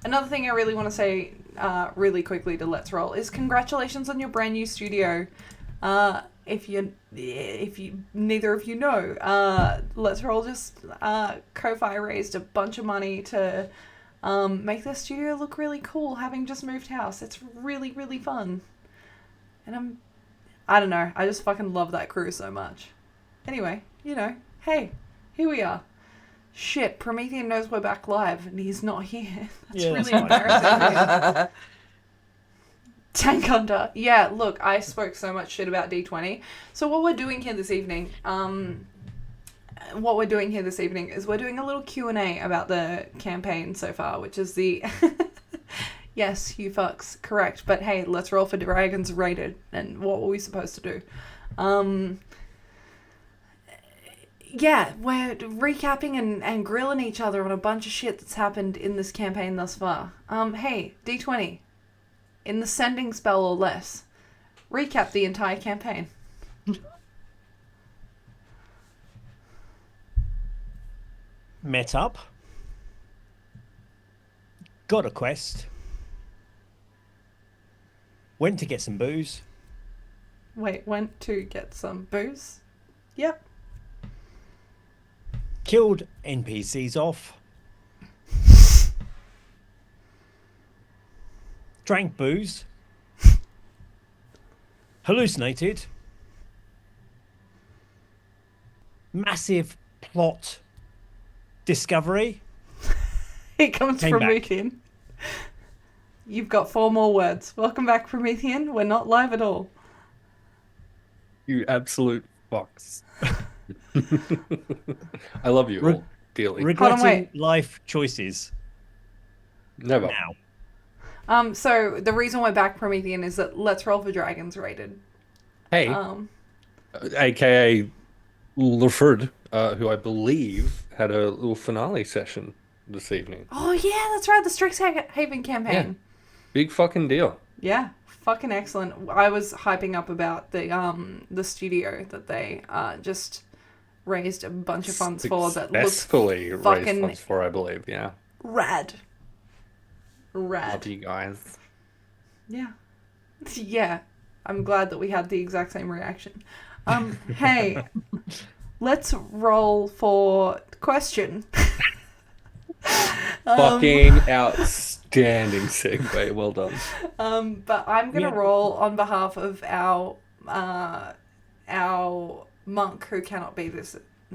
another thing I really want to say really quickly to Let's Roll is congratulations on your brand new studio. If you neither of you know, Let's Roll just Ko-Fi raised a bunch of money to make their studio look really cool, having just moved house. It's really, really fun. And I don't know, I just fucking love that crew so much. Anyway, you know, hey, here we are. Shit, Promethean knows we're back live and he's not here. That's really embarrassing. Tank Hunter. Yeah, look, I spoke so much shit about Deetwenty. So what we're doing here this evening, is we're doing a little Q&A about the campaign so far, which is the... Yes, you fucks, correct. But hey, Let's Roll for Dragons rated, and what were we supposed to do? Yeah, we're recapping and grilling each other on a bunch of shit that's happened in this campaign thus far. Hey, Deetwenty, in the sending spell or less, recap the entire campaign. Met up. Got a quest. Went to get some booze. Wait, went to get some booze? Yep. Killed NPCs off. Drank booze. Hallucinated. Massive plot discovery. Here comes Came back. Promethean. You've got 4 more words. Welcome back, Promethean. We're not live at all. You absolute fucks. I love you all dearly. Regretting wait. life choices. Never. Now. So the reason we're back, Promethean, is that Let's Roll for Dragons rated. Hey, aka Leford, who I believe had a little finale session this evening. Oh yeah, that's right, the Strixhaven campaign. Big fucking deal. Yeah, fucking excellent. I was hyping up about the studio that they just raised a bunch of funds for that looks Successfully raised fucking funds for, I believe. Yeah. rad. Love you guys. Yeah. Yeah. I'm glad that we had the exact same reaction. Hey, let's roll for question. Fucking outstanding segue. Well done. But I'm gonna roll on behalf of our monk who cannot be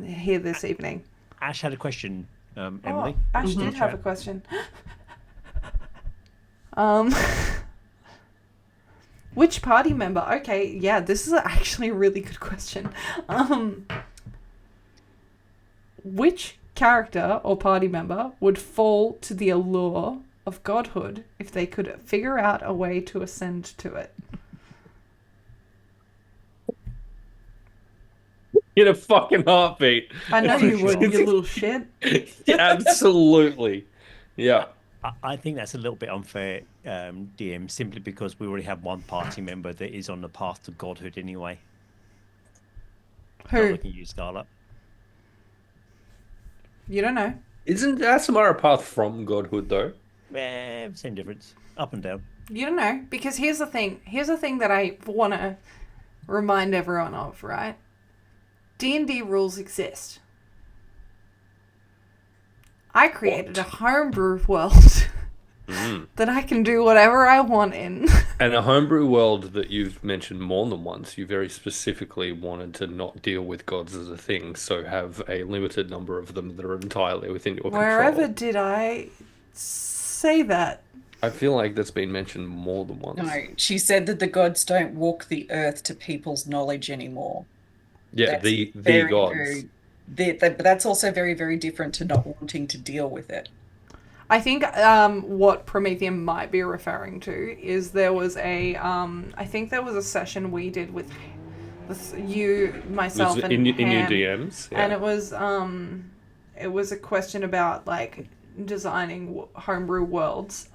here this evening. Ash had a question, Emily. Oh, Ash did have a question. Which party member? Okay, yeah, this is actually a really good question. Which character or party member would fall to the allure of godhood if they could figure out a way to ascend to it? In a fucking heartbeat. I know you would, you little shit. Absolutely. Yeah. I think that's a little bit unfair, DM, simply because we already have one party member that is on the path to godhood anyway. Who? Not looking at you, Scarlet. You don't know. Isn't Asamara a path from godhood, though? Same difference. Up and down. You don't know, because here's the thing. Here's the thing that I want to remind everyone of, right? D&D rules exist. I created a homebrew world that I can do whatever I want in. And a homebrew world that you've mentioned more than once, you very specifically wanted to not deal with gods as a thing, so have a limited number of them that are entirely within your Wherever control. did I say that? I feel like that's been mentioned more than once. No, she said that the gods don't walk the earth to people's knowledge anymore. Yeah, That's the very, gods. but that's also very, very different to not wanting to deal with it. I think what Promethean might be referring to is there was I think there was a session we did with you, myself, and in your Ham, DMs, yeah. and it was a question about like designing homebrew worlds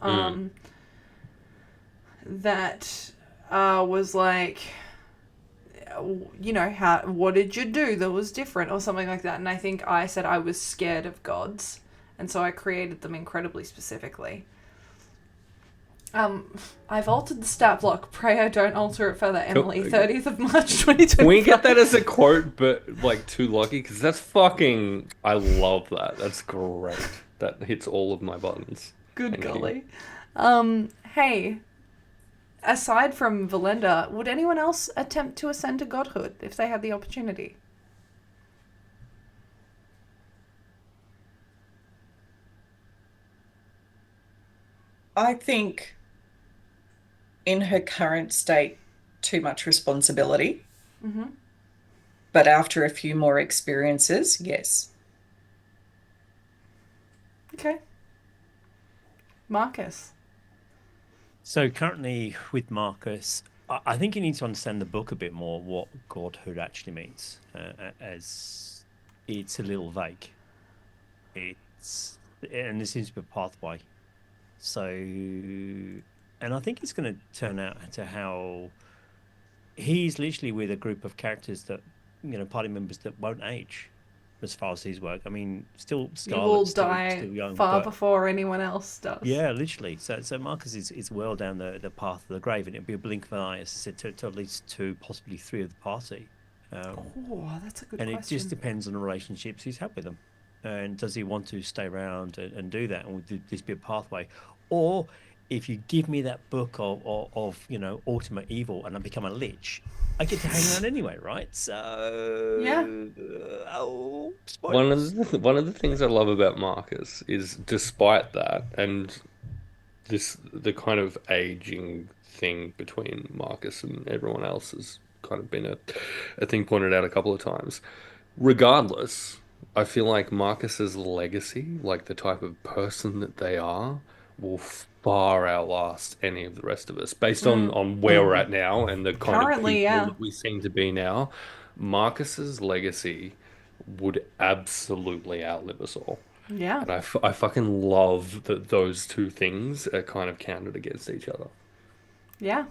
that was like, you know, what did you do that was different or something like that. And I think I said I was scared of gods, and so I created them incredibly specifically. I've altered the stat block. Pray I don't alter it further, Emily. 30th of March 2025. Can we get that as a quote, but like too lucky? Because that's fucking... I love that. That's great. That hits all of my buttons. Good Thank golly. you. Hey, aside from Valenda, would anyone else attempt to ascend to godhood if they had the opportunity? I think in her current state, too much responsibility. Mm-hmm. But after a few more experiences, yes. Okay. Marcus. So currently with Marcus, I think you need to understand the book a bit more, what godhood actually means, as it's a little vague. And there seems to be a pathway. So, and I think it's going to turn out to how he's literally with a group of characters that, you know, party members that won't age as far as his work. I mean, still Scarlet, You will still die young, far but before anyone else does. yeah, literally. So Marcus is well down the path of the grave, and it'd be a blink of an eye, as I said, to at least 2, possibly 3 of the party. Oh, that's a good and question. it just depends on the relationships he's had with them. And does he want to stay around and do that? And would this be a pathway? Or if you give me that book of you know, ultimate evil and I become a lich, I get to hang around anyway, right? So yeah. One of the things I love about Marcus is, despite that, and the kind of aging thing between Marcus and everyone else has kind of been a thing pointed out a couple of times. Regardless, I feel like Marcus's legacy, like the type of person that they are, will far outlast any of the rest of us, based on where we're at now and the kind of people that we seem to be now. Marcus's legacy would absolutely outlive us all. Yeah. And I fucking love that those two things are kind of counted against each other. Yeah.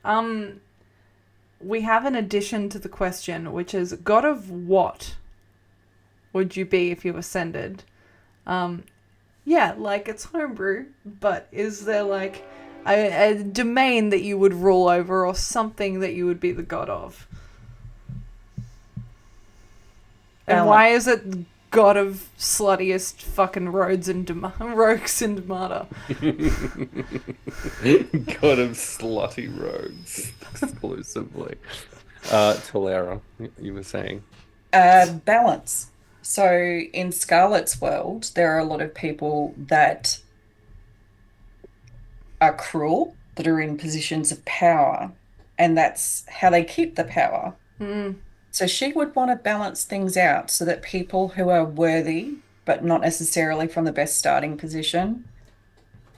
We have an addition to the question, which is god of what would you be if you ascended? Yeah, like it's homebrew, but is there like a domain that you would rule over or something that you would be the god of? And why is it god of sluttiest fucking rogues in Demata? God of slutty rogues exclusively. Tolera, you were saying? Balance. So in Scarlet's world, there are a lot of people that are cruel, that are in positions of power, and that's how they keep the power. So she would want to balance things out so that people who are worthy, but not necessarily from the best starting position,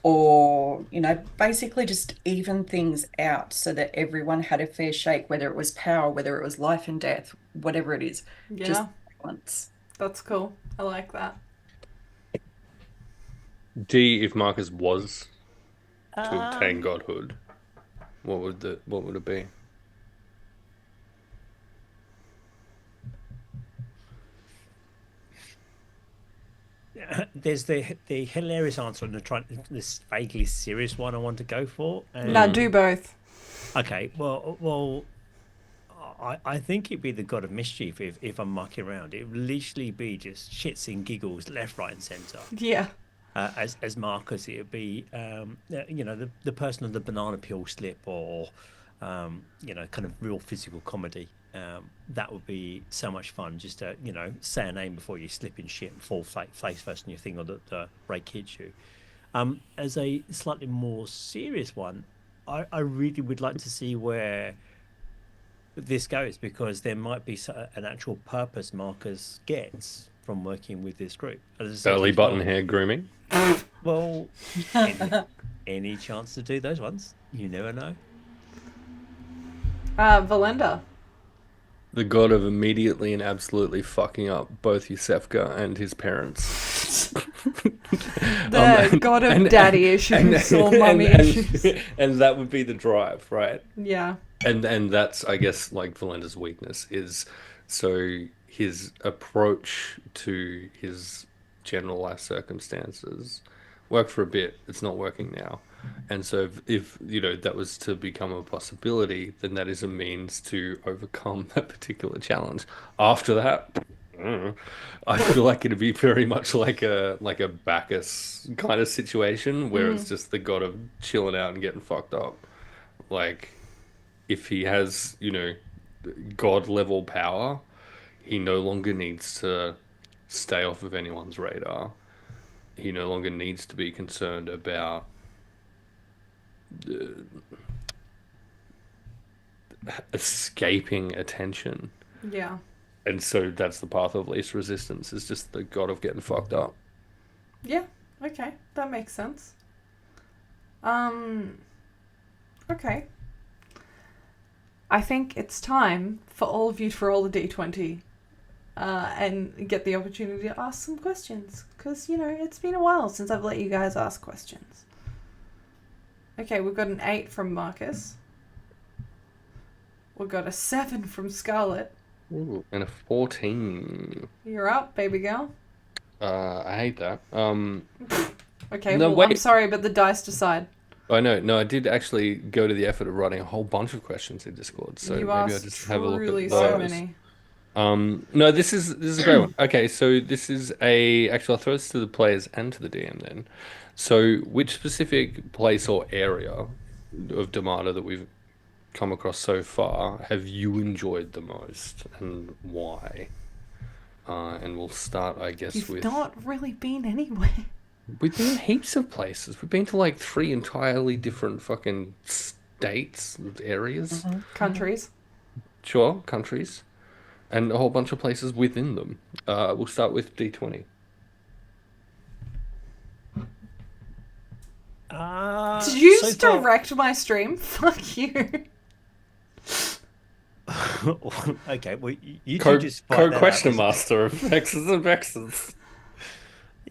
or, you know, basically just even things out so that everyone had a fair shake, whether it was power, whether it was life and death, whatever it is. Yeah. Just balance. That's cool. I like that. D, if Marcus was to obtain godhood, what would it be? There's the hilarious answer and this vaguely serious one I want to go for. No, do both. Okay, well, I think it'd be the god of mischief if I'm mucking around. It would literally be just shits and giggles left, right, and centre. Yeah. As Marcus, it would be you know, the person of the banana peel slip, or you know, kind of real physical comedy. That would be so much fun, just to, you know, say a name before you slip in shit and fall face first on your thing, or the break hits you. As a slightly more serious one, I really would like to see where this goes, because there might be an actual purpose Marcus gets from working with this group. Belly button hair grooming? Well, any chance to do those ones? You never know. Valenda. The god of immediately and absolutely fucking up both Yusefka and his parents. The god of daddy issues or mummy issues. And that would be the drive, right? Yeah. And that's, I guess, like Valenda's weakness is, so his approach to his general life circumstances worked for a bit. It's not working now. And so if you know, that was to become a possibility, then that is a means to overcome that particular challenge. After that, I feel like it'd be very much like a Bacchus kind of situation where it's just the god of chilling out and getting fucked up. Like, if he has, you know, god level power, he no longer needs to stay off of anyone's radar. He no longer needs to be concerned about escaping attention. Yeah. And so that's the path of least resistance, is just the god of getting fucked up. Yeah, okay. That makes sense. Okay. I think it's time for all of you to roll the D20 and get the opportunity to ask some questions. Because, you know, it's been a while since I've let you guys ask questions. Okay, we've got an 8 from Marcus. We've got a 7 from Scarlet. Ooh, and a 14. You're up, baby girl. I hate that. Okay, no, well, wait. I'm sorry, but the dice decide. I know. No, I did actually go to the effort of writing a whole bunch of questions in Discord. So You maybe I'll asked just have a look at truly those. so many. No, this is a great one. Okay, so this is actually, I'll throw this to the players and to the DM then. So which specific place or area of Demata that we've come across so far have you enjoyed the most, and why? And we'll start, I guess, You've with... not really been anywhere. We've been heaps of places. We've been to like 3 entirely different fucking states, areas. Countries. Sure, countries. And a whole bunch of places within them. We'll start with D20. Did you just direct my stream? Fuck you. Okay, well, you two just fight that question out. master of X's and Vexes.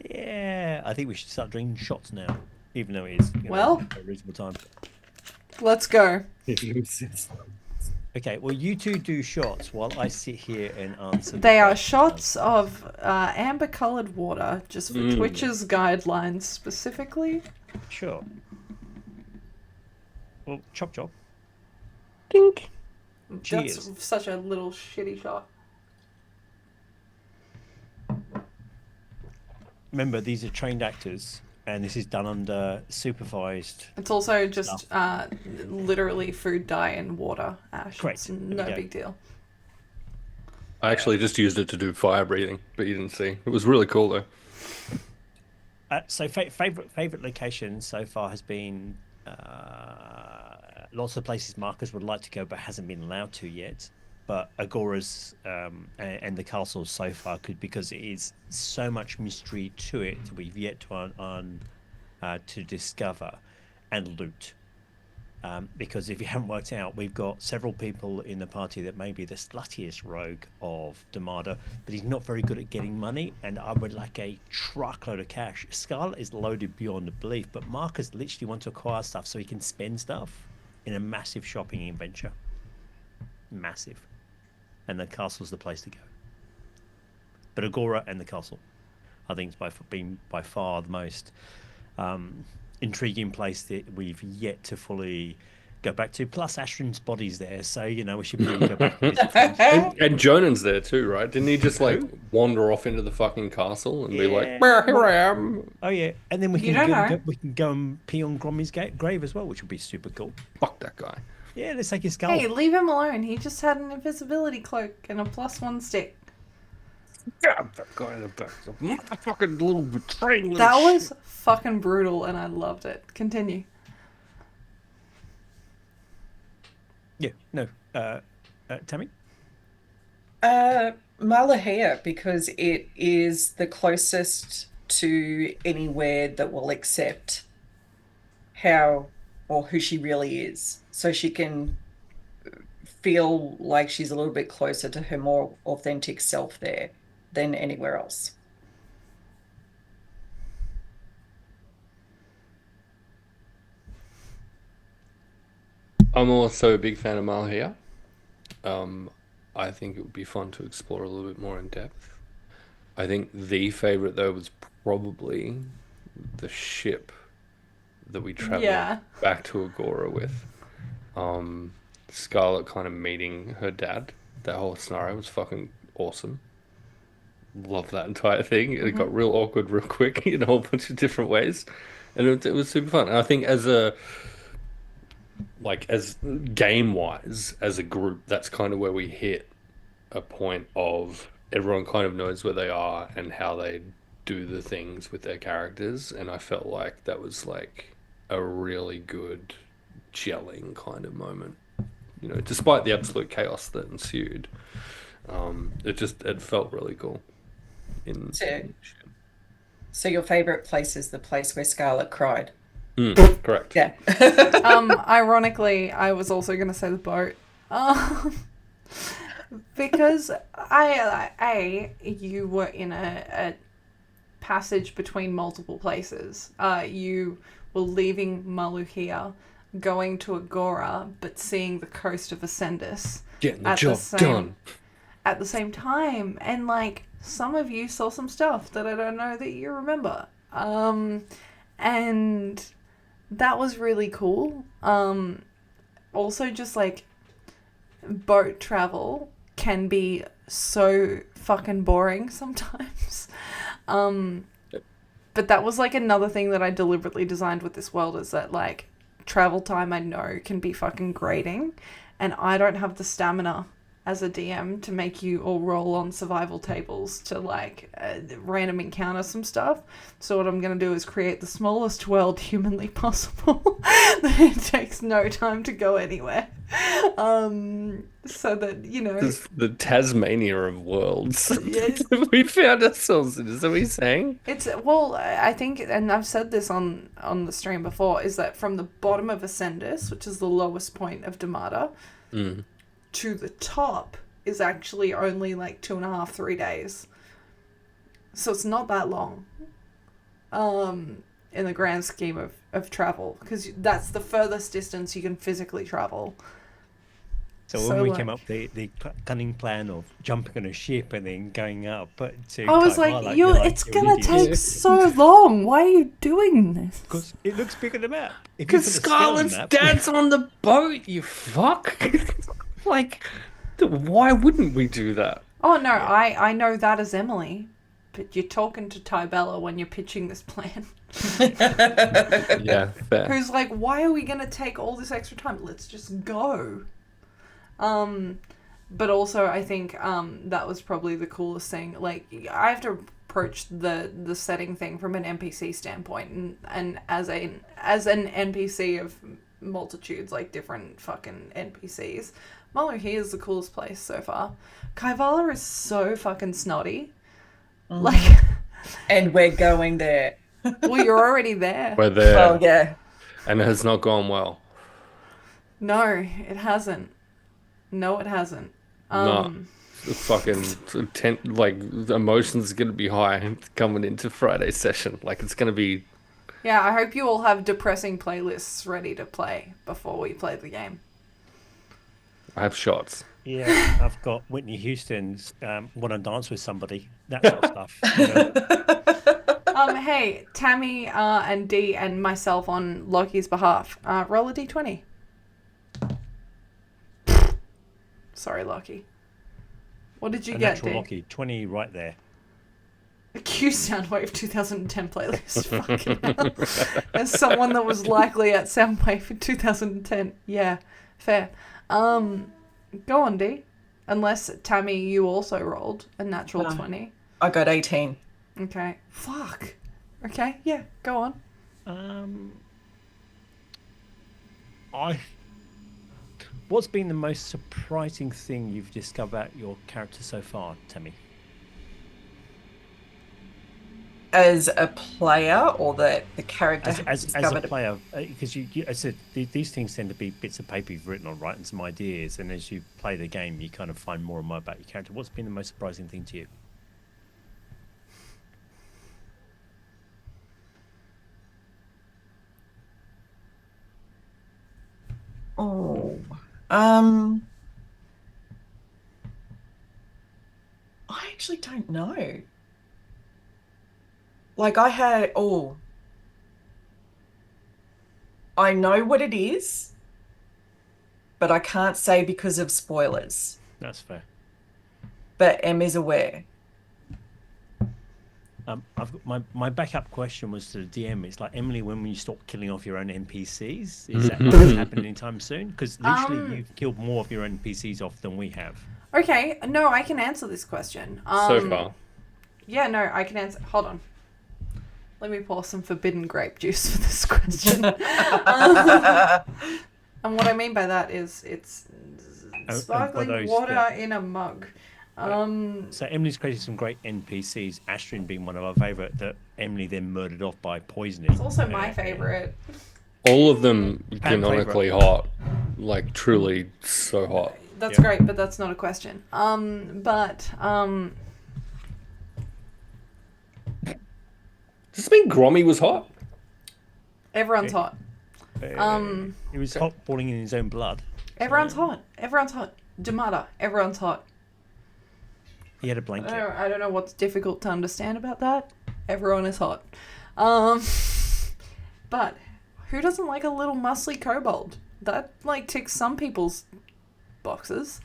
Yeah, I think we should start drinking shots now, even though it is, you know, Well, a reasonable time. Let's go. Okay, well, you two do shots while I sit here and answer. They are shots of amber-colored water, just for Twitch's guidelines specifically. Sure. Well, chop chop. Dink. Cheers. That's such a little shitty shot. Remember, these are trained actors, and this is done under supervised. It's also just literally food dye and water ash. Great. It's no big deal. I actually just used it to do fire breathing, but you didn't see. It was really cool though. So favorite location so far has been lots of places Marcus would like to go but hasn't been allowed to yet. But Agora's and the castle so far because it is so much mystery to it we've yet to discover and loot. Because if you haven't worked out, we've got several people in the party that may be the sluttiest rogue of Damada, but he's not very good at getting money, and I would like a truckload of cash. Scarlet is loaded beyond belief, but Marcus literally wants to acquire stuff so he can spend stuff in a massive shopping adventure. Massive. And the castle's the place to go. But Agora and the castle, I think, has been by far the most intriguing place that we've yet to fully go back to. Plus, Ashton's body's there, so we should really go back. And Jonan's there too, right? Didn't he just wander off into the fucking castle and be like, "Well, here I am"? Oh yeah, and then we can go and pee on Grommy's grave as well, which would be super cool. Fuck that guy. Yeah, let's take his skull. Hey, leave him alone. He just had an invisibility cloak and a +1 stick. God, that guy in the back. Motherfucking little betraying little That was shit. fucking brutal, and I loved it. Continue. Yeah, no. Tammy? Malahia, because it is the closest to anywhere that will accept how or who she really is. So she can feel like she's a little bit closer to her more authentic self there than anywhere else. I'm also a big fan of Malahia. I think it would be fun to explore a little bit more in depth. I think the favorite though was probably the ship that we traveled back to Agora with. Scarlet kind of meeting her dad. That whole scenario was fucking awesome. Love that entire thing. It got real awkward real quick in a whole bunch of different ways, and it was super fun. And I think as game wise, as a group, that's kind of where we hit a point of everyone kind of knows where they are and how they do the things with their characters, and I felt like that was like a really good gelling kind of moment. Despite the absolute chaos that ensued, it felt really cool. So your favorite place is the place where Scarlet cried? Correct. Yeah. Ironically, I was also going to say the boat. Because you were in a passage between multiple places. You were leaving Malahia, going to Agora, but seeing the coast of Ascendus. Getting the job done. At the same time. And some of you saw some stuff that I don't know that you remember. And that was really cool. Also just boat travel can be so fucking boring sometimes. But that was another thing that I deliberately designed with this world, is that travel time I know can be fucking grating, and I don't have the stamina as a DM to make you all roll on survival tables to random encounter some stuff. So what I'm going to do is create the smallest world humanly possible that it takes no time to go anywhere. So that, This is the Tasmania of worlds. Yes. We found ourselves in. Is that what you're saying? I think, and I've said this on the stream before, is that from the bottom of Ascendus, which is the lowest point of Damada, to the top is actually only 2.5, 3 days. So it's not that long. in the grand scheme of travel, because that's the furthest distance you can physically travel. So when we came up with the cunning plan of jumping on a ship and then going up to I was like, it's gonna take so long. Why are you doing this? Because it looks big on the map. Because Scarlet's dad's on the boat, you fuck. Like, why wouldn't we do that? Oh no, I know that as Emily, but you're talking to Tybella when you're pitching this plan. Yeah, fair. Who's like, why are we gonna take all this extra time? Let's just go. But also I think that was probably the coolest thing. Like, I have to approach the setting thing from an NPC standpoint, and as an NPC of multitudes, like different fucking NPCs, Maluhia is the coolest place so far. Kaivala is so fucking snotty. Like, and we're going there. Well, you're already there. We're there. Oh yeah. And it has not gone well. No, it hasn't. No, it hasn't. No. Fucking like the emotions are gonna be high coming into Friday's session. Like, it's gonna be. Yeah, I hope you all have depressing playlists ready to play before we play the game. I have shots. Yeah, I've got Whitney Houston's "Want to Dance with Somebody," that sort of stuff. You know? Hey, Tammy and Dee and myself on Loki's behalf, roll a D20. Sorry, Loki. What did you get, Natural Dee? Loki, 20 right there. A Q Soundwave 2010 playlist. Fucking hell. As someone that was likely at Soundwave in 2010. Yeah, fair. Go on, Dee. Unless, Tammy, you also rolled a natural 20. I got 18. Okay. Fuck. Okay, yeah, go on. What's been the most surprising thing you've discovered about your character so far, Tammy? As a player, or that the character As discovered a player, because I said these things tend to be bits of paper you've written on, right, and some ideas, and as you play the game, you kind of find more and more about your character. What's been the most surprising thing to you? Oh, I actually don't know. Like, I know what it is, but I can't say because of spoilers. That's fair. But Em is aware. I've got my backup question was to the DM. It's like, Emily, when will you stop killing off your own NPCs? Is that not happening anytime soon? Because literally, you've killed more of your own NPCs off than we have. Okay, no, I can answer this question. So far. Yeah, no, I can answer. Hold on. Let me pour some forbidden grape juice for this question. And what I mean by that is it's sparkling water in a mug. So Emily's created some great NPCs, Astrid being one of our favourite, that Emily then murdered off by poisoning. It's also my favourite. All of them canonically hot. Like, truly so hot. That's great, but that's not a question. Does this mean Grommy was hot? Everyone's hot. He was hot falling in his own blood. Everyone's hot. Everyone's hot. Jamada, everyone's hot. He had a blanket. I don't know what's difficult to understand about that. Everyone is hot. But who doesn't like a little muscly kobold? That, like, ticks some people's boxes.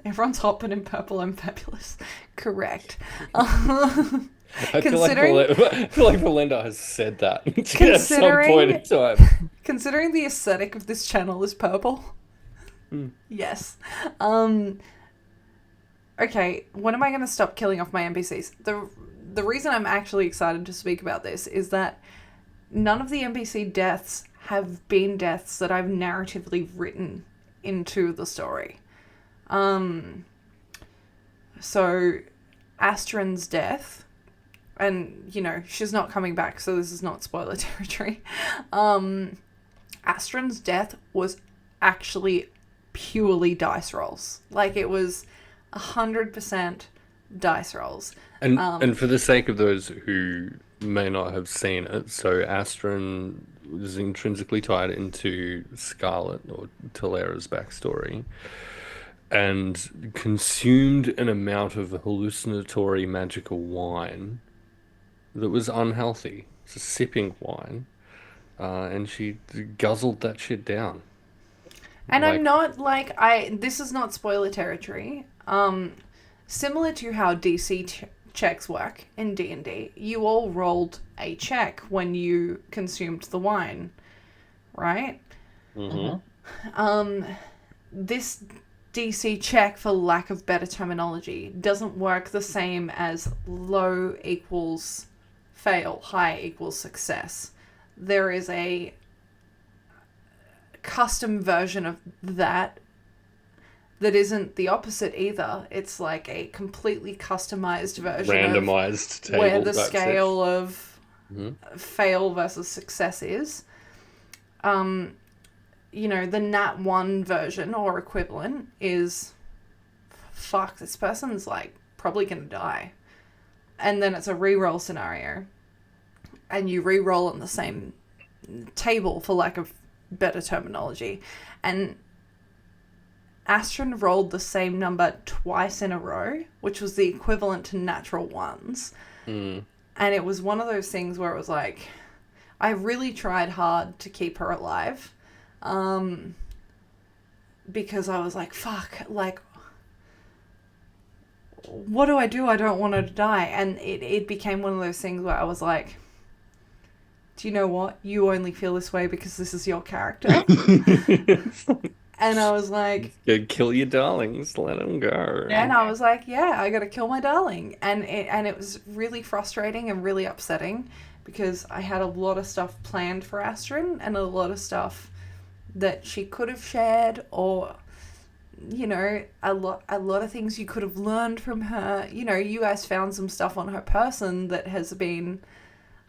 Everyone's hot, but in purple and fabulous. Correct. I feel like Belinda has said that at some point in time. Considering the aesthetic of this channel is purple. Yes. Okay, when am I going to stop killing off my NPCs? The reason I'm actually excited to speak about this is that none of the NPC deaths have been deaths that I've narratively written into the story. So Astrid's death, and you know, she's not coming back, so this is not spoiler territory. Astrid's death was actually purely dice rolls. Like, it was 100% dice rolls. And for the sake of those who may not have seen it, so Astrid is intrinsically tied into Scarlet or Talera's backstory and consumed an amount of hallucinatory magical wine that was unhealthy. It's a sipping wine. And she guzzled that shit down. And I'm not this is not spoiler territory. Similar to how DC checks work in D&D, you all rolled a check when you consumed the wine, right? Mm-hmm. This DC check, for lack of better terminology, doesn't work the same as low equals fail, high equals success. There is a custom version of that isn't the opposite either. It's like a completely customized version randomized of table, where the scale of fail versus success is. You know, the Nat 1 version or equivalent is, fuck, this person's like probably gonna die. And then it's a reroll scenario. And you re-roll on the same table, for lack of better terminology. And Astrid rolled the same number twice in a row, which was the equivalent to natural ones. And it was one of those things where it was like, I really tried hard to keep her alive. Because I was like, fuck, like, what do? I don't want her to die. And it became one of those things where I was like, do you know what? You only feel this way because this is your character. And I was like, kill your darlings, let them go. And I was like, yeah, I gotta kill my darling. And it was really frustrating and really upsetting because I had a lot of stuff planned for Astrid and a lot of stuff that she could have shared, or, you know, a lot of things you could have learned from her. You know, you guys found some stuff on her person that has been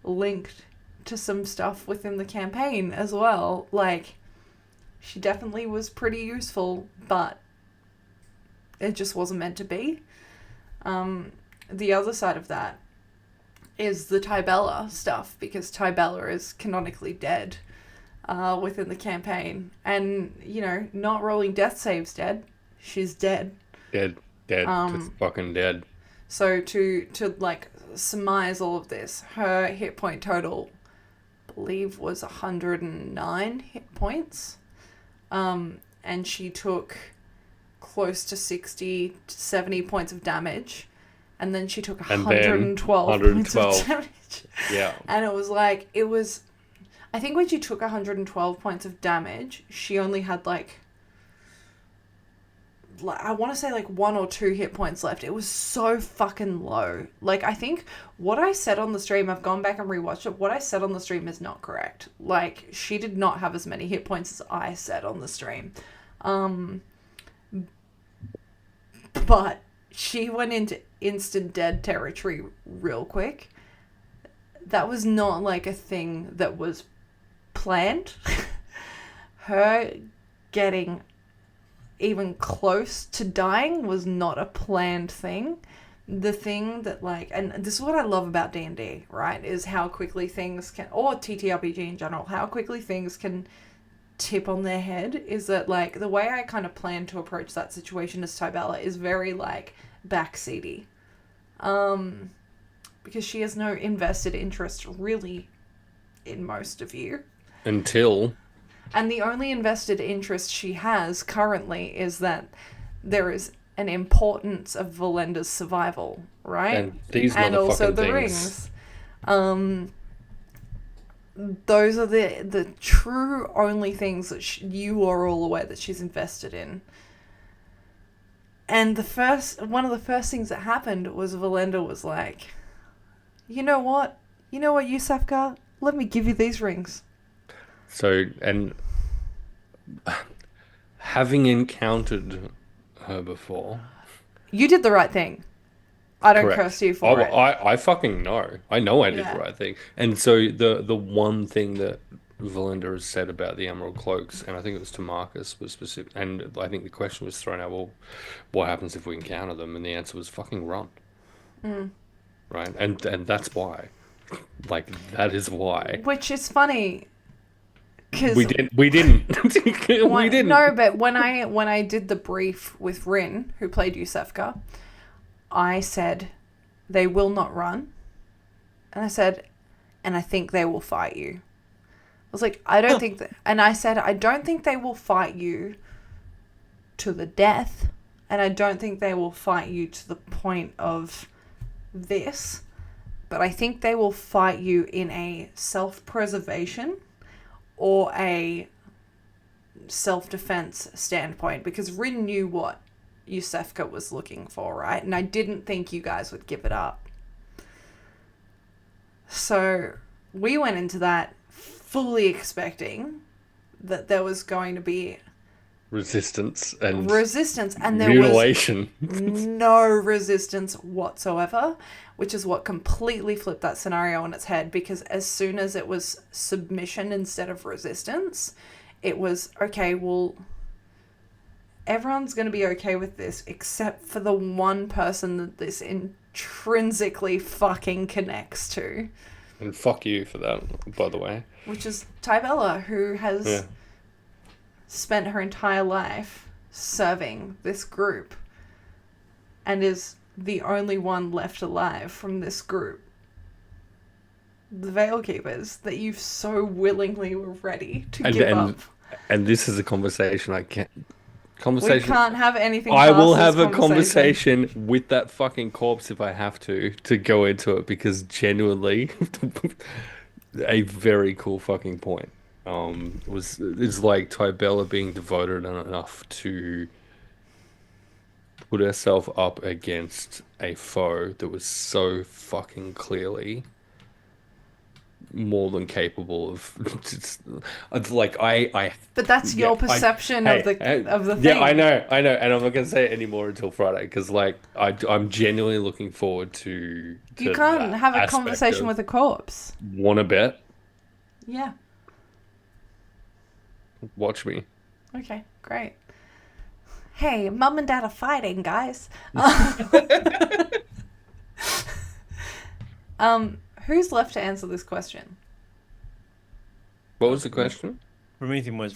linked to some stuff within the campaign as well. Like, she definitely was pretty useful, but it just wasn't meant to be. The other side of that is the Tybella stuff, because Tybella is canonically dead within the campaign. And, you know, not rolling death saves dead. She's dead. Dead. Just fucking dead. So to like surmise all of this, her hit point total, I believe, was 109 hit points. And she took close to 60 to 70 points of damage. And then she took 112 points of damage. Yeah. And it was like, I think when she took 112 points of damage, she only had like I want to say like 1 or 2 hit points left. It was so fucking low. Like, I think what I said on the stream, I've gone back and rewatched it. What I said on the stream is not correct. Like, she did not have as many hit points as I said on the stream. But she went into instant dead territory real quick. That was not like a thing that was planned. Her getting even close to dying was not a planned thing. The thing that, like, and this is what I love about D&D, right, is how quickly things can, or TTRPG in general, how quickly things can tip on their head, is that, like, the way I kind of plan to approach that situation as Tybella is very, like, backseaty. Because she has no invested interest, really, in most of you. And the only invested interest she has currently is that there is an importance of Valenda's survival, right? And also the things. rings. Those are the true only things that you are all aware that she's invested in. And one of the first things that happened was Valenda was like, you know what, Yusafka? Let me give you these rings. So, and having encountered her before, you did the right thing. I don't curse you for it. I fucking know. I know I did the right thing. And so the one thing that Valenda has said about the Emerald Cloaks, and I think it was to Marcus, was specific, and I think the question was thrown out, well, what happens if we encounter them? And the answer was fucking run. right? And that's why. Like, that is why. Which is funny. Cause we didn't. We didn't. No, but when I did the brief with Rin, who played Yusefka, I said, they will not run. And I said, and I think they will fight you. I was like, I don't think that. And I said, I don't think they will fight you to the death. And I don't think they will fight you to the point of this. But I think they will fight you in a self-preservation or a self-defense standpoint. Because Rin knew what Yusefka was looking for, right? And I didn't think you guys would give it up. So we went into that fully expecting that there was going to be resistance and there mutilation. was no resistance whatsoever, which is what completely flipped that scenario on its head, because as soon as it was submission instead of resistance, it was, okay, well, everyone's going to be okay with this except for the one person that this intrinsically fucking connects to. And fuck you for that, by the way. Which is Tybella, who has spent her entire life serving this group and is the only one left alive from this group. The Veil Keepers, that you so willingly were ready to give up. And this is a conversation I can't... We can't have anything I past will this have a conversation with that fucking corpse if I have to go into it, because genuinely a very cool fucking point. It's like Tybella being devoted enough to put herself up against a foe that was so fucking clearly more than capable of it's like I but that's your perception of the thing. Yeah, I know, and I'm not gonna say it anymore until Friday, because like I'm genuinely looking forward to you can't have a conversation with a corpse. Wanna bet? Yeah. Watch me. Okay, great. Hey, Mum and Dad are fighting, guys. Who's left to answer this question? What was the question? Promethean was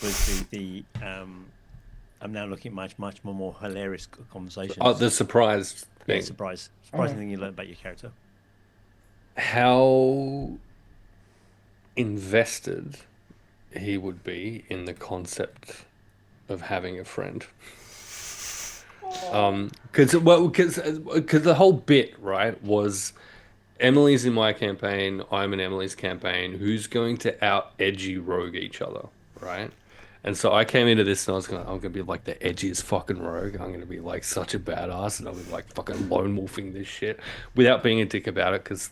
the I'm now looking at much more hilarious conversations. Oh, the surprise thing. Yeah, surprising thing you learned about your character. How invested he would be in the concept of having a friend. Because the whole bit, right, was Emily's in my campaign, I'm in Emily's campaign, who's going to out-edgy rogue each other, right? And so I came into this and I'm going to be like the edgiest fucking rogue. I'm going to be like such a badass, and I'll be like fucking lone wolfing this shit without being a dick about it, because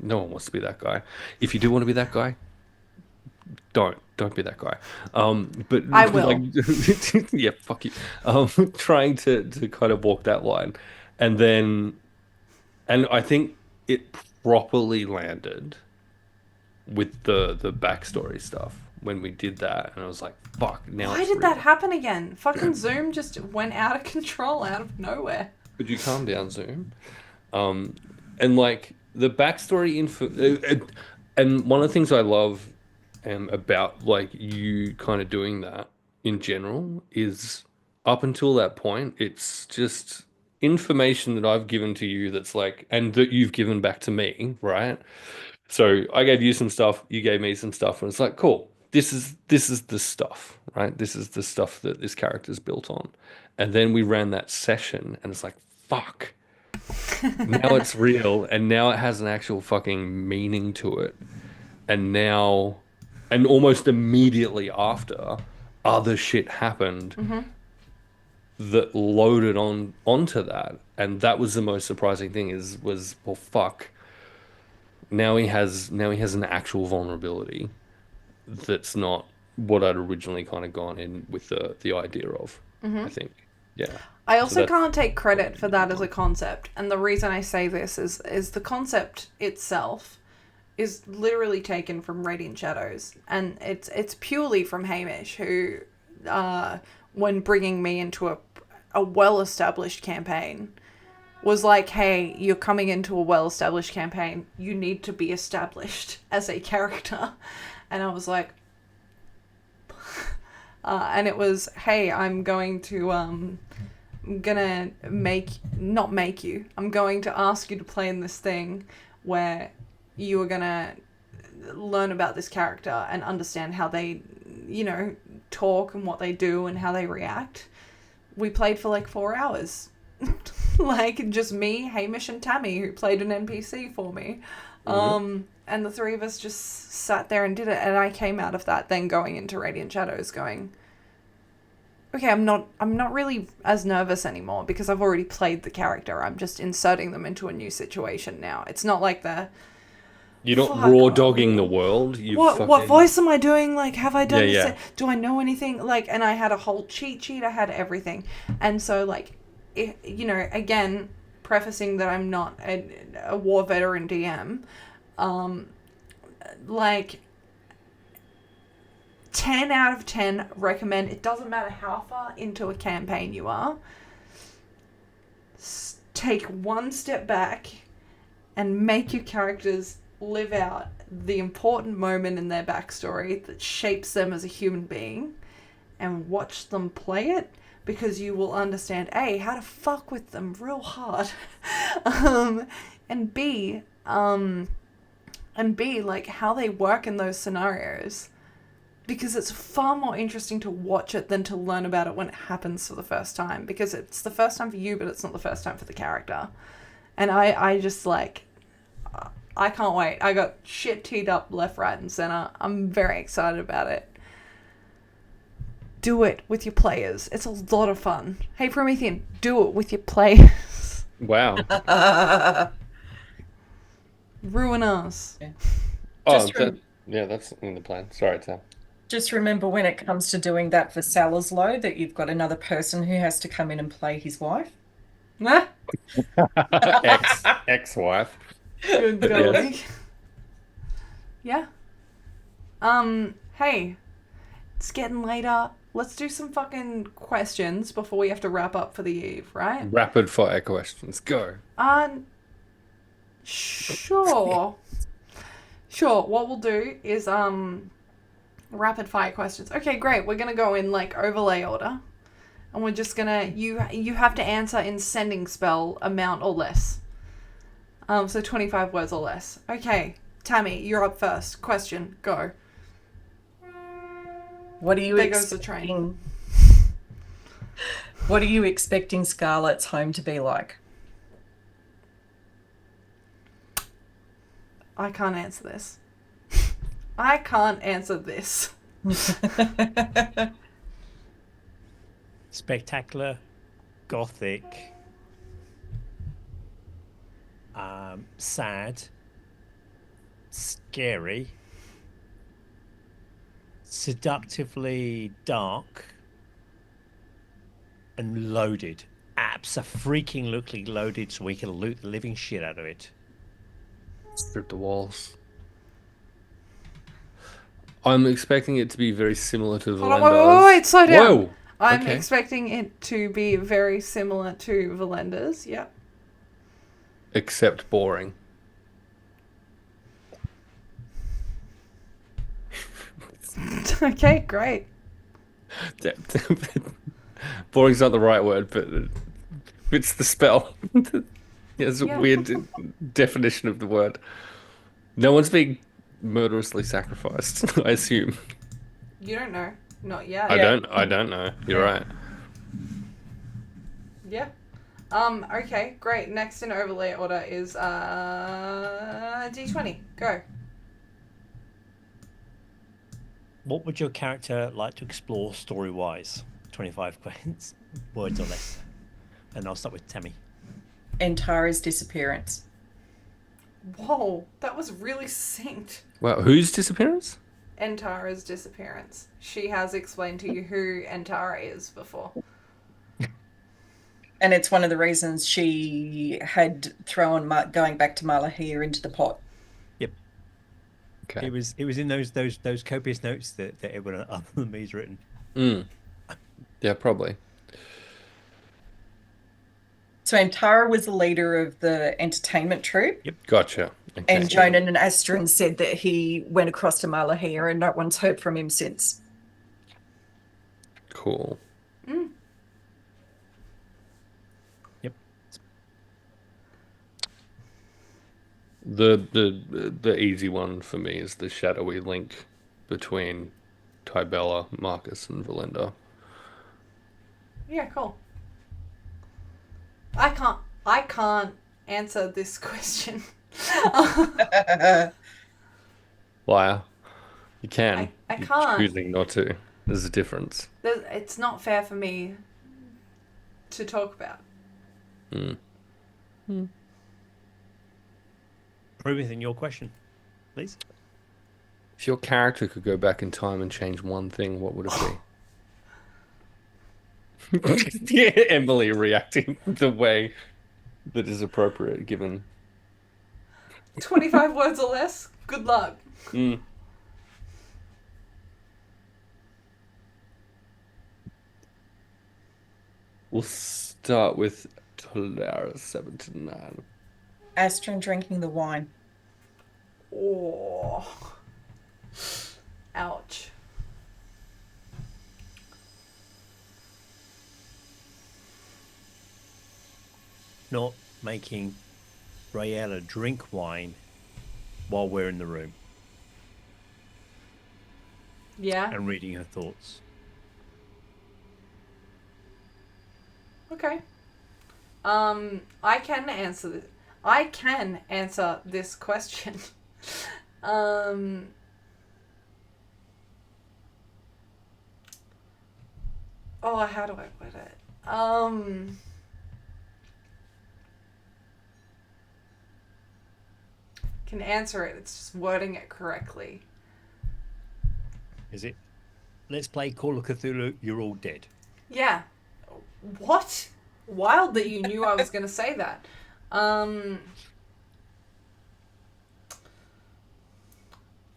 no one wants to be that guy. If you do want to be that guy, don't be that guy. But I will. Like, yeah, fuck you. Trying to kind of walk that line, and I think it properly landed with the backstory stuff when we did that, and I was like, fuck, now Why did that happen again? Fucking Zoom just went out of control out of nowhere. Could you calm down, Zoom? And like the backstory info, and one of the things I love about like you kind of doing that in general is up until that point, it's just information that I've given to you that's like, and that you've given back to me, right? So I gave you some stuff, you gave me some stuff, and it's like, cool. This is the stuff, right? This is the stuff that this character's built on. And then we ran that session, and it's like, fuck. Now it's real, and now it has an actual fucking meaning to it. And now, and almost immediately after, other shit happened that loaded onto that. And that was the most surprising thing was well, fuck. Now he has an actual vulnerability that's not what I'd originally kind of gone in with the idea of. I think, yeah. I also can't take credit for that as a concept, and the reason I say this is the concept itself is literally taken from Radiant Shadows, and it's purely from Hamish, who, when bringing me into a well-established campaign, was like, hey, you're coming into a well-established campaign. You need to be established as a character. And I was like... and it was, hey, I'm going to... I'm going to I'm going to ask you to play in this thing where you are going to learn about this character and understand how they, you know, talk and what they do and how they react. We played for like 4 hours. Like, just me, Hamish, and Tammy, who played an NPC for me. And the 3 of us just sat there and did it. And I came out of that then going into Radiant Shadows going, okay, I'm not really as nervous anymore because I've already played the character. I'm just inserting them into a new situation now. It's not like you're not raw dogging the world. What voice am I doing? Like, have I done this? Yeah. Do I know anything? Like, and I had a whole cheat sheet. I had everything. And so, like, you know, again, prefacing that I'm not a war veteran DM, like, 10 out of 10 recommend. It doesn't matter how far into a campaign you are. Take one step back and make your characters live out the important moment in their backstory that shapes them as a human being and watch them play it, because you will understand A, how to fuck with them real hard, and B, like, how they work in those scenarios. Because it's far more interesting to watch it than to learn about it when it happens for the first time. Because it's the first time for you, but it's not the first time for the character. And I just, like, I can't wait. I got shit teed up left, right, and center. I'm very excited about it. Do it with your players. It's a lot of fun. Hey, Promethean, do it with your players. Wow. Ruin us. Yeah. Yeah, that's in the plan. Sorry, Sam. Just remember when it comes to doing that for Salazlo that you've got another person who has to come in and play his wife. Nah. Ex-wife. Good golly. Yeah. Hey, it's getting later. Let's do some fucking questions before we have to wrap up for the eve, right? Rapid fire questions. Go. Sure. Sure. What we'll do is rapid fire questions. Okay, great. We're gonna go in like overlay order, and we're just gonna you have to answer in sending spell amount or less. So 25 words or less. Okay, Tammy, you're up first. Question, go. What are you there goes the train. What are you expecting Scarlet's home to be like? I can't answer this. I can't answer this. Spectacular, gothic, sad, scary, seductively dark, and loaded. Abso-freaking-looking loaded so we can loot the living shit out of it. Strip the walls. I'm expecting it to be very similar to Valenda's. Hold on, wait, slow down. Whoa! I'm expecting it to be very similar to Valenda's, yep. Except boring. Okay, great. Boring's not the right word, but it's the spell. It's a weird definition of the word. No one's being murderously sacrificed, I assume. You don't know. Not yet. I don't know. You're right. Yeah. Okay, great. Next in overlay order is D20. Go. What would your character like to explore story-wise? 25 words or less. And I'll start with Tammy. Antara's disappearance. Whoa, that was really succinct. Wow, whose disappearance? Antara's disappearance. She has explained to you who Antara is before. And it's one of the reasons she had thrown going back to Malahir into the pot. Yep. Okay. It was in those copious notes that everyone other than me's written. Yeah, probably. So Antara was the leader of the entertainment troupe. Yep. Gotcha. Okay. And Jonan and Astrid said that he went across to Malahia and no one's heard from him since. Cool. Yep. The easy one for me is the shadowy link between Tybella, Marcus, and Valinda. Yeah, cool. I can't answer this question. Liar. You can. I You're can't. choosing not to. There's a difference. It's not fair for me to talk about. Prove it in your question, please. If your character could go back in time and change one thing, what would it be? Yeah, Emily reacting the way that is appropriate given. 25 words or less? Good luck. We'll start with Tolara 79. Astrid drinking the wine. Oh. Ouch. Not making Rayella drink wine while we're in the room Yeah. and reading her thoughts. Okay. I can answer this question. Oh, how do I put it? Can answer it. It's just wording it correctly. Is it? Let's play Call of Cthulhu, You're All Dead. Yeah. What? Wild that you knew I was going to say that.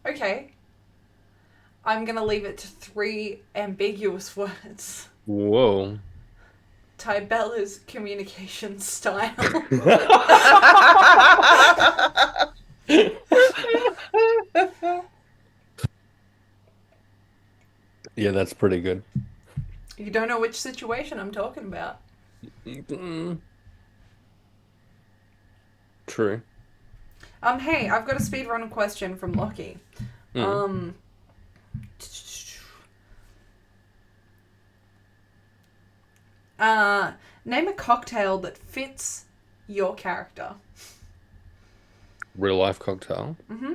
Okay. I'm going to leave it to 3 ambiguous words. Whoa. Tybella's communication style. Yeah, that's pretty good. You don't know which situation I'm talking about. True. Hey, I've got a speedrun question from Lockie. Name a cocktail that fits your character. Real life cocktail. Mm-hmm.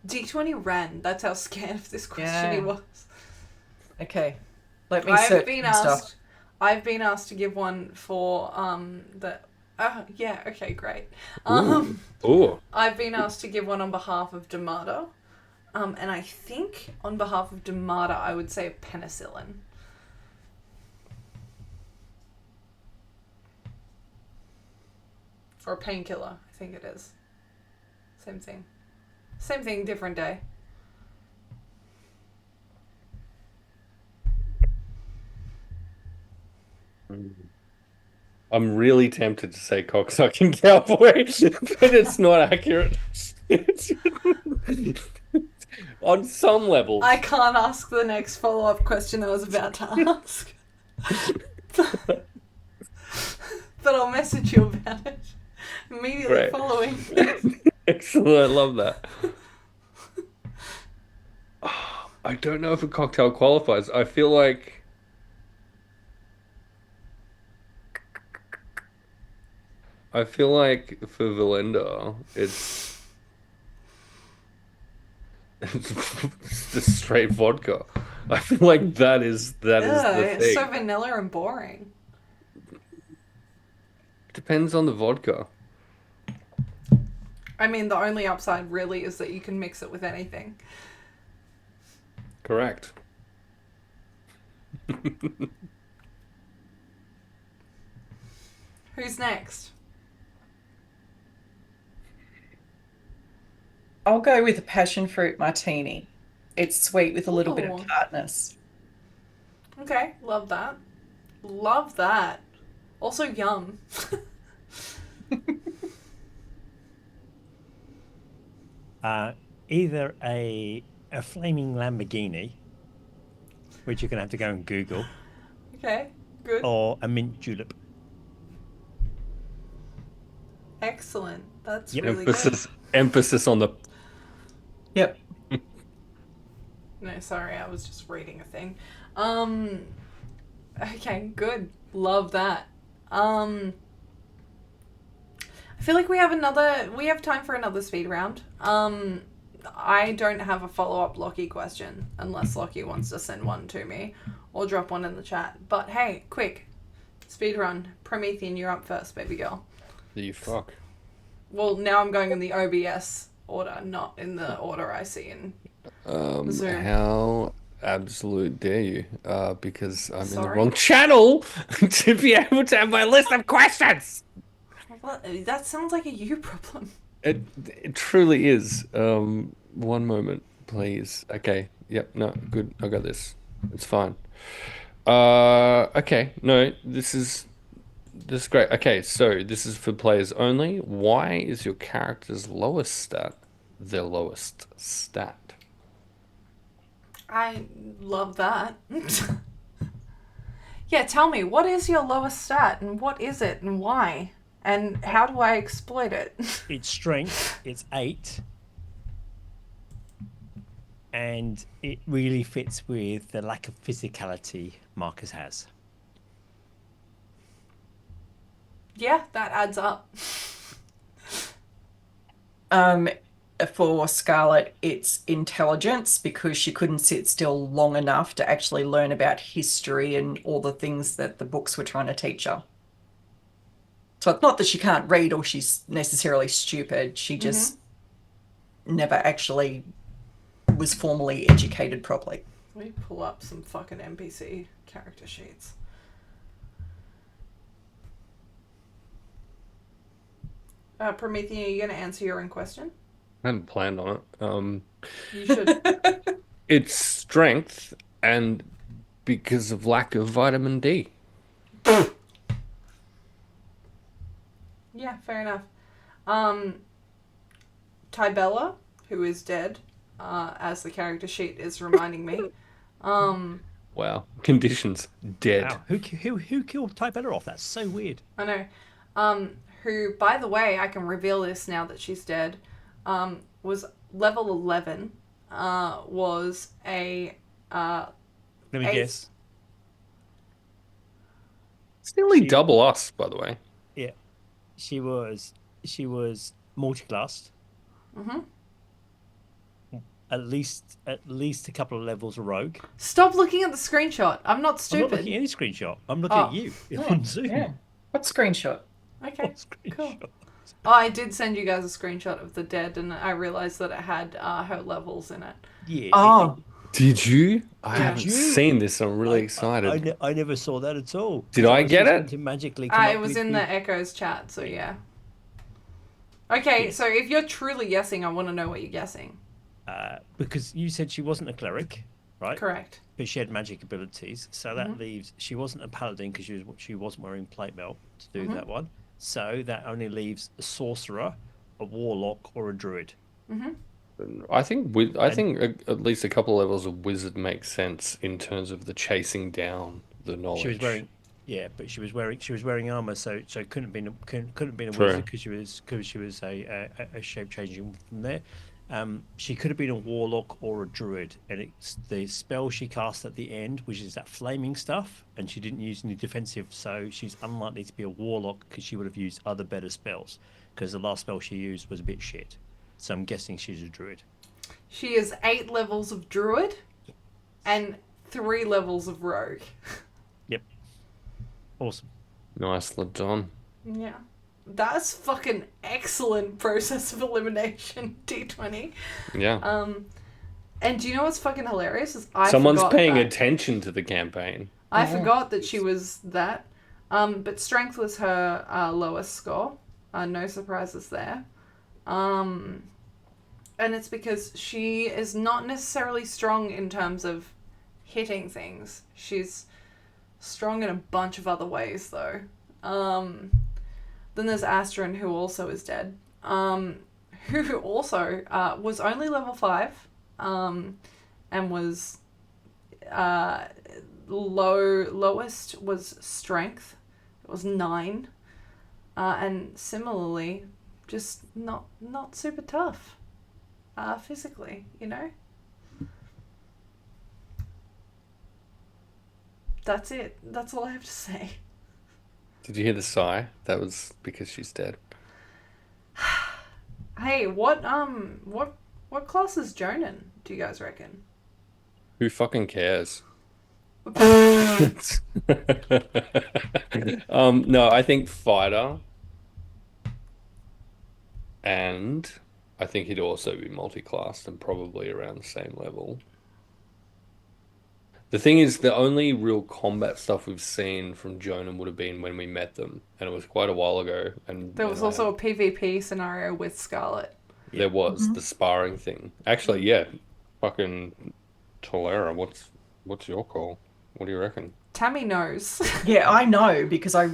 Deetwenty ran. That's how scared of this question he was. Okay. Let me search some stuff. I've been asked to give one for the. Yeah. Okay. Great. Ooh. I've been asked to give one on behalf of Damata, and I think on behalf of Damata, I would say penicillin. Or painkiller, I think it is. Same thing. Same thing, different day. I'm really tempted to say cocksucking cowboy, but it's not accurate. On some levels. I can't ask the next follow-up question I was about to ask. But I'll message you about it immediately Great. following. Excellent, I love that. I don't know if a cocktail qualifies. I feel like for Valinda, it's the straight vodka. I feel like that is the It's thing. so vanilla and boring. Depends on the vodka. I mean, the only upside really is that you can mix it with anything. Correct. Who's next? I'll go with a passion fruit martini. It's sweet with a little bit of Ooh. tartness. Okay, love that. Love that. Also yum. Either a flaming Lamborghini, which you're going to have to go and Google, Okay, good. or a mint julep. Excellent. That's Yep. really good. Emphasis on the. Yep. No, sorry, I was just reading a thing. Okay, good. Love that. I feel like we have time for another speed round. I don't have a follow-up Lockie question, unless Lockie wants to send one to me, or drop one in the chat. But hey, quick. Speed run. Promethean, you're up first, baby girl. You fuck. Well, now I'm going in the OBS order, not in the order I see in Zoom. How absolute dare you? Because I'm in the Sorry? wrong channel to be able to have my list of questions. Well, that sounds like a you problem. It truly is. One moment, please. Okay. Yep. No. Good. I got this. It's fine. Okay. No. This is great. Okay. So this is for players only. Why is your character's lowest stat their lowest stat? I love that. Yeah, tell me, what is your lowest stat, and what is it, and why? And how do I exploit it? Its strength, it's 8. And it really fits with the lack of physicality Marcus has. Yeah, that adds up. For Scarlet, it's intelligence, because she couldn't sit still long enough to actually learn about history and all the things that the books were trying to teach her. So it's not that she can't read or she's necessarily stupid. She just never actually was formally educated properly. Let me pull up some fucking NPC character sheets. Promethean, are you going to answer your own question? I hadn't planned on it. You should. It's strength, and because of lack of vitamin D. Yeah, fair enough. Tybella, who is dead, as the character sheet is reminding me. Wow. Conditions. Dead. Wow. Who killed Tybella off? That's so weird. I know. Who, by the way, I can reveal this now that she's dead, was level 11, was a... Let me guess. It's nearly double us, by the way. Yeah. She was multi-classed. Mm-hmm. At least a couple of levels of rogue. Stop looking at the screenshot. I'm not I'm stupid. not looking at any screenshot. I'm looking at you on Zoom. Yeah. What screenshot? Okay, cool. Oh, I did send you guys a screenshot of the dead, and I realized that it had her levels in it. Yeah. Oh. Did you? I Yeah. haven't seen this. I'm really excited. I never saw that at all. Did I get it? To magically come It up was with in the Echoes chat, so yeah. Okay, so if you're truly guessing, I want to know what you're guessing. Because you said she wasn't a cleric, right? Correct. But she had magic abilities, so that leaves she wasn't a paladin because she wasn't wearing plate mail to do that one. So that only leaves a sorcerer, a warlock, or a druid. I think at least a couple of levels of wizard makes sense in terms of the chasing down the knowledge. She was wearing, but she was wearing armor, so couldn't have been a True. wizard because she was a shape changing from there. She could have been a warlock or a druid, and it's the spell she cast at the end, which is that flaming stuff, and she didn't use any defensive, so she's unlikely to be a warlock because she would have used other better spells, because the last spell she used was a bit shit. So I'm guessing she's a druid. She is 8 levels of druid and 3 levels of rogue. Yep. Awesome. Nicely done. Yeah. That's fucking excellent process of elimination, Deetwenty. Yeah. And do you know what's fucking hilarious? Is Someone's forgot paying that. attention to the campaign. I forgot that she was that. But strength was her lowest score. No surprises there. And it's because she is not necessarily strong in terms of hitting things. She's strong in a bunch of other ways, though. Then there's Astrid, who also is dead. Who also was only level 5, and was lowest was strength. It was 9, and similarly, just not super tough, physically, you know. That's it. That's all I have to say. Did you hear the sigh? That was because she's dead. Hey, what class is Jonan, do you guys reckon? Who fucking cares? No, I think fighter, and I think he'd also be multi-classed and probably around the same level. The thing is, the only real combat stuff we've seen from Jonan would have been when we met them, and it was quite a while ago. And There was also a PvP scenario with Scarlet. there was the sparring thing. Actually, yeah, fucking Tolera, what's your call? What do you reckon? Tammy knows. Yeah, I know because I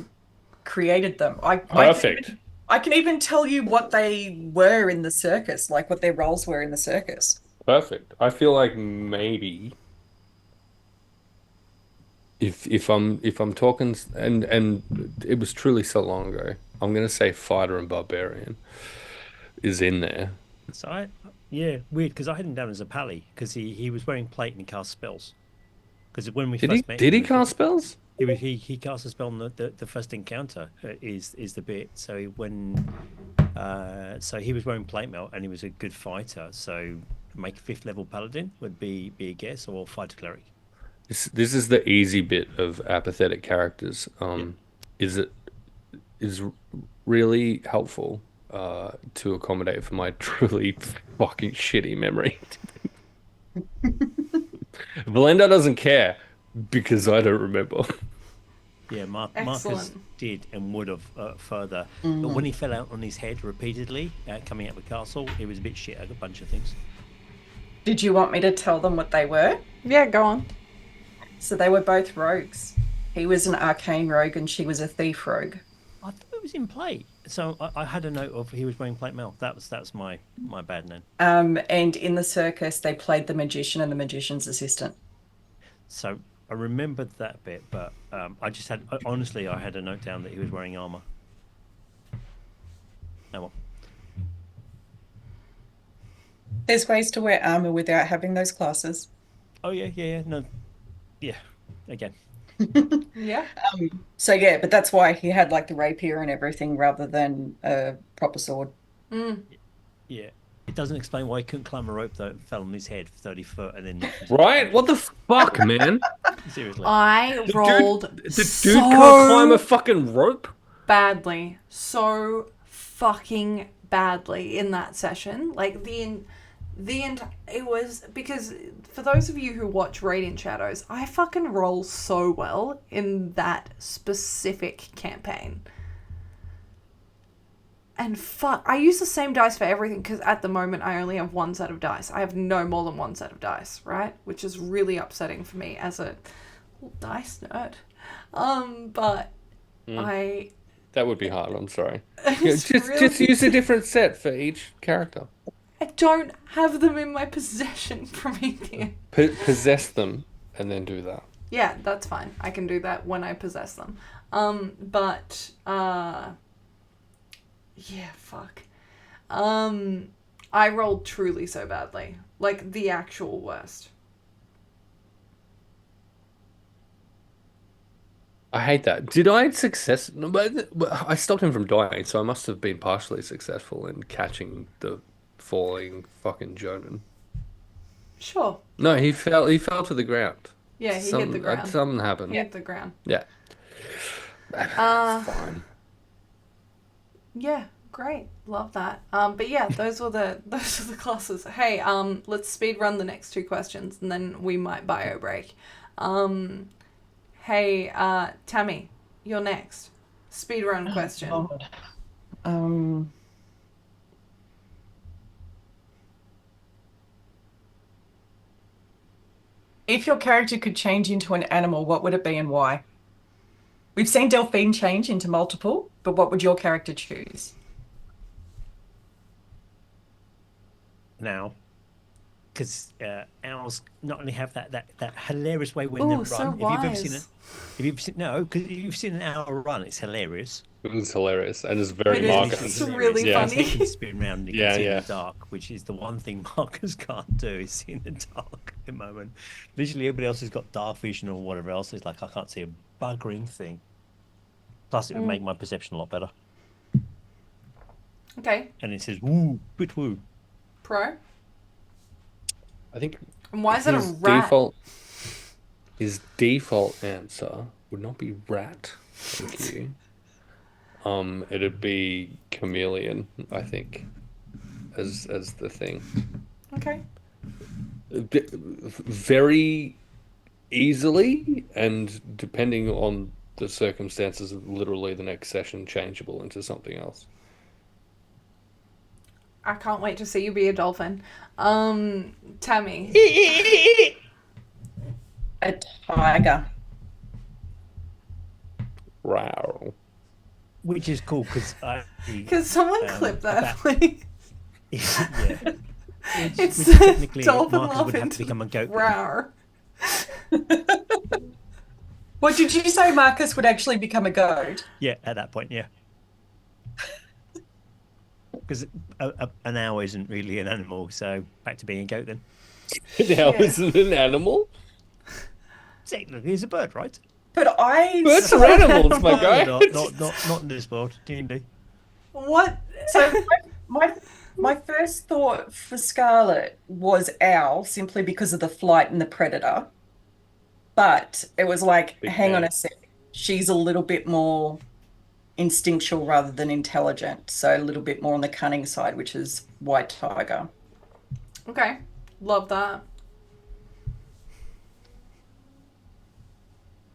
created them. Perfect. I can even tell you what they were in the circus, like what their roles were in the circus. Perfect. I feel like maybe if I'm talking, and it was truly so long ago, I'm gonna say fighter and barbarian is in there. So yeah, weird because I had him down as a pally because he was wearing plate and he cast spells. Because when we first met, Did he cast spells? He cast a spell on the first encounter is the bit. So so he was wearing plate mail and he was a good fighter. So make 5th level paladin would be a guess, or fighter cleric. This is the easy bit of apathetic characters. Is really helpful to accommodate for my truly fucking shitty memory. Valenda doesn't care because I don't remember. Yeah, Marcus did and would have further. But when he fell out on his head repeatedly coming out of the castle, it was a bit shit, a bunch of things. Did you want me to tell them what they were? Yeah, go on. So they were both rogues. He was an arcane rogue and she was a thief rogue. I thought it was in plate. So I had a note of he was wearing plate mail. That's my bad name. And in the circus, they played the magician and the magician's assistant. So I remembered that bit, but honestly, I had a note down that he was wearing armor. Oh well. There's ways to wear armor without having those classes. Oh yeah, no, yeah, again. Yeah. So yeah, but that's why he had like the rapier and everything rather than a proper sword. Yeah, it doesn't explain why he couldn't climb a rope that fell on his head 30 foot and then. Right? What the fuck, man? Seriously. I rolled The dude can't climb a fucking rope? badly, so fucking badly in that session. Like it was because for those of you who watch Radiant Shadows, I fucking roll so well in that specific campaign. And I use the same dice for everything because at the moment I only have 1 set of dice. I have no more than 1 set of dice, right? Which is really upsetting for me as a dice nerd. But That would be hard, I'm sorry. It's Just use a different set for each character. I don't have them in my possession, Promethean. Possess them and then do that. Yeah, that's fine. I can do that when I possess them. Yeah, fuck. I rolled truly so badly. Like, the actual worst. I hate that. Did I success? No, but I stopped him from dying, so I must have been partially successful in catching the falling fucking Jonan. Sure. No, he fell to the ground. Yeah, he hit the ground. Something happened. He hit the ground. Yeah. Fine. Yeah, great. Love that. But yeah, those were the classes. Hey, let's speed run the next 2 questions and then we might bio break. Hey, Tammy, you're next. Speed run question. God. If your character could change into an animal, what would it be and why? We've seen Delphine change into multiple, but what would your character choose? Now, because owls not only have that hilarious way when Ooh, they run. so If you've ever seen wise. because you've seen an owl run, it's hilarious. It was hilarious and it's very It is. Marcus. It's really Yeah. funny. He can spin around and he Yeah, can see yeah. in the dark, which is the one thing Marcus can't do, is see in the dark at the moment. Literally everybody else has got dark vision or whatever else. It's like, I can't see a buggering thing. Plus, it would make my perception a lot better. Okay. And it says, woo, bit woo. Pro. I think And why is it a his rat? his default answer would not be rat. Thank you. It'd be chameleon, I think, as the thing. Okay. Very easily, and depending on the circumstances, of literally the next session, changeable into something else. I can't wait to see you be a dolphin. Tammy. A tiger. Wow. Which is cool because Can someone clip that, please? Yeah. It's which technically dolphin Marcus laugh would have to into become a goat. rawr. What did you say, Marcus would actually become a goat? Yeah, at that point, yeah. Because an owl isn't really an animal, so back to being a goat then. Now isn't an animal? Technically, he's a bird, right? But Birds are animals, my guy. Not in this world, D&D. What? So my first thought for Scarlet was owl, simply because of the flight and the predator. But it was like, Big hang on fan. a sec. She's a little bit more instinctual rather than intelligent. So a little bit more on the cunning side, which is white tiger. Okay. Love that.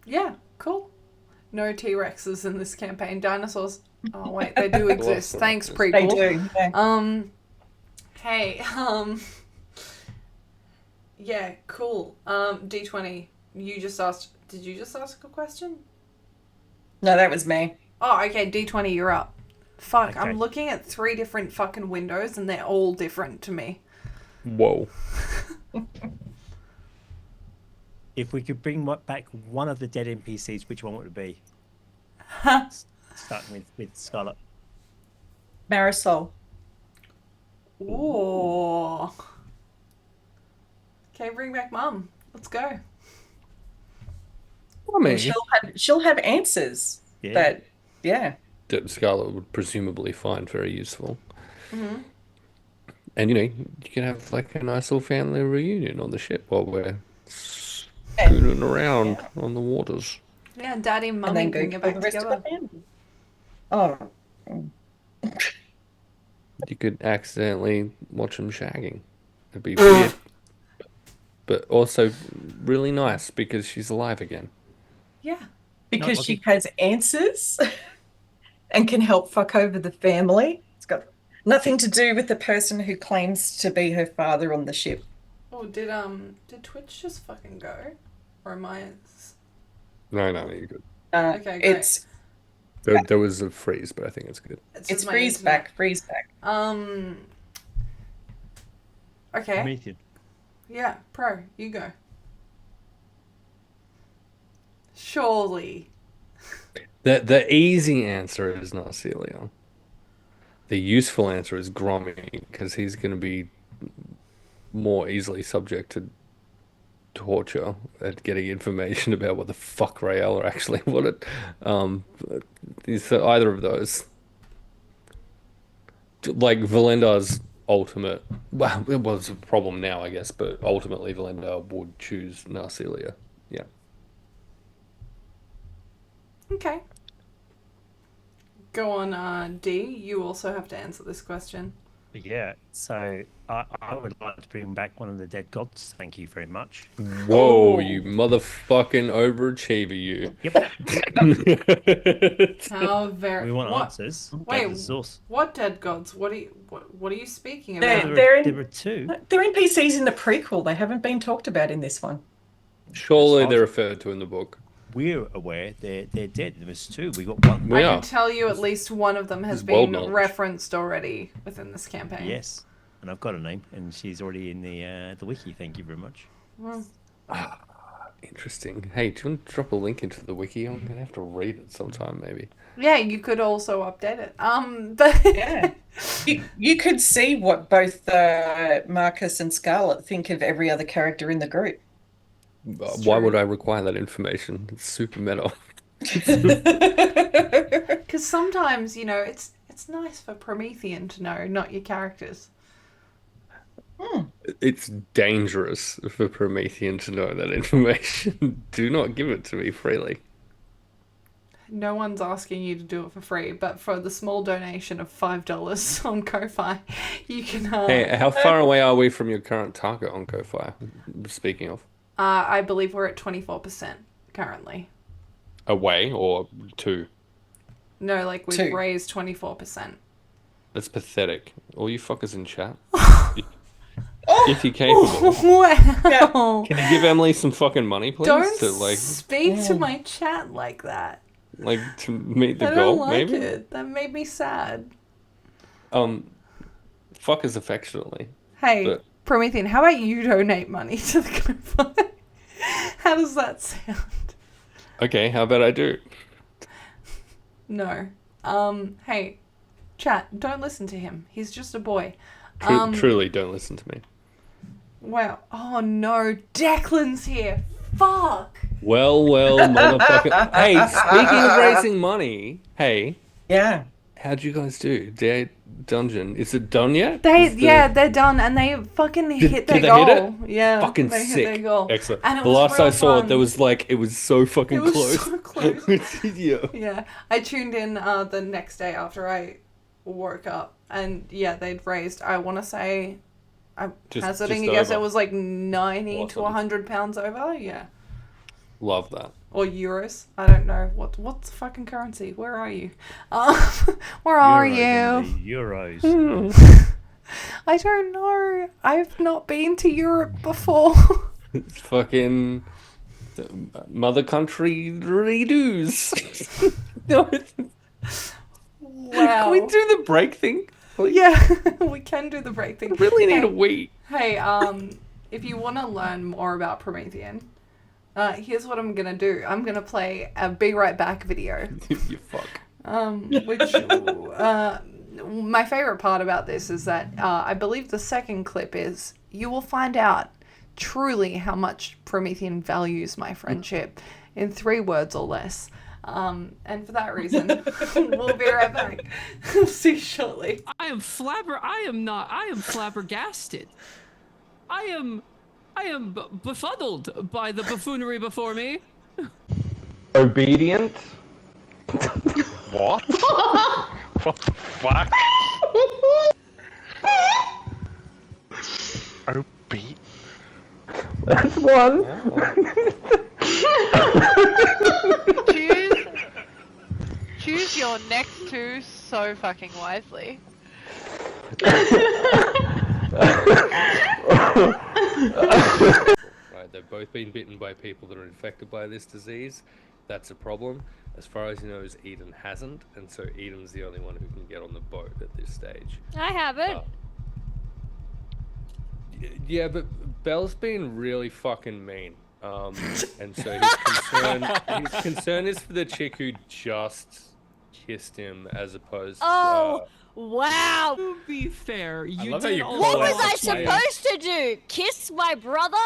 Yeah, cool. No T-Rexes in this campaign. Dinosaurs. Oh wait, they do exist. Thanks, prequel. They do. Yeah. Hey, yeah, cool. D20, you just asked, did you just ask a question? No, that was me. Oh, okay, D20, you're up. Fuck, Okay. I'm looking at 3 different fucking windows and they're all different to me. Whoa. If we could bring back one of the dead NPCs, which one would it be? Starting with Scarlet. Marisol. Ooh. Okay, bring back Mum. Let's go. I mean, She'll have answers. Yeah. But yeah. that Scarlet would presumably find very useful. Mm-hmm. And, you can have like a nice little family reunion on the ship while we're spooning around on the waters. Yeah, Daddy and And Mummy then can go get kill back the rest of together. the family. Oh. You could accidentally watch them shagging. It'd be weird. But also really nice because she's alive again. Yeah. Because she has answers and can help fuck over the family. It's got nothing to do with the person who claims to be her father on the ship. Oh, did Twitch just fucking go? Or am I... No, you're good. Okay, great. There was a freeze, but I think it's good. It's my freeze internet. back, freeze back. Okay. Promethean. Yeah, Pro, you go. Surely. The easy answer is not Celia. The useful answer is Grommy, because he's going to be more easily subject to torture at getting information about what the fuck Raella actually wanted. So either of those. Like Valenda's ultimate, well, it was a problem now, I guess, but ultimately Valenda would choose Narcelia. Yeah. Okay. Go on, D. You also have to answer this question. Yeah, so I would like to bring back one of the dead gods. Thank you very much. Whoa, you motherfucking overachiever, you. Yep. How very... We want what? answers. Wait, Gather the source. what dead gods? What are you speaking They're, about? they're, There are two. they're NPCs in the prequel. They haven't been talked about in this one. Surely As they're far as referred to in the book. we're aware they're dead. There was 2. We got 1. We I are. can tell you at least one of them has This is world been knowledge. referenced already within this campaign. Yes, and I've got a name, and she's already in the wiki. Thank you very much. Well, Interesting. Hey, do you want to drop a link into the wiki? I'm gonna have to read it sometime, maybe. yeah, you could also update it. But Yeah. You could see what both Marcus and Scarlet think of every other character in the group. Why would I require that information? It's super meta. Because sometimes, you know, it's nice for Promethean to know, not your characters. It's dangerous for Promethean to know that information. Do not give it to me freely. No one's asking you to do it for free, but for the small donation of $5 on Ko-Fi, you can... Hey, how far away are we from your current target on Ko-Fi? Speaking of. I believe we're at 24% currently. Away or 2? No, like we've 2. raised 24%. That's pathetic. All you fuckers in chat. If you're capable. Wow! Can you give Emily some fucking money, please? Don't to, like, speak to my chat like that. like to meet the I goal, don't like maybe? it. That made me sad. Fuckers affectionately. Hey, But- Promethean, how about you donate money to the Ko-Fi? How does that sound? Okay, how about I do? No. Hey, chat, don't listen to him. He's just a boy. Truly, don't listen to me. Wow. Oh no, Declan's here. Fuck. Well, motherfucker. Hey, speaking of raising money, hey, Yeah. how'd you guys do? Their dungeon, is it done yet? They're done, and they fucking hit their did they goal. hit it? Yeah, Fucking they sick. hit their goal. Excellent. And it The was last real I saw it, fun. there was like, it was so fucking It was close. so close. Yeah. Yeah, I tuned in the next day after I woke up, and yeah, they'd raised. I want to say, I'm hazarding a guess. over. It was like 90 to Awesome. 100 pounds over. Yeah, Love that. or euros. I don't know what's the fucking currency. Where are you? Where are you? Euros. I don't know. I've not been to Europe before. It's fucking mother country redos. No, Wow. Can we do the break thing? Please? Yeah, we can do the break thing. I really need a Hey, wee. Hey, if you want to learn more about Promethean, here's what I'm gonna do. I'm gonna play a Be Right Back video. You fuck. Which my favorite part about this is that I believe the second clip is you will find out truly how much Promethean values my friendship in 3 words or less. And for that reason, we'll be right back. See you shortly. I am flabbergasted. I am befuddled by the buffoonery before me. Obedient? What? What the fuck? Beat. That's one. Choose your next 2 so fucking wisely. Right, they've both been bitten by people that are infected by this disease. That's a problem. As far as you know, Eden hasn't, and so Eden's the only one who can get on the boat at this stage. I haven't. Yeah, but Belle's been really fucking mean. And so his concern is for the chick who just kissed him, as opposed. Oh, wow. To be fair, you love how did you also What was I Player. supposed to do? Kiss my brother?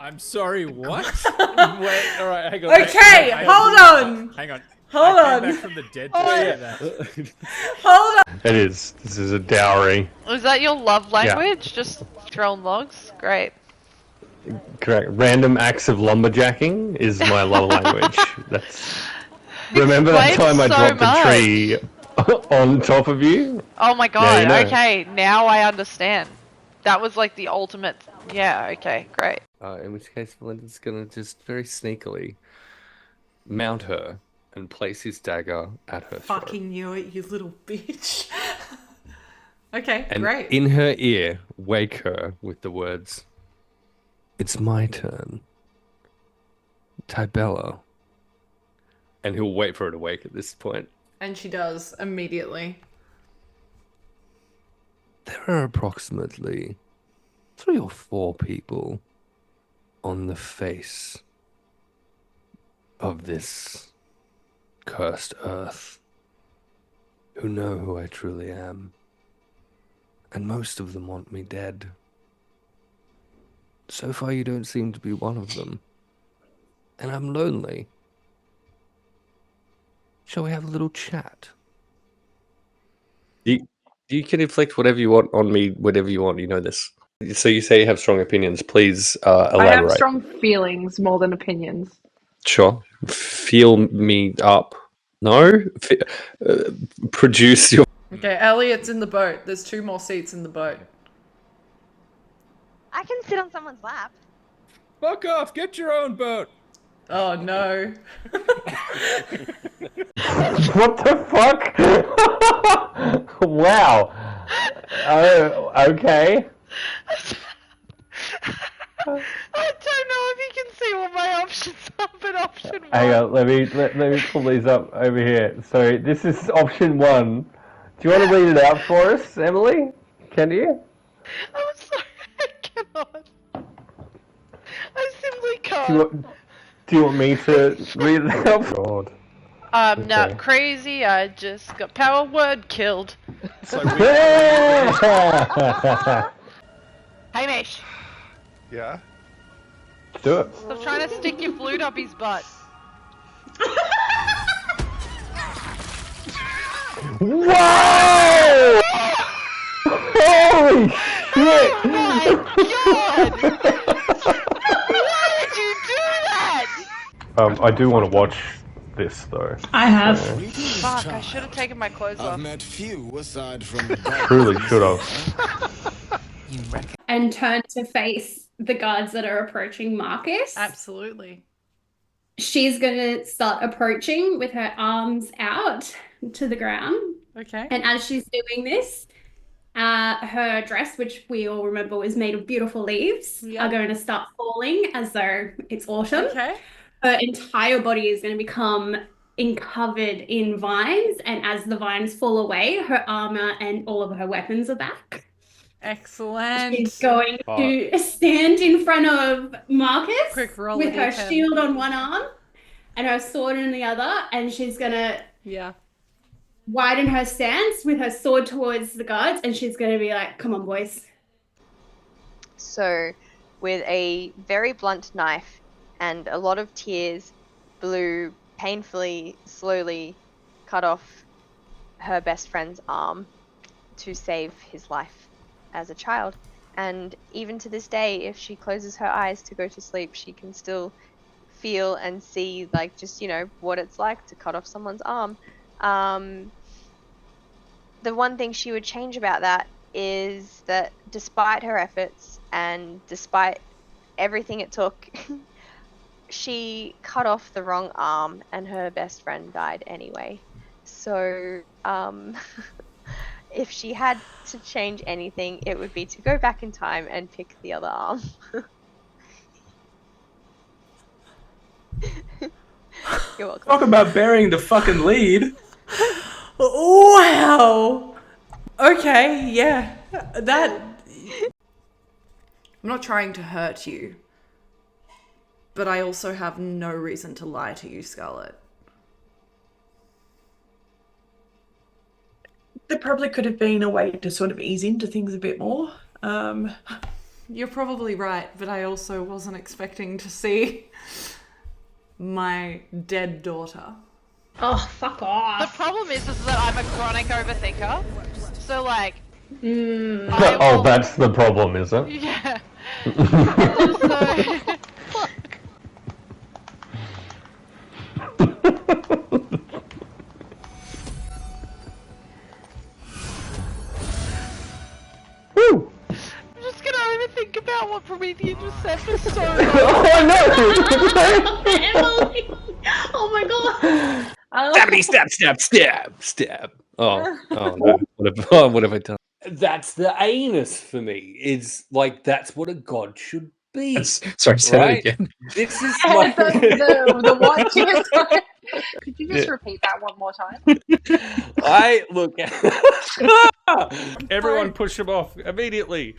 I'm sorry, what? Wait, alright, hang on. Okay, hold on. Hang on. Hold I on. came back from the dead to say that. Hold on. It is. This is a dowry. Was that your love language? Just throwing logs? Great. Correct. Random acts of lumberjacking is my love language. That's. Remember that Explains time I so dropped a tree on top of you? Oh my Yeah, god, you know. okay, now I understand. That was like the ultimate. Yeah, okay, great. In which case, Valentin's gonna just very sneakily mount her and place his dagger at her throat. Fucking knew it, you little bitch. Okay, And great. in her ear, wake her with the words, It's my turn. Tibella. And he'll wait for her to wake at this point. And she does immediately. There are approximately 3 or 4 people on the face of this cursed earth who know who I truly am. And most of them want me dead. So far you don't seem to be one of them. And I'm lonely. Shall we have a little chat? You can inflict whatever you want on me, whatever you want, you know this. So you say you have strong opinions, please elaborate. I have strong feelings more than opinions. Sure. Feel me up. No? Produce your... Okay, Elliot's in the boat. There's 2 more seats in the boat. I can sit on someone's lap. Fuck off! Get your own boat! Oh no. What the fuck? Wow. Oh, okay. I don't know if you can see what my options are, but option 1. Hang on, let me pull these up over here. So this is option 1. Do you want to read it out for us, Emily? Can you? I'm sorry, I cannot. I simply can't. Do you want me to read it out? God. I'm Okay. not crazy, I just got power word killed. Hamish, Yeah? Do it. stop trying to stick your flute up his butt. Whoa! Holy shit! Oh my god! Why did you do that? I do want to watch this though. I have. Fuck, I should have taken my clothes off. met few aside from Truly should have. And turn to face the guards that are approaching Marcus. Absolutely. She's going to start approaching with her arms out to the ground. Okay. And as she's doing this, her dress, which we all remember was made of beautiful leaves, are going to start falling as though it's autumn. Okay. Her entire body is going to become covered in vines, and as the vines fall away, her armor and all of her weapons are back. Excellent. She's going to stand in front of Marcus Quick roll with a her D10. shield on one arm and her sword in the other, and she's going to widen her stance with her sword towards the guards, and she's going to be like, come on, boys. So, with a very blunt knife and a lot of tears, Blue painfully, slowly cut off her best friend's arm to save his life as a child. And even to this day, if she closes her eyes to go to sleep, she can still feel and see, like, just, you know, what it's like to cut off someone's arm. The one thing she would change about that is that despite her efforts and despite everything it took, she cut off the wrong arm and her best friend died anyway. So, if she had to change anything, it would be to go back in time and pick the other arm. You're welcome. Talk about burying the fucking lead. Wow. Okay, yeah. That... I'm not trying to hurt you, but I also have no reason to lie to you, Scarlet. There probably could have been a way to sort of ease into things a bit more. You're probably right, but I also wasn't expecting to see my dead daughter. Oh, fuck off. The problem is that I'm a chronic overthinker. So, like... Oh, that's the problem, is it? Yeah. Woo! I'm just gonna overthink about what Prometheus just said for so long. Oh no! Emily! Oh my god! Stabby, stab, stab, stab, stab. Oh no. What have I done? That's the anus for me. It's like, that's what a god should beat. Sorry, say Right? that again. This is my... the what tear? Sorry. Could you just repeat that one more time? I look. Everyone, push him off immediately.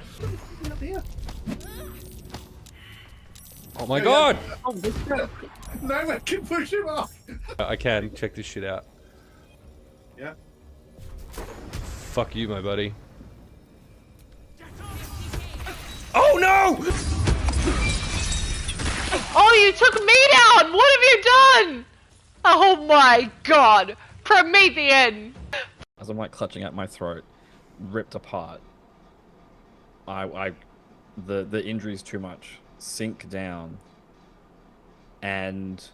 Oh my god! Oh, no one can push him off. I can check this shit out. Yeah. Fuck you, my buddy. Oh no! Oh, you took me down! What have you done? Oh my god! Promethean! As I'm like clutching at my throat, ripped apart. The injury's too much. Sink down. And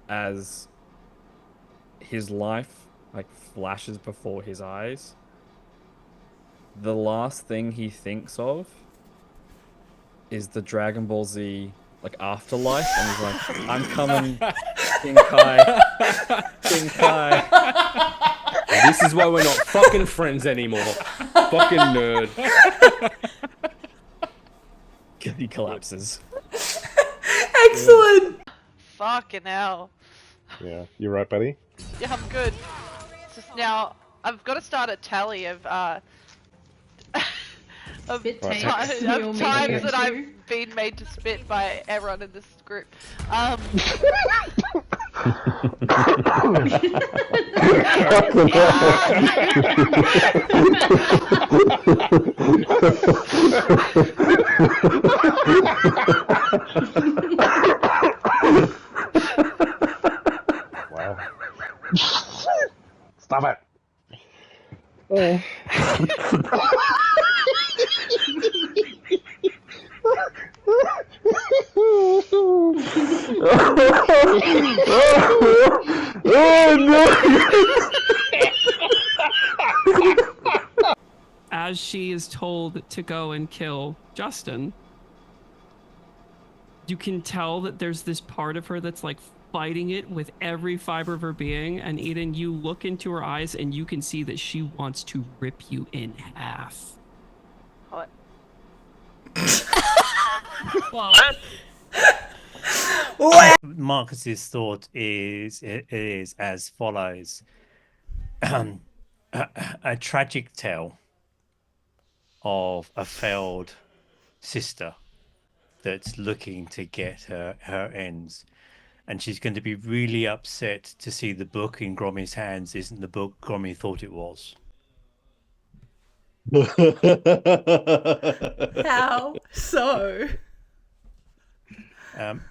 as his life like flashes before his eyes, the last thing he thinks of is the Dragon Ball Z like afterlife, and he's like, I'm coming, King Kai. King Kai. This is why we're not fucking friends anymore. Fucking nerd. He collapses. Excellent! Fucking hell. Yeah, you right, buddy? Yeah, I'm good. It's just now, I've got to start a tally of of Spit times takes. We all made that it I've too. been made to spit by everyone in this group. Wow. Stop it. Oh. As she is told to go and kill Justin, you can tell that there's this part of her that's like fighting it with every fiber of her being. And Eden, you look into her eyes and you can see that she wants to rip you in half. What? Marcus's thought is as follows: a tragic tale of a failed sister that's looking to get her ends, and she's going to be really upset to see the book in Grommy's hands isn't the book Grommy thought it was. How so?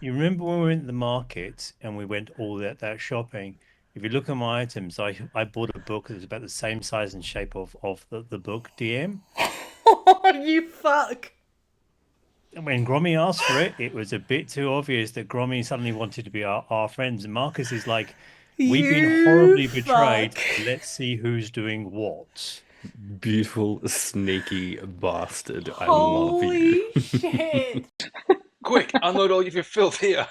You remember when we went to the market and we went all that shopping? If you look at my items, I bought a book that was about the same size and shape of the book DM. Oh, you fuck. And when Grommy asked for it, it was a bit too obvious that Grommy suddenly wanted to be our friends. And Marcus is like, we've been horribly betrayed. Let's see who's doing what. Beautiful, sneaky bastard. I Holy love you. shit. Quick, unload all of your filth here.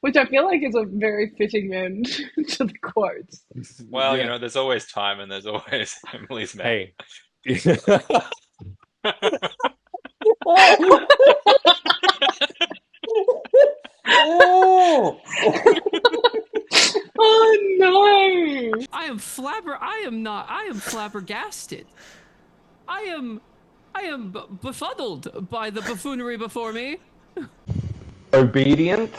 Which I feel like is a very fitting end to the quotes. Well, Yeah. you know, there's always time and there's always Emily's man. Hey. Oh. Oh no! I am flabbergasted. I am befuddled by the buffoonery before me. Obedient?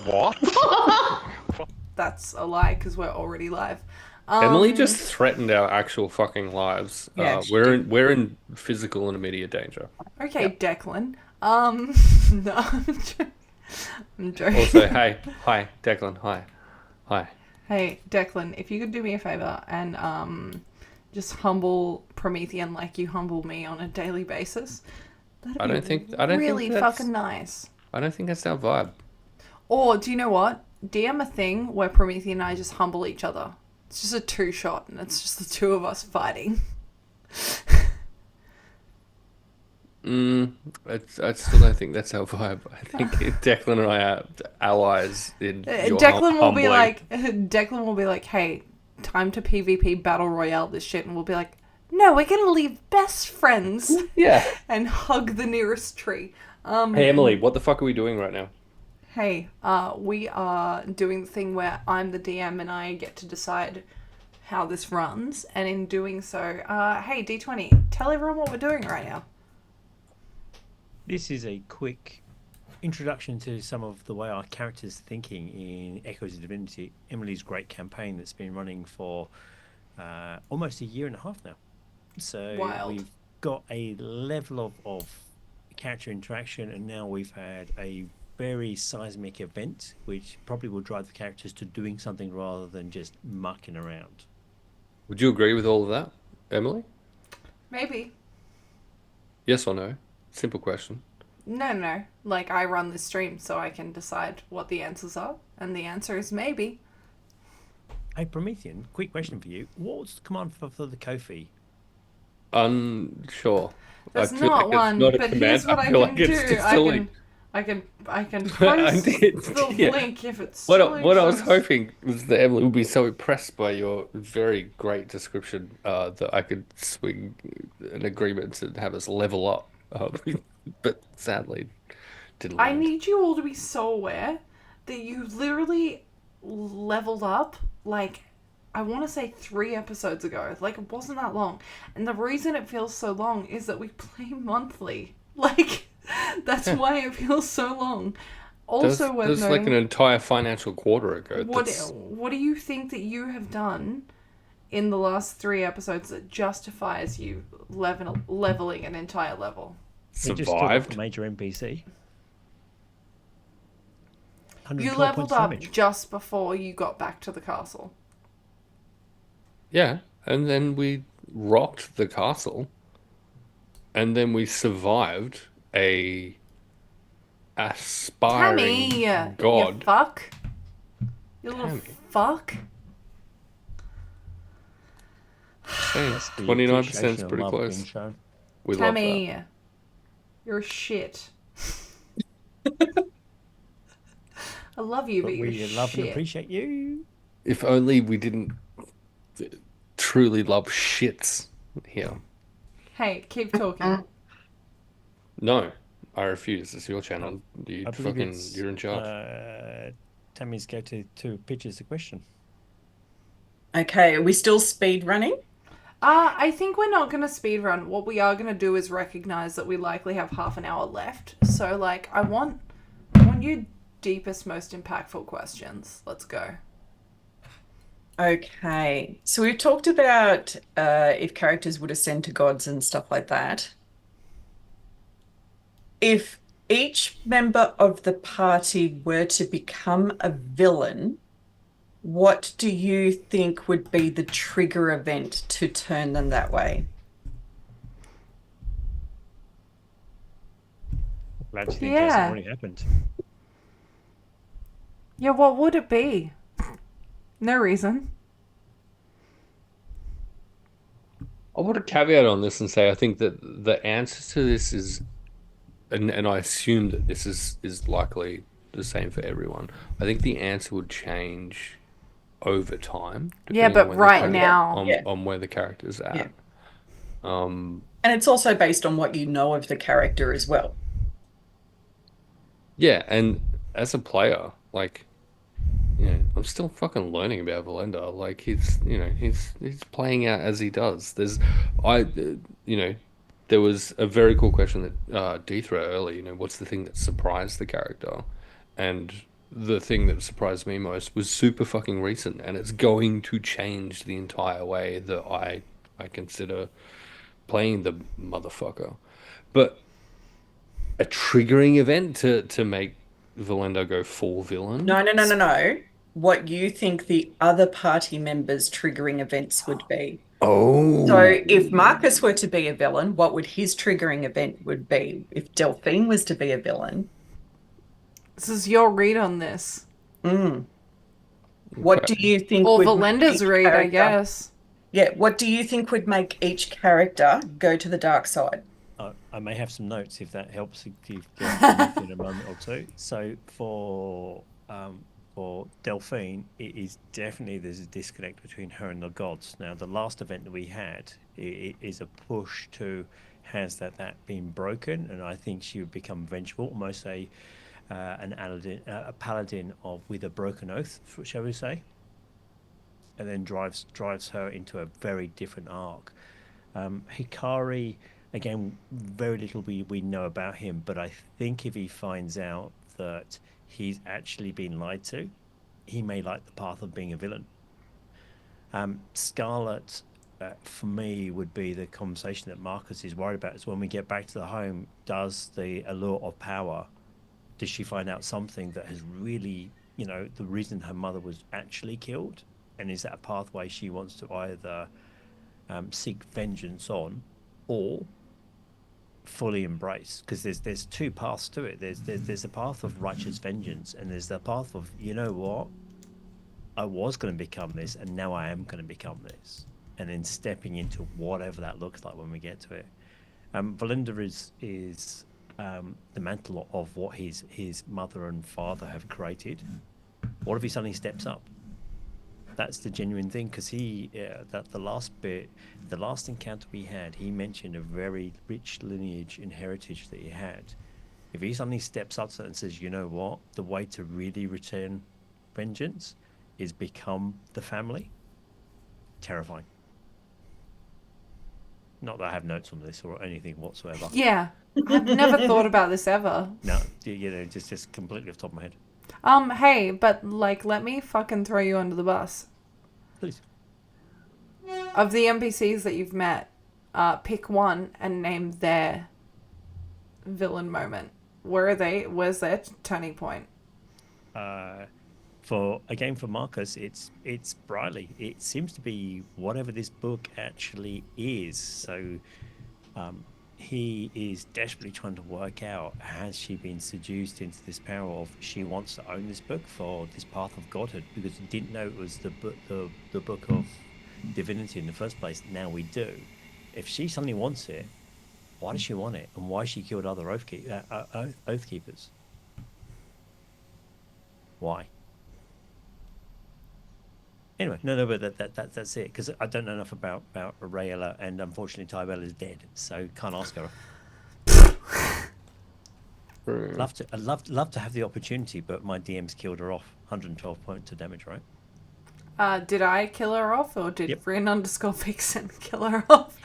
What? That's a lie because we're already live. Emily just threatened our actual fucking lives. Yeah, she we're in physical and immediate danger. Okay, Declan. No, I'm joking. Also, hey, hi, Declan, hi. Hey, Declan, if you could do me a favor and just humble Promethean like you humble me on a daily basis, I don't think really that's- fucking nice. I don't think that's our vibe. Or do you know what? DM a thing where Promethean and I just humble each other. It's just a two-shot, and it's just the two of us fighting. I still don't think that's our vibe. I think Declan and I are allies in your Declan will be humbling. like, hey, time to PvP battle royale this shit, and we'll be like, No, we're gonna leave best friends. Yeah. And hug the nearest tree. Hey, Emily, what the fuck are we doing right now? Hey, we are doing the thing where I'm the DM and I get to decide how this runs, and in doing so, hey, Deetwenty, tell everyone what we're doing right now. This is a quick introduction to some of the way our characters thinking in Echoes of Divinity, Emily's great campaign that's been running for almost a year and a half now. So Wild. we've got a level of character interaction, and now we've had a very seismic event, which probably will drive the characters to doing something rather than just mucking around. Would you agree with all of that, Emily? Maybe. Yes or no? Simple question. No. Like, I run this stream so I can decide what the answers are, and the answer is maybe. Hey, Promethean, quick question for you. What's the command for the Kofi? Unsure. There's I feel not like one, it's not a but command. here's what I feel can like it's do. just silly. I can post did, the yeah. link if it's What silly. I was hoping was that Emily would be so impressed by your very great description that I could swing an agreement to have us level up. But sadly, didn't I land. need you all to be so aware that you literally leveled up, like, I want to say 3 episodes ago. Like, it wasn't that long. And the reason it feels so long is that we play monthly. Like, that's why it feels so long. Also, That was like an entire financial quarter ago. What do you think that you have done in the last 3 episodes that justifies you leveling an entire level? Survived. A major NPC. You leveled up just before you got back to the castle. Yeah, and then we rocked the castle, and then we survived a aspiring Tammy, god. you fuck. You little fuck. Hey, 29% is pretty close. We love Tammy, that. you're shit. I love you, but you're we love and shit. appreciate you. If only we didn't truly love shits here. Hey, keep talking. No, I refuse. It's your channel. I believe You're in charge. Tammy's go to pitches the question. Okay, are we still speed running? I think we're not going to speedrun. What we are going to do is recognize that we likely have half an hour left. So, like, I want your deepest, most impactful questions. Let's go. Okay, so we've talked about if characters would ascend to gods and stuff like that. If each member of the party were to become a villain, what do you think would be the trigger event to turn them that way? Glad to think that's already happened. Yeah, what would it be? No reason. I want to caveat on this and say I think that the answer to this is, and I assume that this is likely the same for everyone. I think the answer would change over time. Yeah, but right now, on where the character's at. Yeah. And it's also based on what you know of the character as well. Yeah, and as a player, like, I'm still fucking learning about Valenda. Like, he's playing out as he does. There was a very cool question that Dee threw earlier. What's the thing that surprised the character? And the thing that surprised me most was super fucking recent, and it's going to change the entire way that I consider playing the motherfucker. But a triggering event to make Valenda go full villain? No. What you think the other party members' triggering events would be. Oh. So if Marcus were to be a villain, what would his triggering event would be? If Delphine was to be a villain. This is your read on this. What do you think or would Valenda's make each read, character, I guess. Yeah, what do you think would make each character go to the dark side? I may have some notes if that helps. Give in a moment or two. So for for Delphine, it is definitely there's a disconnect between her and the gods. Now, the last event that we had it is a push to has that been broken, and I think she would become vengeful, almost a paladin of with a broken oath, shall we say, and then drives her into a very different arc. Hikari, again, very little we know about him, but I think if he finds out that he's actually been lied to, he may like the path of being a villain. Scarlet, for me, would be the conversation that Marcus is worried about. Is when we get back to the home, does the allure of power, does she find out something that has really, the reason her mother was actually killed? And is that a pathway she wants to either seek vengeance on or fully embrace? Because there's two paths to it. There's a path of righteous vengeance, and there's the path of, you know what, I was going to become this, and now I am going to become this, and then stepping into whatever that looks like when we get to it. Valinda is the mantle of what his mother and father have created. What if he suddenly steps up? That's the genuine thing, because the last encounter we had, he mentioned a very rich lineage and heritage that he had. If he suddenly steps up and says, you know what, the way to really return vengeance is become the family, terrifying. Not that I have notes on this or anything whatsoever. Yeah, I've never thought about this ever. No, just completely off the top of my head. Hey, but let me fucking throw you under the bus. Please. Of the NPCs that you've met, pick one and name their villain moment. Where are they? Where's their turning point? For Marcus, it's Briley. It seems to be whatever this book actually is. So he is desperately trying to work out, has she been seduced into this power of she wants to own this book for this path of godhood, because he didn't know it was the book of divinity in the first place. Now we do. If she suddenly wants it, why does she want it, and why she killed other oath keepers? Why? Anyway, no, but that's it, because I don't know enough about Rayella, and unfortunately Tyrell is dead, so can't ask her. I'd love to have the opportunity, but my DM's killed her off. 112 points of damage, right? Did I kill her off, or did Rin_Vixen kill her off?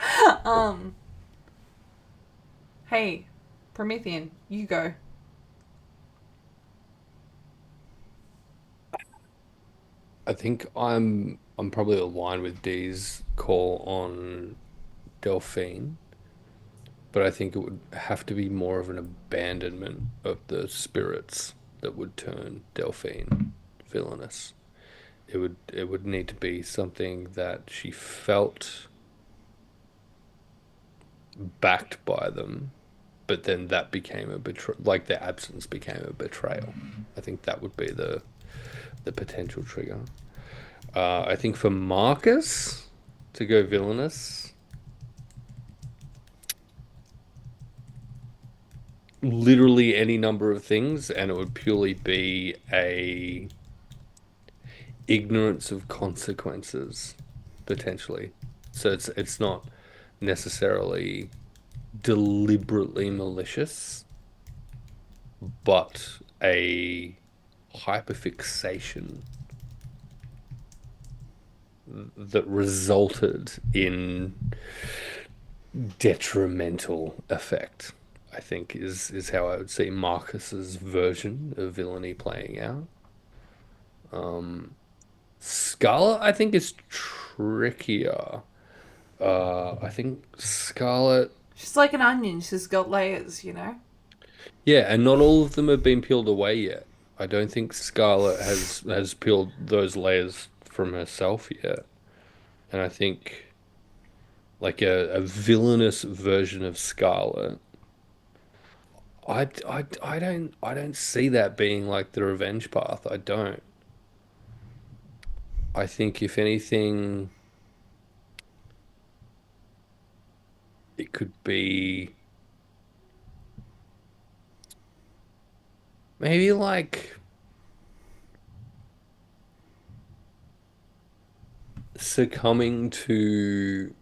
Hey, Promethean, you go. I think I'm probably aligned with Dee's call on Delphine, but I think it would have to be more of an abandonment of the spirits that would turn Delphine villainous. It would need to be something that she felt backed by them, but then that became a their absence became a betrayal. I think that would be the potential trigger. I think for Marcus to go villainous, literally any number of things, and it would purely be a ignorance of consequences, potentially. So it's not necessarily deliberately malicious, but a hyperfixation that resulted in detrimental effect, I think is how I would see Marcus's version of villainy playing out. Scarlet, I think, is trickier. I think Scarlet... She's like an onion. She's got layers, Yeah, and not all of them have been peeled away yet. I don't think Scarlet has peeled those layers from herself yet. And I think a villainous version of Scarlet, I don't see that being the revenge path. I don't. I think if anything, it could be maybe succumbing to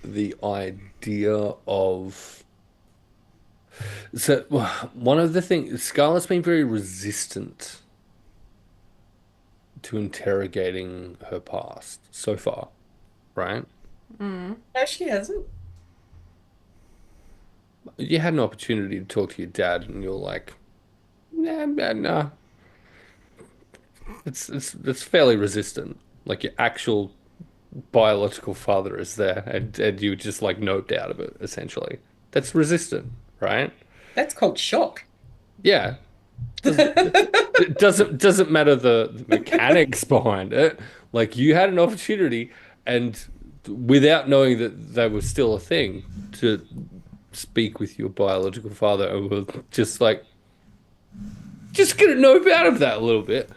the idea of one of the things Scarlett's been very resistant to interrogating her past so far, right? No, she hasn't. You had an opportunity to talk to your dad, and you're like, nah. It's fairly resistant. Like your actual biological father is there, and you just like noped out of it, essentially. That's resistant, right? That's called shock. Yeah. It doesn't matter the mechanics behind it. Like you had an opportunity, and without knowing that they were still a thing, to speak with your biological father, and were just like, just get a nope out of that a little bit.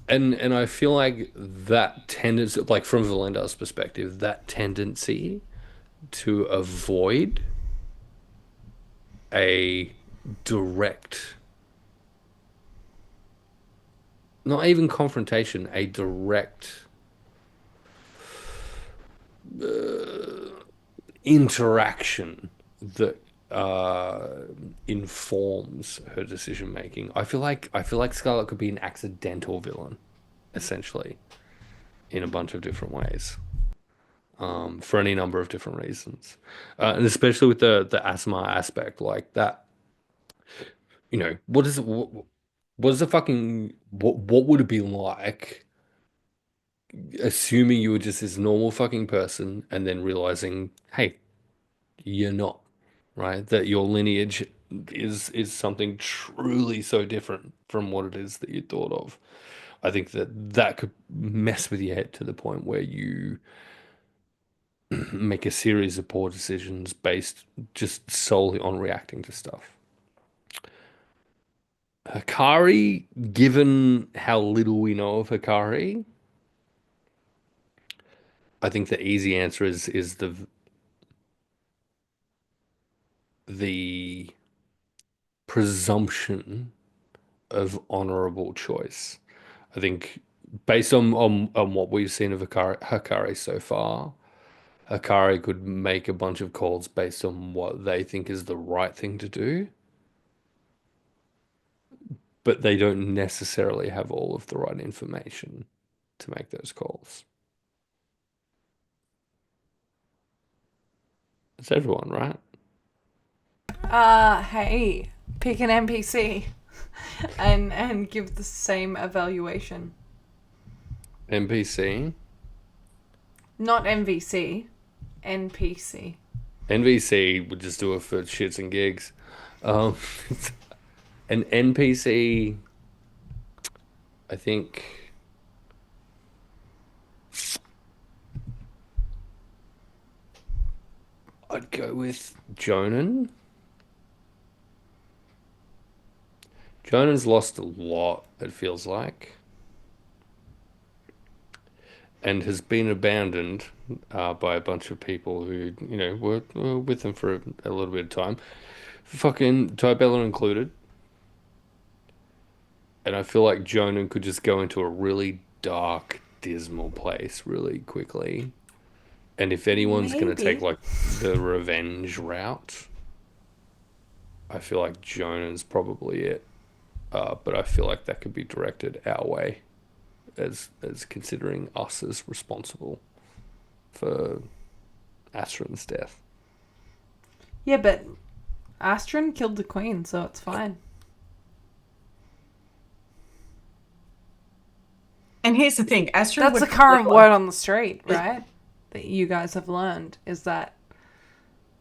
And I feel like that tendency, like from Valenda's perspective, that tendency to avoid a direct, not even confrontation, a direct interaction that informs her decision making. I feel like Scarlet could be an accidental villain, essentially, in a bunch of different ways, for any number of different reasons, and especially with the asthma aspect, like that. You know, what is it? What is the fucking what would it be like? Assuming you were just this normal fucking person, and then realizing, hey, you're not, right? That your lineage is something truly so different from what it is that you thought of. I think that could mess with your head to the point where you make a series of poor decisions based just solely on reacting to stuff. Hikari, given how little we know of Hikari, I think the easy answer is the presumption of honorable choice. I think based on what we've seen of Hikari so far, Hikari could make a bunch of calls based on what they think is the right thing to do, but they don't necessarily have all of the right information to make those calls. It's everyone, right? Hey, pick an NPC and give the same evaluation. NPC? Not MVC, NPC. NVC would just do it for shits and gigs. An NPC, I think, I'd go with Jonan. Jonan's lost a lot, it feels like, and has been abandoned by a bunch of people who, you know, were with him for a little bit of time. Fucking Tybella included. And I feel like Jonan could just go into a really dark, dismal place really quickly. And if anyone's going to take like the revenge route, I feel like Jonan's probably it. But I feel like that could be directed our way as considering us as responsible for Astron's death. Yeah, but Astron killed the queen, so it's fine. And here's the thing, Astron That's the current word on the street, right? That you guys have learned is that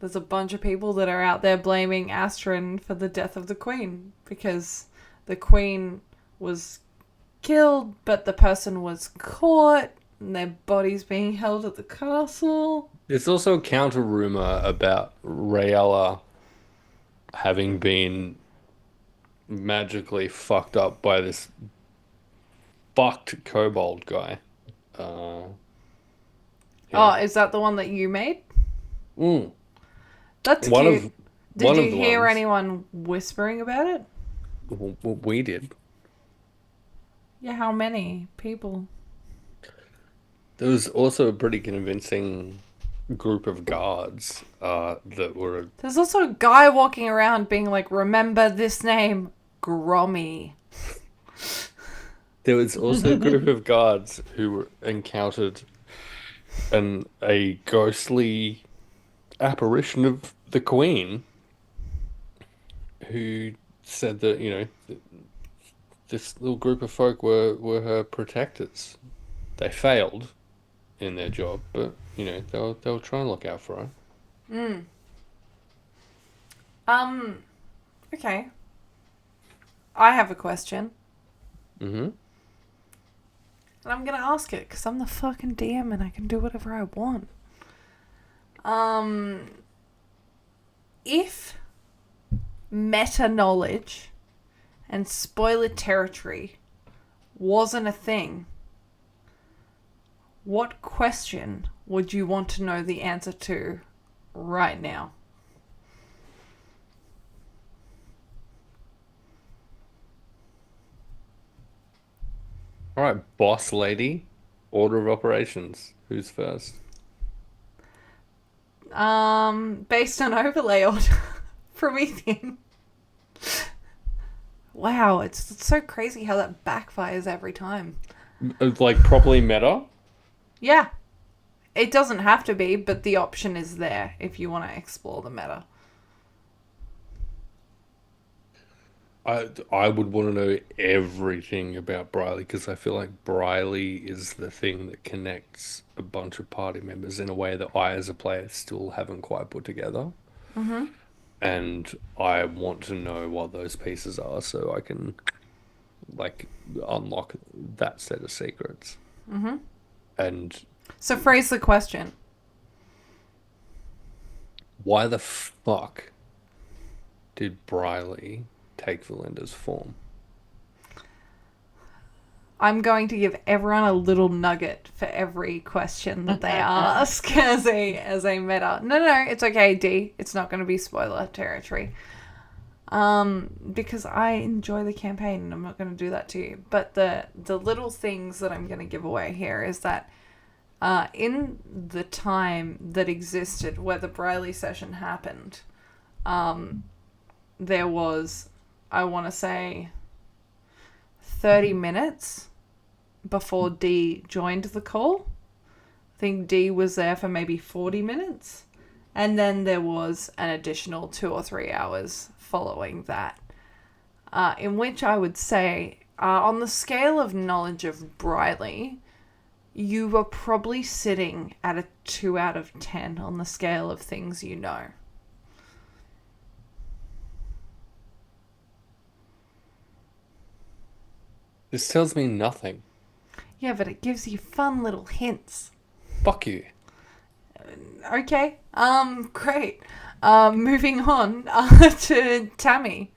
there's a bunch of people that are out there blaming Astron for the death of the queen because the queen was killed, but the person was caught and their bodies being held at the castle. There's also a counter rumor about Rayella having been magically fucked up by this fucked kobold guy. Oh, is that the one that you made? That's one cute. Of, did one you of the hear ones. anyone whispering about it? We did. Yeah, how many people? There was also a pretty convincing group of guards that were. There's also a guy walking around being like, remember this name, Grommy. There was also a group of guards who encountered a ghostly apparition of the Queen, who said that, you know, this little group of folk were her protectors. They failed in their job, but you know they'll try and look out for her. Okay. I have a question. Mm-hmm. And I'm gonna ask it because I'm the fucking DM and I can do whatever I want. If meta knowledge and spoiler territory wasn't a thing, what question would you want to know the answer to right now? All right, boss lady, order of operations. Who's first? Based on overlay order, Promethean. Wow, it's so crazy how that backfires every time. Like properly meta? Yeah. It doesn't have to be, but the option is there if you want to explore the meta. I would want to know everything about Briley because I feel like Briley is the thing that connects a bunch of party members in a way that I, as a player, still haven't quite put together. Mm-hmm. And I want to know what those pieces are so I can, like, unlock that set of secrets. Mm-hmm. And So phrase the question. why the fuck did Briley take Valinda's form? I'm going to give everyone a little nugget for every question that they ask as a meta. No, it's okay, D. It's not going to be spoiler territory. Because I enjoy the campaign and I'm not going to do that to you. But the little things that I'm going to give away here is that in the time that existed where the Briley session happened, there was, I want to say, 30 minutes before D joined the call. I think D was there for maybe 40 minutes. And then there was an additional 2 or 3 hours following that. In which I would say, on the scale of knowledge of Briley, you were probably sitting at a 2 out of 10 on the scale of things you know. This tells me nothing. Yeah, but it gives you fun little hints. Fuck you. Okay. Great. Moving on to Tammy.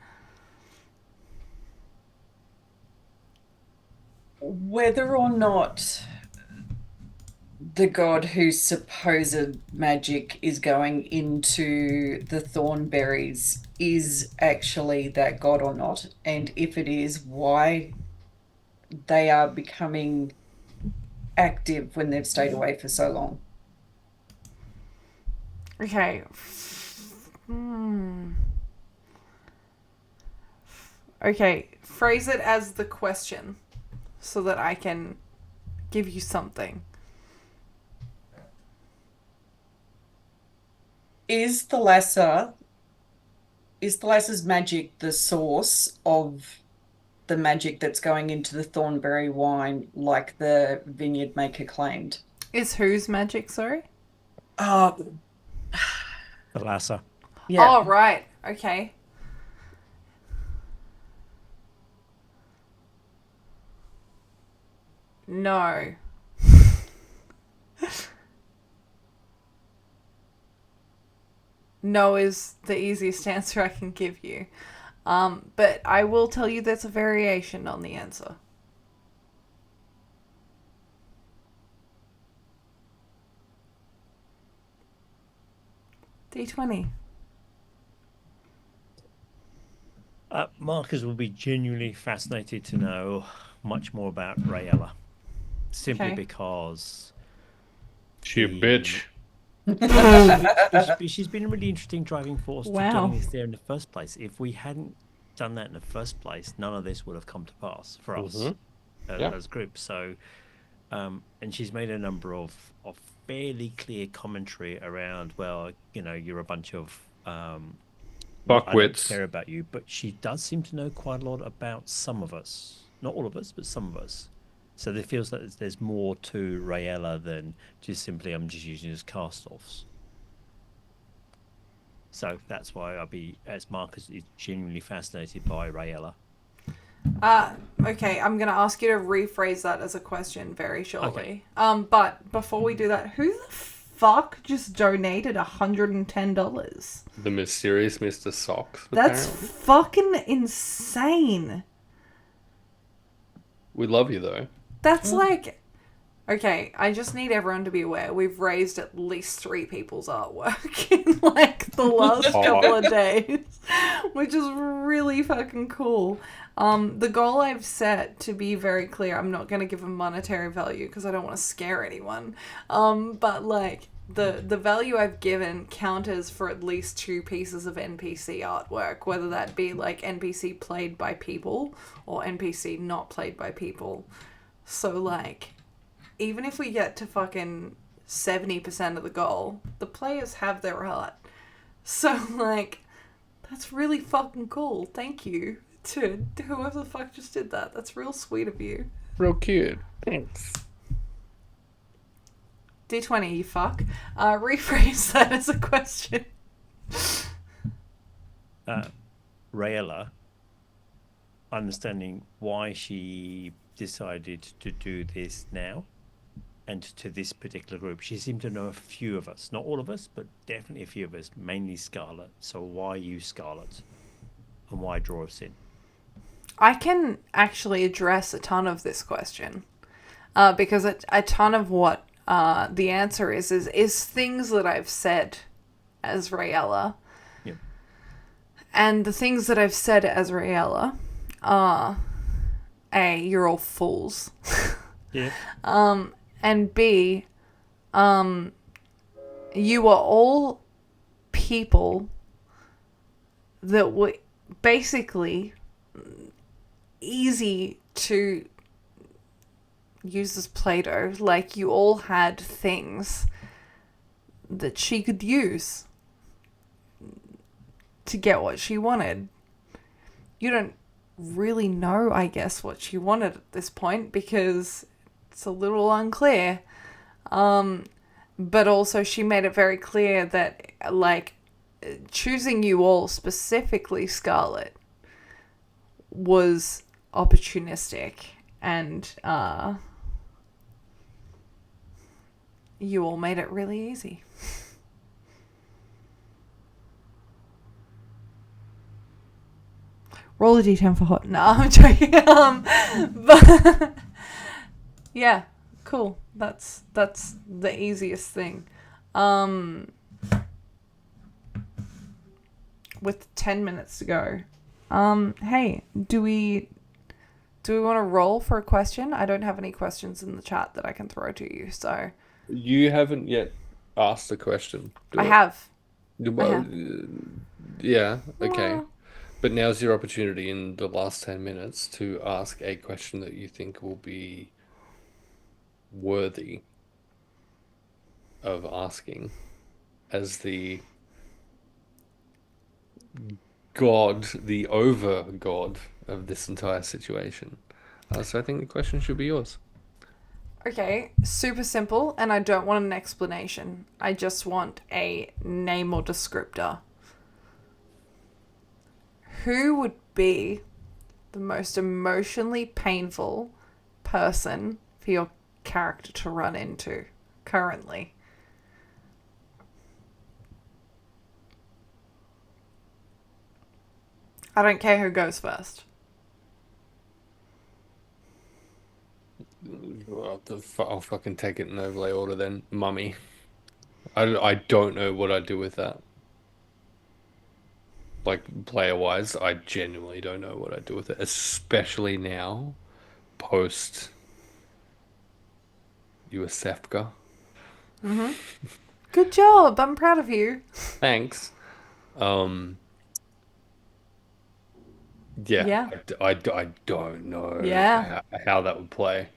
Whether or not the god whose supposed magic is going into the Thornberries is actually that god or not, and if it is, why they are becoming active when they've stayed away for so long. Okay. Okay, phrase it as the question so that I can give you something. Is Thalassa's magic the source of the magic that's going into the Thornberry wine, like the vineyard maker claimed? Is whose magic, sorry? Thalassa. Yeah. Oh, right. Okay. No. No is the easiest answer I can give you. But I will tell you there's a variation on the answer. Deetwenty. Marcus will be genuinely fascinated to know much more about Rayella, simply Okay. because She a bitch. she's been a really interesting driving force to Wow. getting us there in the first place. If we hadn't done that in the first place, none of this would have come to pass for us Yeah. as a group. So, and she's made a number of fairly clear commentary around, well, you know, you're a bunch of I don't Fuckwits. care about you, but she does seem to know quite a lot about some of us. Not all of us, but some of us. So it feels like there's more to Rayella than just simply I'm just using as cast-offs. So that's why as Marcus is genuinely fascinated by Rayella. Okay, I'm gonna ask you to rephrase that as a question very shortly. But before we do that, who the fuck just donated $110? The mysterious Mr. Socks. That's apparently. fucking insane. We love you though. That's like, okay, I just need everyone to be aware we've raised at least 3 people's artwork in like the last couple of days, which is really fucking cool. The goal I've set, to be very clear, I'm not going to give a monetary value because I don't want to scare anyone. But like the value I've given counters for at least 2 pieces of NPC artwork, whether that be like NPC played by people or NPC not played by people. So like, even if we get to fucking 70% of the goal, the players have their art. So like, that's really fucking cool. Thank you to whoever the fuck just did that. That's real sweet of you. Real cute. Thanks. Deetwenty, you fuck. Rephrase that as a question. Rayella, understanding why she decided to do this now and to this particular group. She seemed to know a few of us, not all of us, but definitely a few of us, mainly Scarlet. So why you, Scarlet? And why draw us in? I can actually address a ton of this question because a ton of what the answer is things that I've said as Rayella. Yep. And the things that I've said as Rayella are A, you're all fools. Yeah. And B, you are all people that were basically easy to use as Play-Doh. Like, you all had things that she could use to get what she wanted. You don't really know, I guess, what she wanted at this point because it's a little unclear. But also she made it very clear that, like, choosing you all, specifically Scarlet, was opportunistic, and you all made it really easy. Roll a d10 for hot. No, I'm joking. But yeah, cool. That's the easiest thing. With 10 minutes to go. Hey, do we want to roll for a question? I don't have any questions in the chat that I can throw to you, so. You haven't yet asked the question. I have. Well, yeah, okay. But now's your opportunity in the last 10 minutes to ask a question that you think will be worthy of asking as the god, the over god of this entire situation. So I think the question should be yours. Okay, super simple, and I don't want an explanation. I just want a name or descriptor. Who would be the most emotionally painful person for your character to run into currently? I don't care who goes first. I'll fucking take it in overlay order then. Mummy. I don't know what I'd do with that. like player-wise, I genuinely don't know what I'd do with it, especially now, post USEFCA. Mm-hmm. Good job. I'm proud of you. Thanks. Yeah. Yeah. I don't know Yeah. how that would play.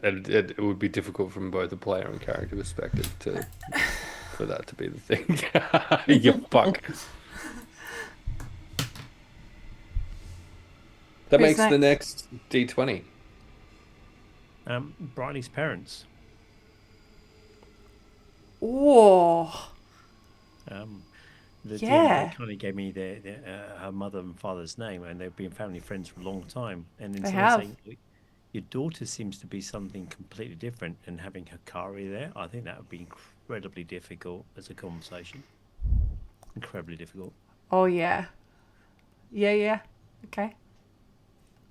It would be difficult from both a player and character perspective for that to be the thing. You fuck. That Who's makes the next D20. Briley's parents. Whoa. The Yeah. DM kind of gave me her mother and father's name, and they've been family friends for a long time. And then They someone have. saying, your daughter seems to be something completely different, and having Hikari there, I think that would be incredibly difficult as a conversation. Incredibly difficult. Oh yeah. Yeah. Okay.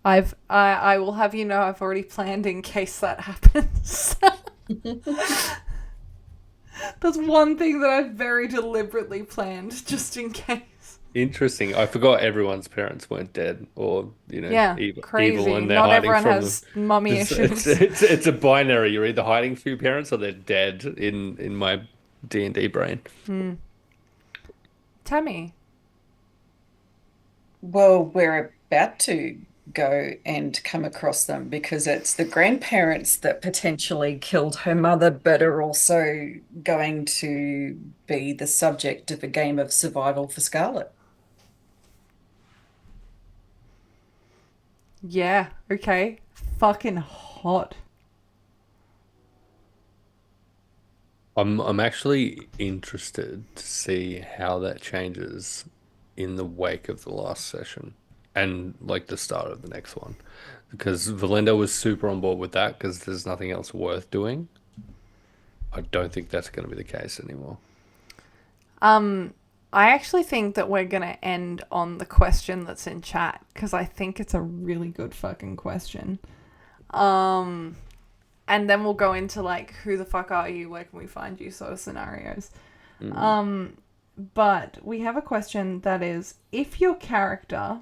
I will have you know I've already planned in case that happens. That's one thing that I've very deliberately planned, just in case. Interesting. I forgot everyone's parents weren't dead, or Yeah, evil, crazy. evil, and they're Not hiding everyone from has them. mummy It's issues. a binary. You're either hiding from your parents or they're dead in my D&D brain. Tammy. Well, we're about to go and come across them because it's the grandparents that potentially killed her mother, but are also going to be the subject of a game of survival for Scarlet. Yeah, okay. Fucking hot. I'm actually interested to see how that changes in the wake of the last session and like the start of the next one, because Valinda was super on board with that because there's nothing else worth doing. I don't think that's going to be the case anymore. I actually think that we're gonna end on the question that's in chat because I think it's a really good fucking question. And then we'll go into like who the fuck are you, where can we find you sort of scenarios. But we have a question that is, if your character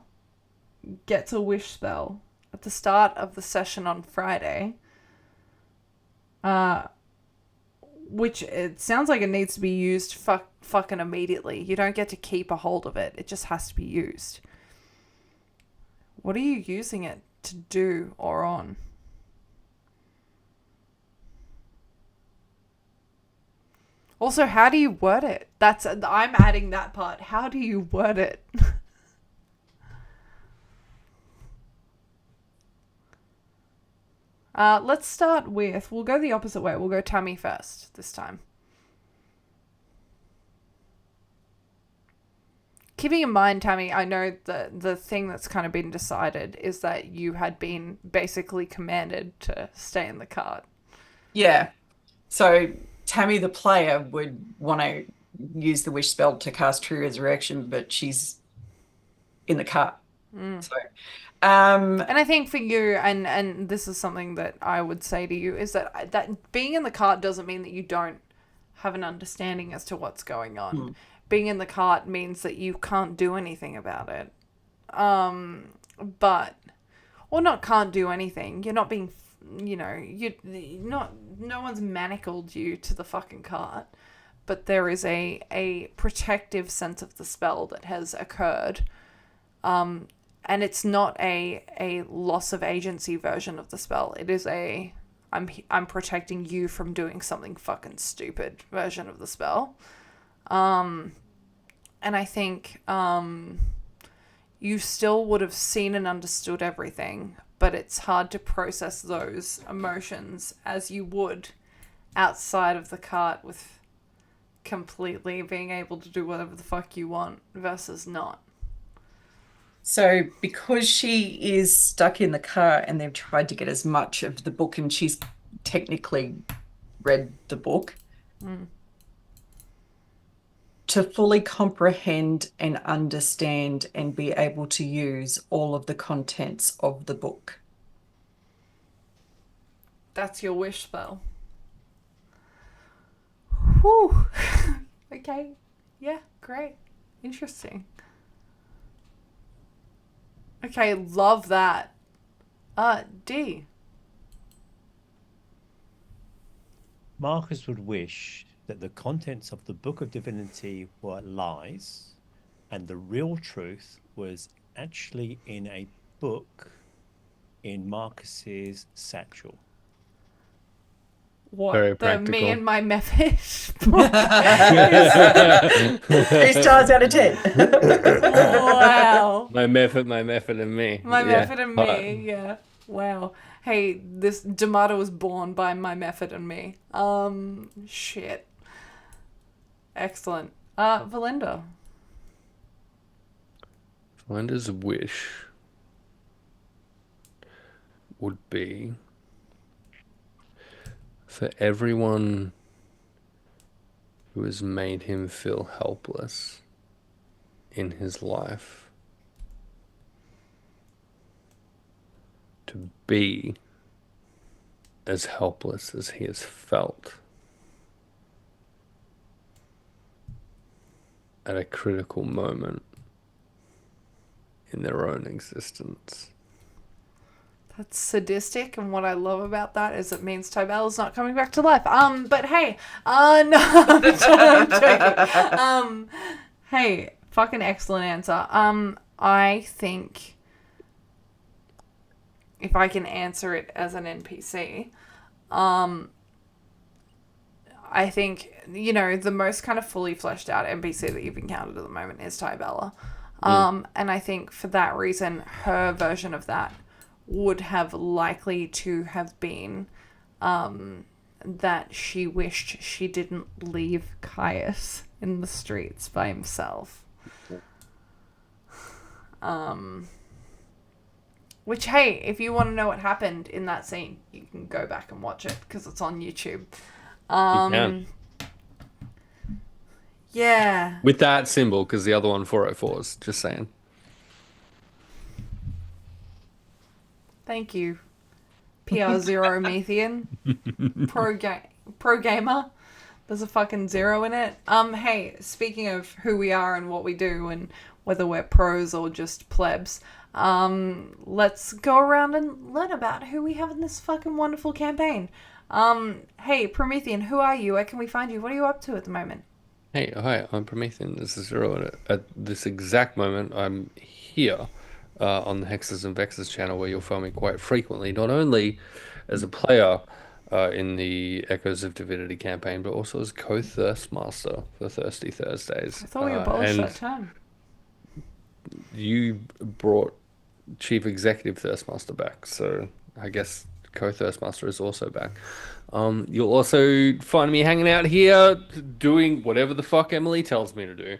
gets a wish spell at the start of the session on Friday, which it sounds like it needs to be used fucking immediately. You don't get to keep a hold of it. It just has to be used. What are you using it to do or on? Also, how do you word it? I'm adding that part. How do you word it? Let's start with, we'll go the opposite way. We'll go Tammy first this time. Keeping in mind, Tammy, I know that the thing that's kind of been decided is that you had been basically commanded to stay in the cart. Yeah. So Tammy, the player, would want to use the wish spell to cast True Resurrection, but she's in the cart. So, and I think for you, and this is something that I would say to you, is that being in the cart doesn't mean that you don't have an understanding as to what's going on. Being in the cart means that you can't do anything about it. Or not can't do anything. You're not being, no one's manacled you to the fucking cart, but there is a protective sense of the spell that has occurred. And it's not a loss of agency version of the spell. It is I'm protecting you from doing something fucking stupid version of the spell. And I think you still would have seen and understood everything, but it's hard to process those emotions as you would outside of the cart with completely being able to do whatever the fuck you want versus not. So because she is stuck in the car and they've tried to get as much of the book, and she's technically read the book, to fully comprehend and understand and be able to use all of the contents of the book. That's your wish spell. Whew. Okay. Yeah, great. Interesting. Okay, love that. D. Marcus would wish that the contents of the Book of Divinity were lies, and the real truth was actually in a book in Marcus's satchel. What? Very Me practical. and my method. 3 stars out of 10. Wow. My method, and me. My Yeah. method and me, yeah. Wow. Hey, this D'Amato was born by my method and me. Shit. Excellent. Valinda. Valinda's wish would be for everyone who has made him feel helpless in his life to be as helpless as he has felt at a critical moment in their own existence. That's sadistic, and what I love about that is it means Tybella's not coming back to life. But hey, no, I'm joking. Hey, fucking excellent answer. I think if I can answer it as an NPC, I think, the most kind of fully fleshed out NPC that you've encountered at the moment is Tybella. And I think for that reason, her version of that would have likely to have been that she wished she didn't leave Caius in the streets by himself. Which, hey, if you want to know what happened in that scene, you can go back and watch it because it's on YouTube. You can. Yeah. With that symbol, because the other one 404s, just saying. Thank you, PR0 Methian. Pro gamer. There's a fucking 0 in it. Hey, speaking of who we are and what we do and whether we're pros or just plebs, let's go around and learn about who we have in this fucking wonderful campaign. Hey, Promethean, who are you? Where can we find you? What are you up to at the moment? Hey, hi, I'm Promethean. This is Zero. At this exact moment, I'm here on the Hexes and Vexes channel, where you'll find me quite frequently, not only as a player in the Echoes of Divinity campaign, but also as co-Thirst Master for Thirsty Thursdays. I thought we abolished that term. You brought Chief Executive Thirst Master back, so I guess co-Thirst Master is also back. You'll also find me hanging out here doing whatever the fuck Emily tells me to do.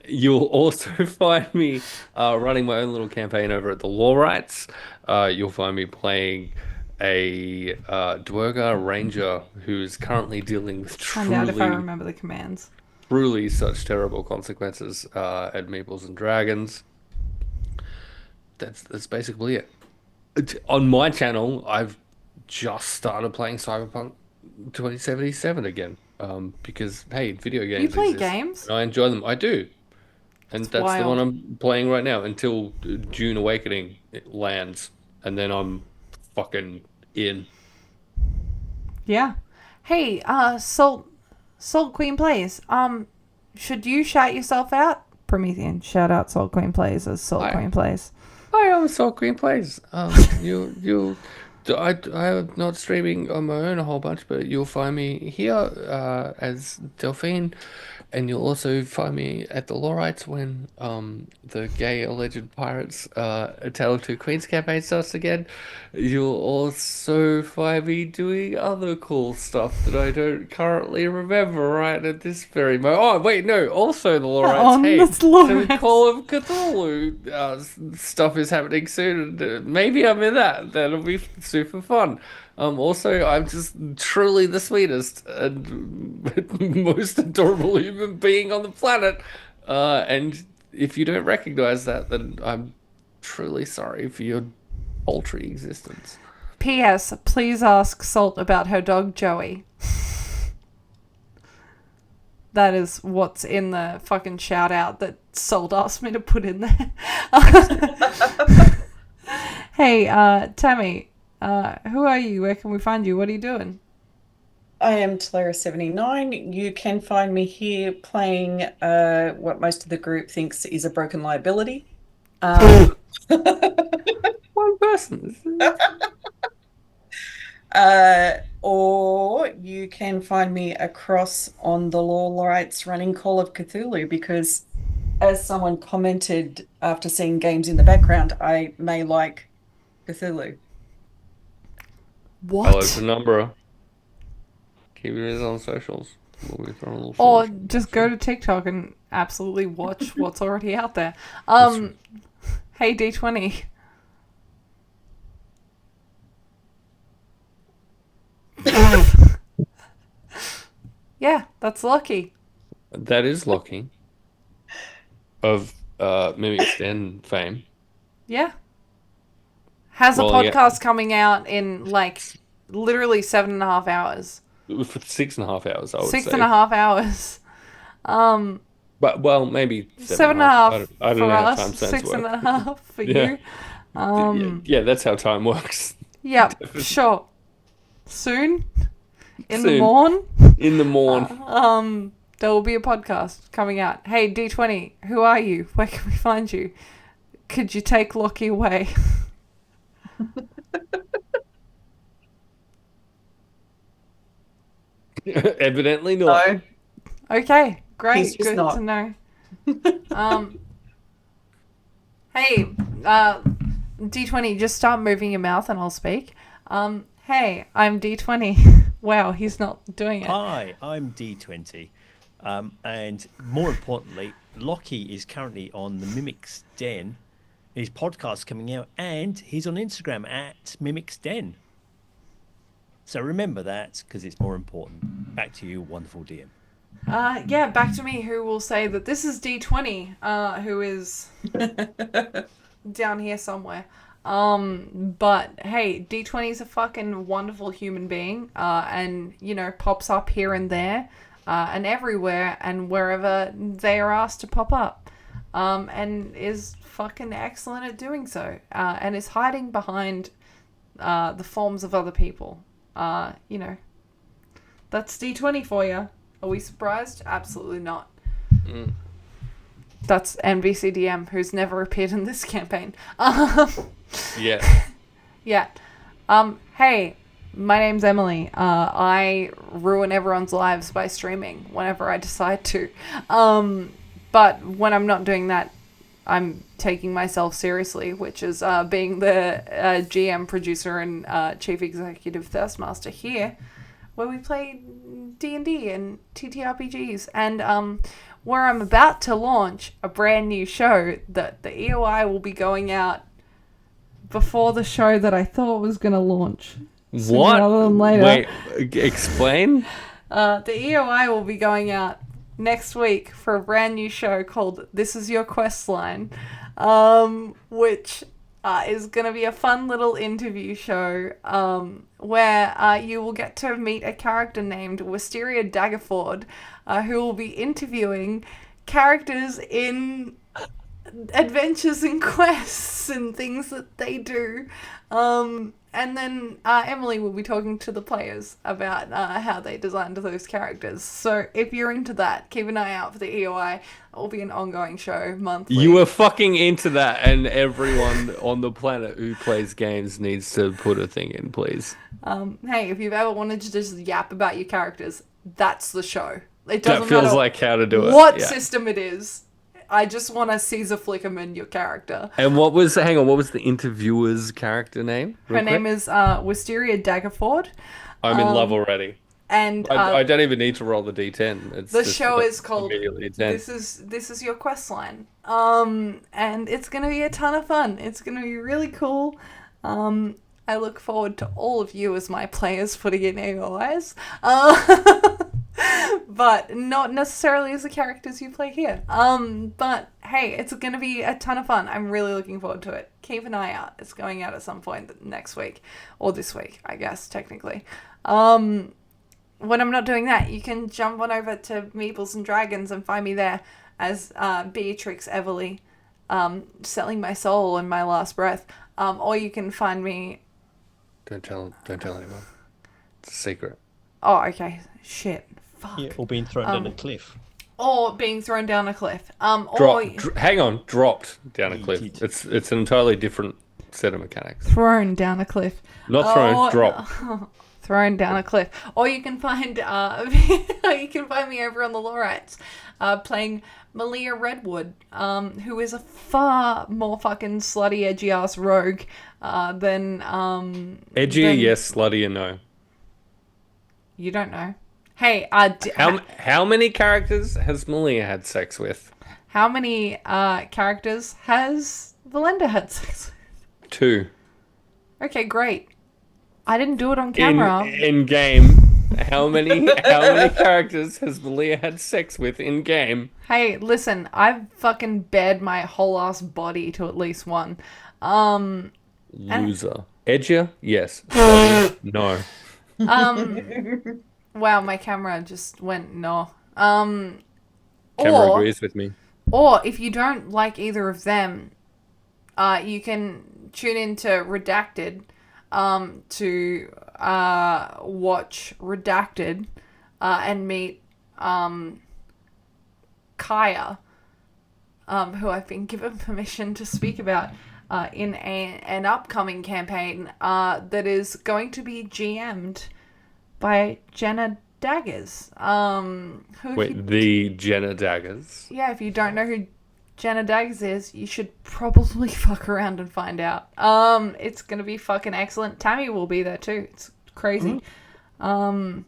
You'll also find me running my own little campaign over at the Law Rights. You'll find me playing a Dwergar Ranger who's currently dealing with Find out if I remember the commands. truly such terrible consequences at Meeples and Dragons. That's basically it. On my channel, I've just started playing Cyberpunk 2077 again. Because, hey, video games You play exist, games? and I enjoy them. I do. And that's wild. the one I'm playing right now until June Awakening lands. And then I'm fucking in. Yeah. Hey, SaltQueenPlays. Should you shout yourself out? Promethean, shout out SaltQueenPlays as SaltQueenPlays. Hi, I'm SaltQueenPlays. I'm not streaming on my own a whole bunch, but you'll find me here as Delphine, and you'll also find me at the Law Rights when the gay alleged pirates A Tale of Two Queens campaign starts again. You'll also find me doing other cool stuff that I don't currently remember right at this very moment. Oh, wait, no, also the Law Rights. Hey, some Call of Cthulhu stuff is happening soon, and maybe I'm in that. That'll be super fun. Also, I'm just truly the sweetest and most adorable human being on the planet. And if you don't recognize that, then I'm truly sorry for your paltry existence. P.S. Please ask Salt about her dog Joey. That is what's in the fucking shout out that Salt asked me to put in there. Hey, Tammy, who are you? Where can we find you? What are you doing? I am Talera79. You can find me here playing what most of the group thinks is a broken liability. One person. Or you can find me across on the Lore Rights running Call of Cthulhu, because as someone commented after seeing games in the background, I may like Cthulhu. What? I'll open number. Keep your ears on socials. We'll be throwing a little Or forward. just go to TikTok and absolutely watch what's already out there. Hey, Deetwenty. Yeah, that's Lucky. That is Lockie of MimicsDen fame. Yeah. Has a Well, yeah. podcast coming out in like literally 7.5 hours. For 6.5 hours, I would say. 6.5 hours. But well, maybe 7.5 I don't for know how us, time zones work. 6.5 for Yeah. you. Yeah, that's how time works. Yeah, sure. Soon? In the Soon. morn? In the morn. There will be a podcast coming out. Hey, Deetwenty, who are you? Where can we find you? Could you take Lockie away? Evidently not. No. Okay, great. He's just Good not. to know. Hey, D20, just start moving your mouth and I'll speak. Hey, I'm D20. Wow, he's not doing it. Hi, I'm D20. And more importantly, Lockie is currently on the MimicsDen. His podcast's coming out, and he's on Instagram at MimicsDen. So remember that, because it's more important. Back to you, wonderful DM. Yeah, back to me, who will say that this is D20, who is down here somewhere. But hey, D20 is a fucking wonderful human being, and, you know, pops up here and there, and everywhere, and wherever they are asked to pop up, and is fucking excellent at doing so, and is hiding behind, the forms of other people. You know, that's D20 for you. Are we surprised? Absolutely not. That's NBCDM, who's never appeared in this campaign. Yeah. Yeah. Hey, my name's Emily. I ruin everyone's lives by streaming whenever I decide to. But when I'm not doing that, I'm taking myself seriously, which is being the GM, producer, and chief executive Thirstmaster here, where we play D&D and TTRPGs, and where I'm about to launch a brand new show that the EOI will be going out before the show that I thought was going to launch. What? Rather than later. Wait, explain? The EOI will be going out next week for a brand new show called This Is Your Questline, which is going to be a fun little interview show where you will get to meet a character named Wisteria Daggerford, who will be interviewing characters in adventures and quests and things that they do. And then Emily will be talking to the players about how they designed those characters. So if you're into that, keep an eye out for the EOI. It will be an ongoing show monthly. You were fucking into that, and everyone on the planet who plays games needs to put a thing in, please. Hey, if you've ever wanted to just yap about your characters, that's the show. It doesn't That feels matter like how to do it. what Yeah. system it is. I just want to Caesar Flickerman your character. And what was the interviewer's character name? Her name is Wisteria Daggerford. I'm in love already. And I don't even need to roll the D10. It's the just show is called immediately 10. This is Your Questline. And it's gonna be a ton of fun. It's gonna be really cool. I look forward to all of you as my players putting in AOIs. But not necessarily as the characters you play here. But hey, it's gonna be a ton of fun. I'm really looking forward to it. Keep an eye out. It's going out at some point next week. Or this week, I guess, technically. when I'm not doing that, you can jump on over to Meeples and Dragons and find me there as Beatrix Everly, selling my soul in my last breath. Or you can find me. Don't tell anyone. It's a secret. Oh, okay. Shit. Fuck. Yeah, or being thrown down a cliff. Or being thrown down a cliff. Hang on, dropped down a cliff. It's an entirely different set of mechanics. Thrown down a cliff. Not thrown, dropped. Thrown down a cliff. Or you can find you can find me over on the Lorites, playing Malia Redwood, who is a far more fucking slutty, edgy ass rogue than Edgy, yes. Slutty, no. You don't know. Hey, how many characters has Malia had sex with? How many characters has Valenda had sex with? 2. Okay, great. I didn't do it on camera. In game, how many characters has Malia had sex with in game? Hey, listen, I've fucking bared my whole ass body to at least one. Loser. Edgier? Yes. Slutty? No. Wow, my camera just went no. Camera agrees with me. Or if you don't like either of them, you can tune into Redacted to watch Redacted and meet Kaya, who I've been given permission to speak about in an upcoming campaign that is going to be GM'd by Jenna Daggers. The Jenna Daggers? Yeah, if you don't know who Jenna Daggers is, you should probably fuck around and find out. It's gonna be fucking excellent. Tammy will be there too. It's crazy. In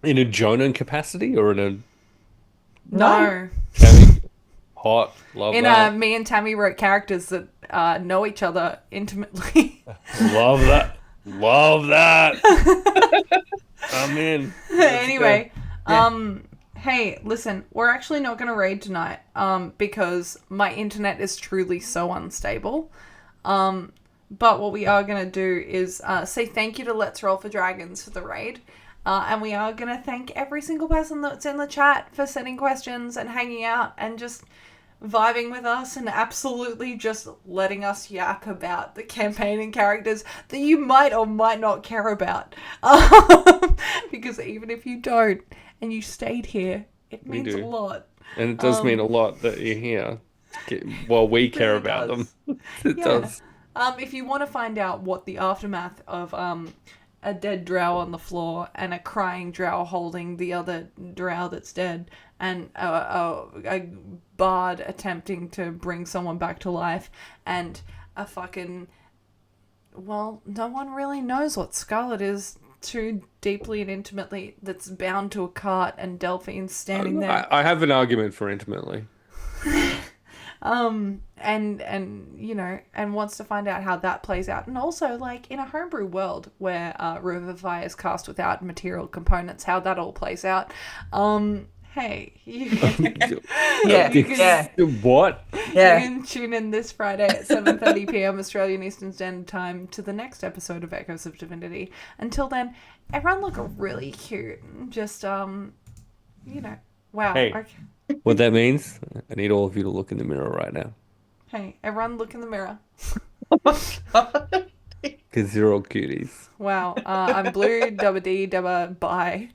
a Jonan capacity or in a... No. Tammy, hot, love that. Me and Tammy wrote characters that know each other intimately. Love that. Love that. I'm in. Anyway, hey, listen, we're actually not going to raid tonight because my internet is truly so unstable. But what we are going to do is say thank you to Let's Roll for Dragons for the raid. And we are going to thank every single person that's in the chat for sending questions and hanging out and just vibing with us and absolutely just letting us yap about the campaign and characters that you might or might not care about. Because even if you don't and you stayed here, it means a lot. And it does mean a lot that you're here while we care about them. It does. If you want to find out what the aftermath of a dead drow on the floor and a crying drow holding the other drow that's dead and a bard attempting to bring someone back to life and a fucking... Well, no one really knows what Scarlet is too deeply and intimately that's bound to a cart and Delphine's standing there. I have an argument for intimately. And you know, and wants to find out how that plays out. And also, like, in a homebrew world where Revivify is cast without material components, how that all plays out. Hey. What? Yeah. You can tune in this Friday at 7:30 p.m. Australian Eastern Standard Time to the next episode of Echoes of Divinity. Until then, everyone look really cute. Just, you know, wow. Hey. Okay. What that means, I need all of you to look in the mirror right now. Hey, everyone look in the mirror. Because you're all cuties. Wow. I'm blue, dubba dee, dubba, bye.